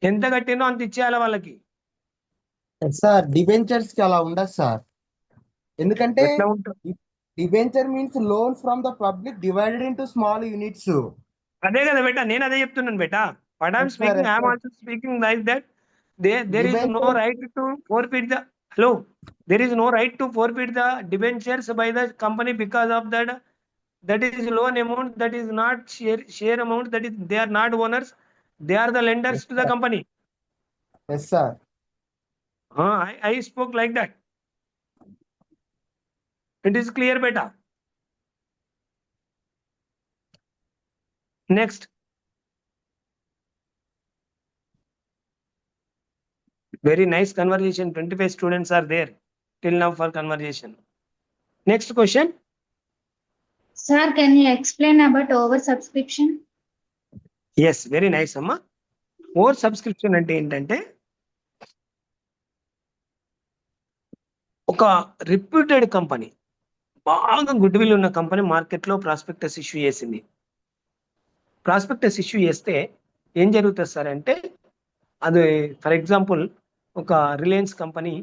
ఎంత కట్టినో అంత ఇచ్చేయాలి వాళ్ళకి. సార్ డిబెంచర్స్ కి అలా ఉండదు సార్, ఎందుకంటే ఎట్లా ఉంటుంది? Debenture means loan from the public divided into small units. అదే కదా బేటా, నేను అదే చెప్తున్నాను బేటా. What I'm speaking, I am also speaking like that. There is no right to forfeit the hello. There is no right to forfeit the debentures by the company because of that. That is loan amount. That is not share amount. That is they are not owners. They are the lenders to the company. Yes, sir. I spoke like that. It is clear, beta. Next. Very nice conversation. 25 students are there till now for conversation. Next question. Sir, can you explain about oversubscription? Yes, very nice, Amma. Oversubscription అంటే ఏంటంటే ఒక reputed company, బాగా good will ఉన్న company మార్కెట్లో prospectus issue చేసింది. Prospectus issue చేస్తే ఏం జరుగుతుంది సార్ అంటే, అది ఫర్ ఎగ్జాంపుల్ ఒక రిలయన్స్ కంపెనీ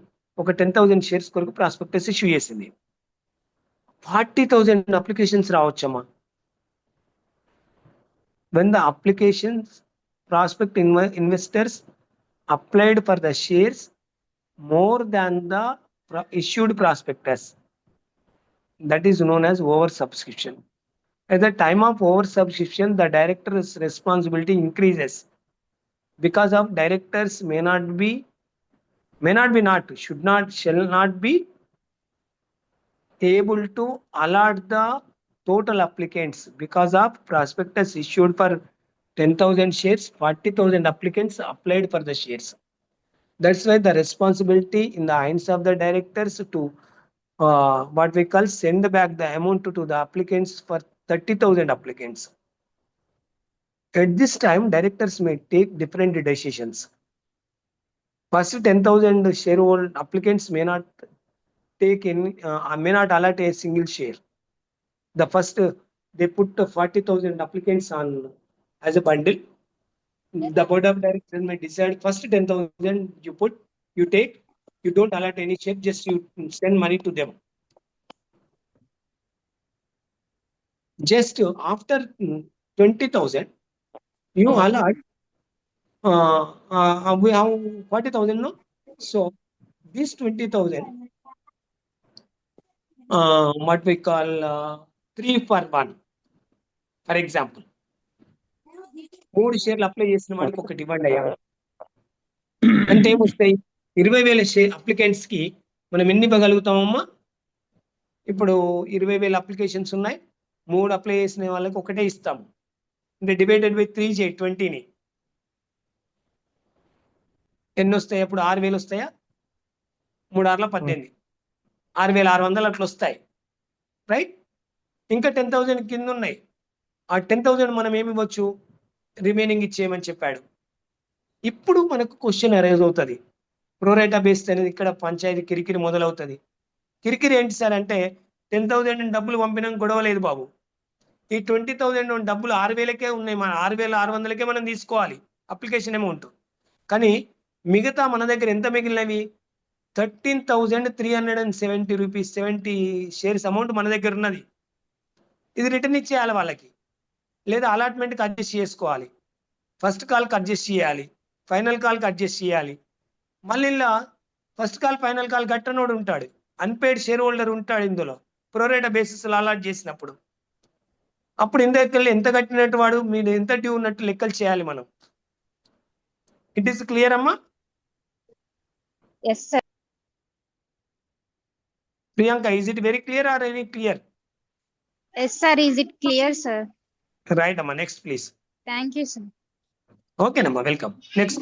ఒక 10,000 షేర్స్ కొరకు ప్రాస్పెక్టస్ ఇష్యూ చేసింది. 40,000 applications రావచ్చమ్మా. When the applications prospect investors applied for the shares more than the issued prospectus, that is known as oversubscription. At the time of oversubscription, the director's responsibility increases because of directors shall not be able to allot the total applicants because of prospectus issued for 10,000 shares, 40,000 applicants applied for the shares. That's why the responsibility in the hands of the directors to what we call send back the amount to the applicants for 30,000 applicants. At this time, directors may take different decisions. First 10,000 shareholder applicants may not allot a single share. The first they put 40,000 applicants on as a bundle. The board of directors may decide first 10,000 you take, you don't allot any share, just you send money to them. Just after 20,000, you allot. We have 40,000, no? So this 20,000, what we call 3 for 1. For example, 3 షేర్లు apply చేసిన వాడికి ఒకటి ఇవ్వండి అయ్యా అంటే ఏమొస్తాయి? 20,000 share applicants కి మనం ఎన్ని ఇవ్వగలుగుతామమ్మా? ఇప్పుడు 20,000 అప్లికేషన్స్ ఉన్నాయి, 3 అప్లై చేసిన వాళ్ళకి ఒకటే ఇస్తాము. అంటే డివైడెడ్ బై 3 చేయి 20ని. ఎన్ని వస్తాయి? అప్పుడు 6,000 వస్తాయా? 3 6ల 18, 6,600 అట్లా వస్తాయి, రైట్? ఇంకా 10,000 కింద ఉన్నాయి. ఆ 10,000 మనం ఏమి ఇవ్వచ్చు? రిమైనింగ్ ఇచ్చేయమని చెప్పాడు. ఇప్పుడు మనకు క్వశ్చన్ అరైజ్ అవుతుంది. ప్రోరేటా బేస్డ్ అనేది ఇక్కడ పంచాయతీ కిరికిరి మొదలవుతుంది. కిరికిరి ఏంటి సార్ అంటే 10,000 డబ్బులు పంపినాం, గొడవ లేదు బాబు. ఈ 20,000 డబ్బులు 6,000కే ఉన్నాయి, మన 6,600కే మనం తీసుకోవాలి అప్లికేషన్ అమౌంట్. కానీ మిగతా మన దగ్గర ఎంత మిగిలినవి? 13,370 రూపీస్ 70 షేర్స్ అమౌంట్ మన దగ్గర ఉన్నది. ఇది రిటర్న్ ఇచ్చేయాలి వాళ్ళకి, లేదా అలాట్మెంట్కి అడ్జస్ట్ చేసుకోవాలి. ఫస్ట్ కాల్కి అడ్జస్ట్ చేయాలి, ఫైనల్ కాల్కి అడ్జస్ట్ చేయాలి. మళ్ళీ ఇలా ఫస్ట్ కాల్ ఫైనల్ కాల్ కట్టనోడు ఉంటాడు, అన్పెయిడ్ షేర్ హోల్డర్ ఉంటాడు. ఇందులో ప్రోరేటా బేసిస్లో అలాట్ చేసినప్పుడు అప్పుడు ఇందులో ఎంత కట్టినట్టు వాడు మీరు ఎంత డ్యూ ఉన్నట్టు లెక్కలు చేయాలి మనం. ఇట్ ఈస్ క్లియర్ అమ్మా? Yes, sir. Priyanka, is it very clear or any clear? Yes, sir. Is it clear, sir? Right, Amma. Next, please. Thank you, sir. Okay, Amma. Welcome. Next.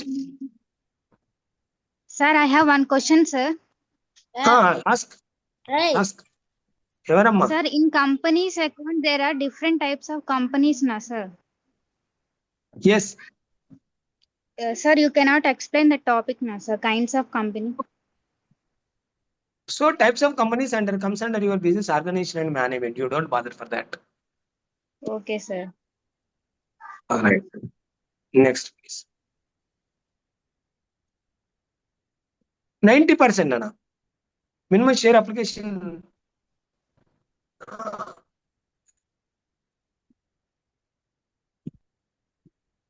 Sir, I have one question, sir. Ask. Ask. Evaramma? Sir, in companies account, there are different types of companies, na, sir? Yes. Sir, you cannot explain the topic, na, sir? Kinds of company. So, types of companies comes under your business organization and management. You don't bother for that. Okay, sir. All right. Next, please. 90%, Nana. Minimum share application.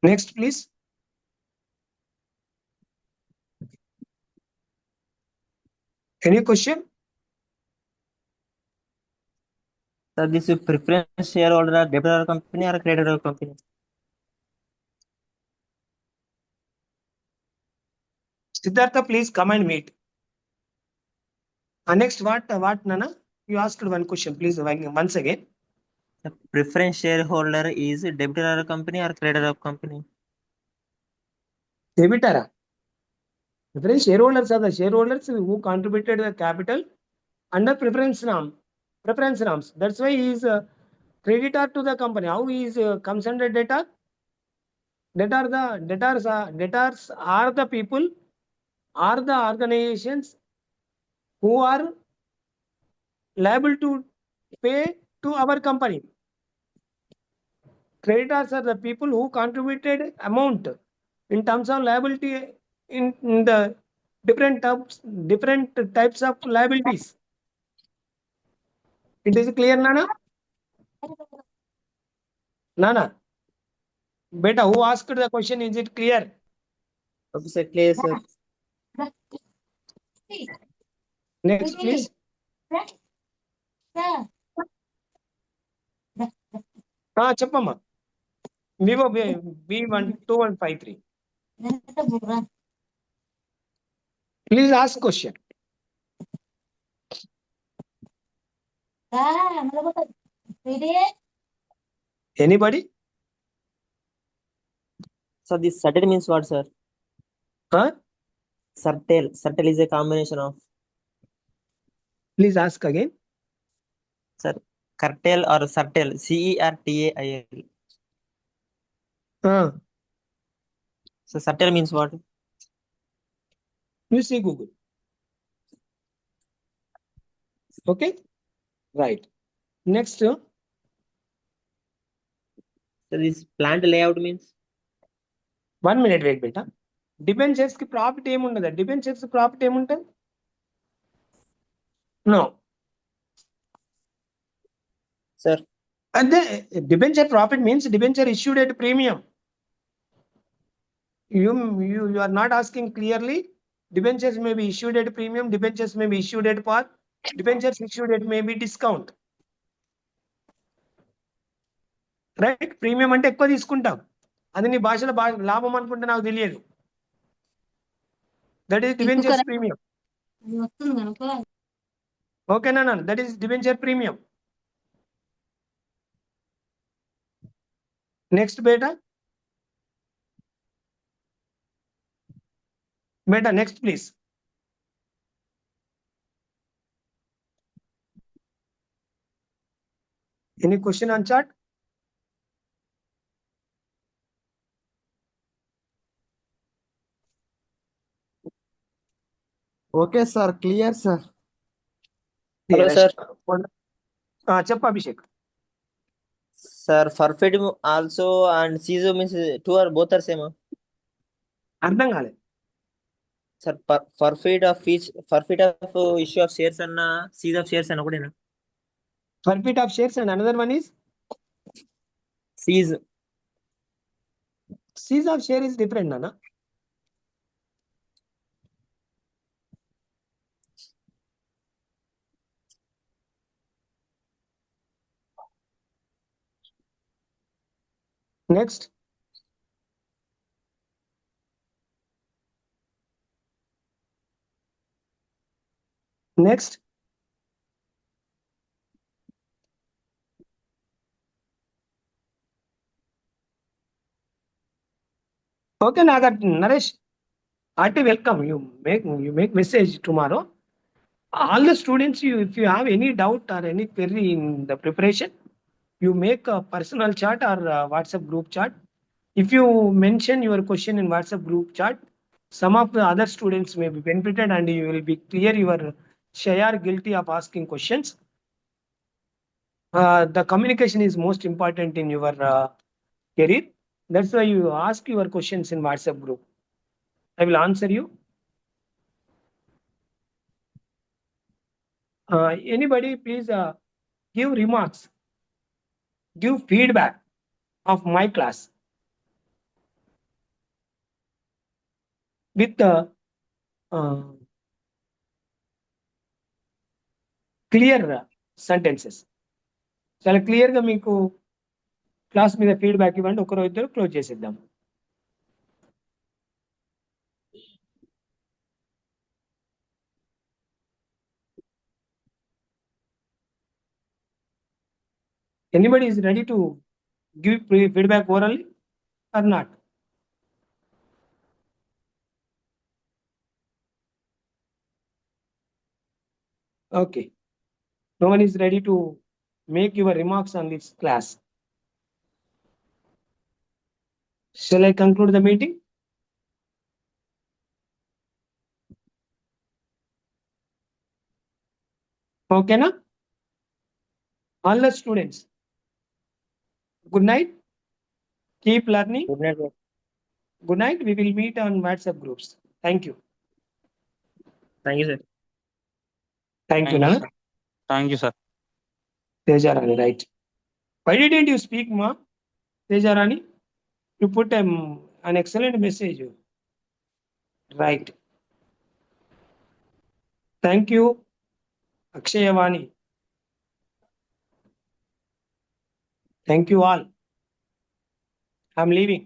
Next, please. Any question? So this is preference shareholder or debtor company or creditor company? Siddhartha, please come and meet. Next, what, Nana? You asked one question, please, once again. The preference shareholder is debtor company or creditor company? Debitor. Preference shareholders are the shareholders who contributed the capital under preference norms. That's why he is a creditor to the company. How he is comes under debtor? Debtors are the people, are the organizations who are liable to pay to our company. Creditors are the people who contributed amount in terms of liability in the different types of liabilities. It is clear, Nana? Nana, beta, who asked the question? Is it clear? Okay, sir. Clear, sir. Next, please. Chappama. Vivo B12153. Please ask question. Anybody? So this subtle means what, sir? Huh? Subtle. Subtle is a combination of, Please ask again. sir, curtail or subtle. CERTAIL. So subtle means what? You see Google. Okay. Right. Next. So this plant layout means? 1 minute wait beta. Debentures ki profit ఏముండదా? Debentures profit ఏముంటది? No. Sir. And the debenture profit means debenture issued at premium. You are not asking clearly. Debentures may be issued at premium. Debentures may be issued at par. Debentures issued at maybe discount. Right? Premium అంటే ఎక్కువ తీసుకుంటాం. అది నీ భాషలో లాభం అనుకుంటే నాకు తెలియదు. That is debentures premium. Okay, no. That is debenture premium. Next, beta. Beta, next, please. Any question on chart? Okay sir clear sir. Hello, sir. Chappa Abhishek. Sir, forfeit also and CISO means two or both are same. అర్థం కాలేదు. Sir, forfeit of issue of shares and seize of shares and ఒకటేనా? Forfeit of shares and another one is seize. Seize of share is different, Nana. Next. Next. Okay, Nagar, Naresh. Hearty welcome. You make message tomorrow. All the students, if you have any doubt or any query in the preparation, you make a personal chat or WhatsApp group chat. If you mention your question in WhatsApp group chat, some of the other students may be benefited and you will be clear your shy or guilty of asking questions. The communication is most important in your career. That's why you ask your questions in WhatsApp group. I will answer you. Anybody please give remarks, give feedback of my class with clear sentences. చాలా క్లియర్గా మీకు class మీద feedback ఇవ్వండి. ఒకరో ఇద్దరు close చేసేద్దాం. Anybody is ready to give feedback orally or not? Okay. No one is ready to make your remarks on this class. Shall I conclude the meeting? Okay, na? All the students. Good night. Keep learning. Good night. Good night. We will meet on WhatsApp groups. Thank you. Thank you sir. Thank you నా thank you sir. Tejarani, right. Why didn't you speak, ma? Tejarani, you put an excellent message. Right. Thank you, Akshayavani. Thank you all. I'm leaving.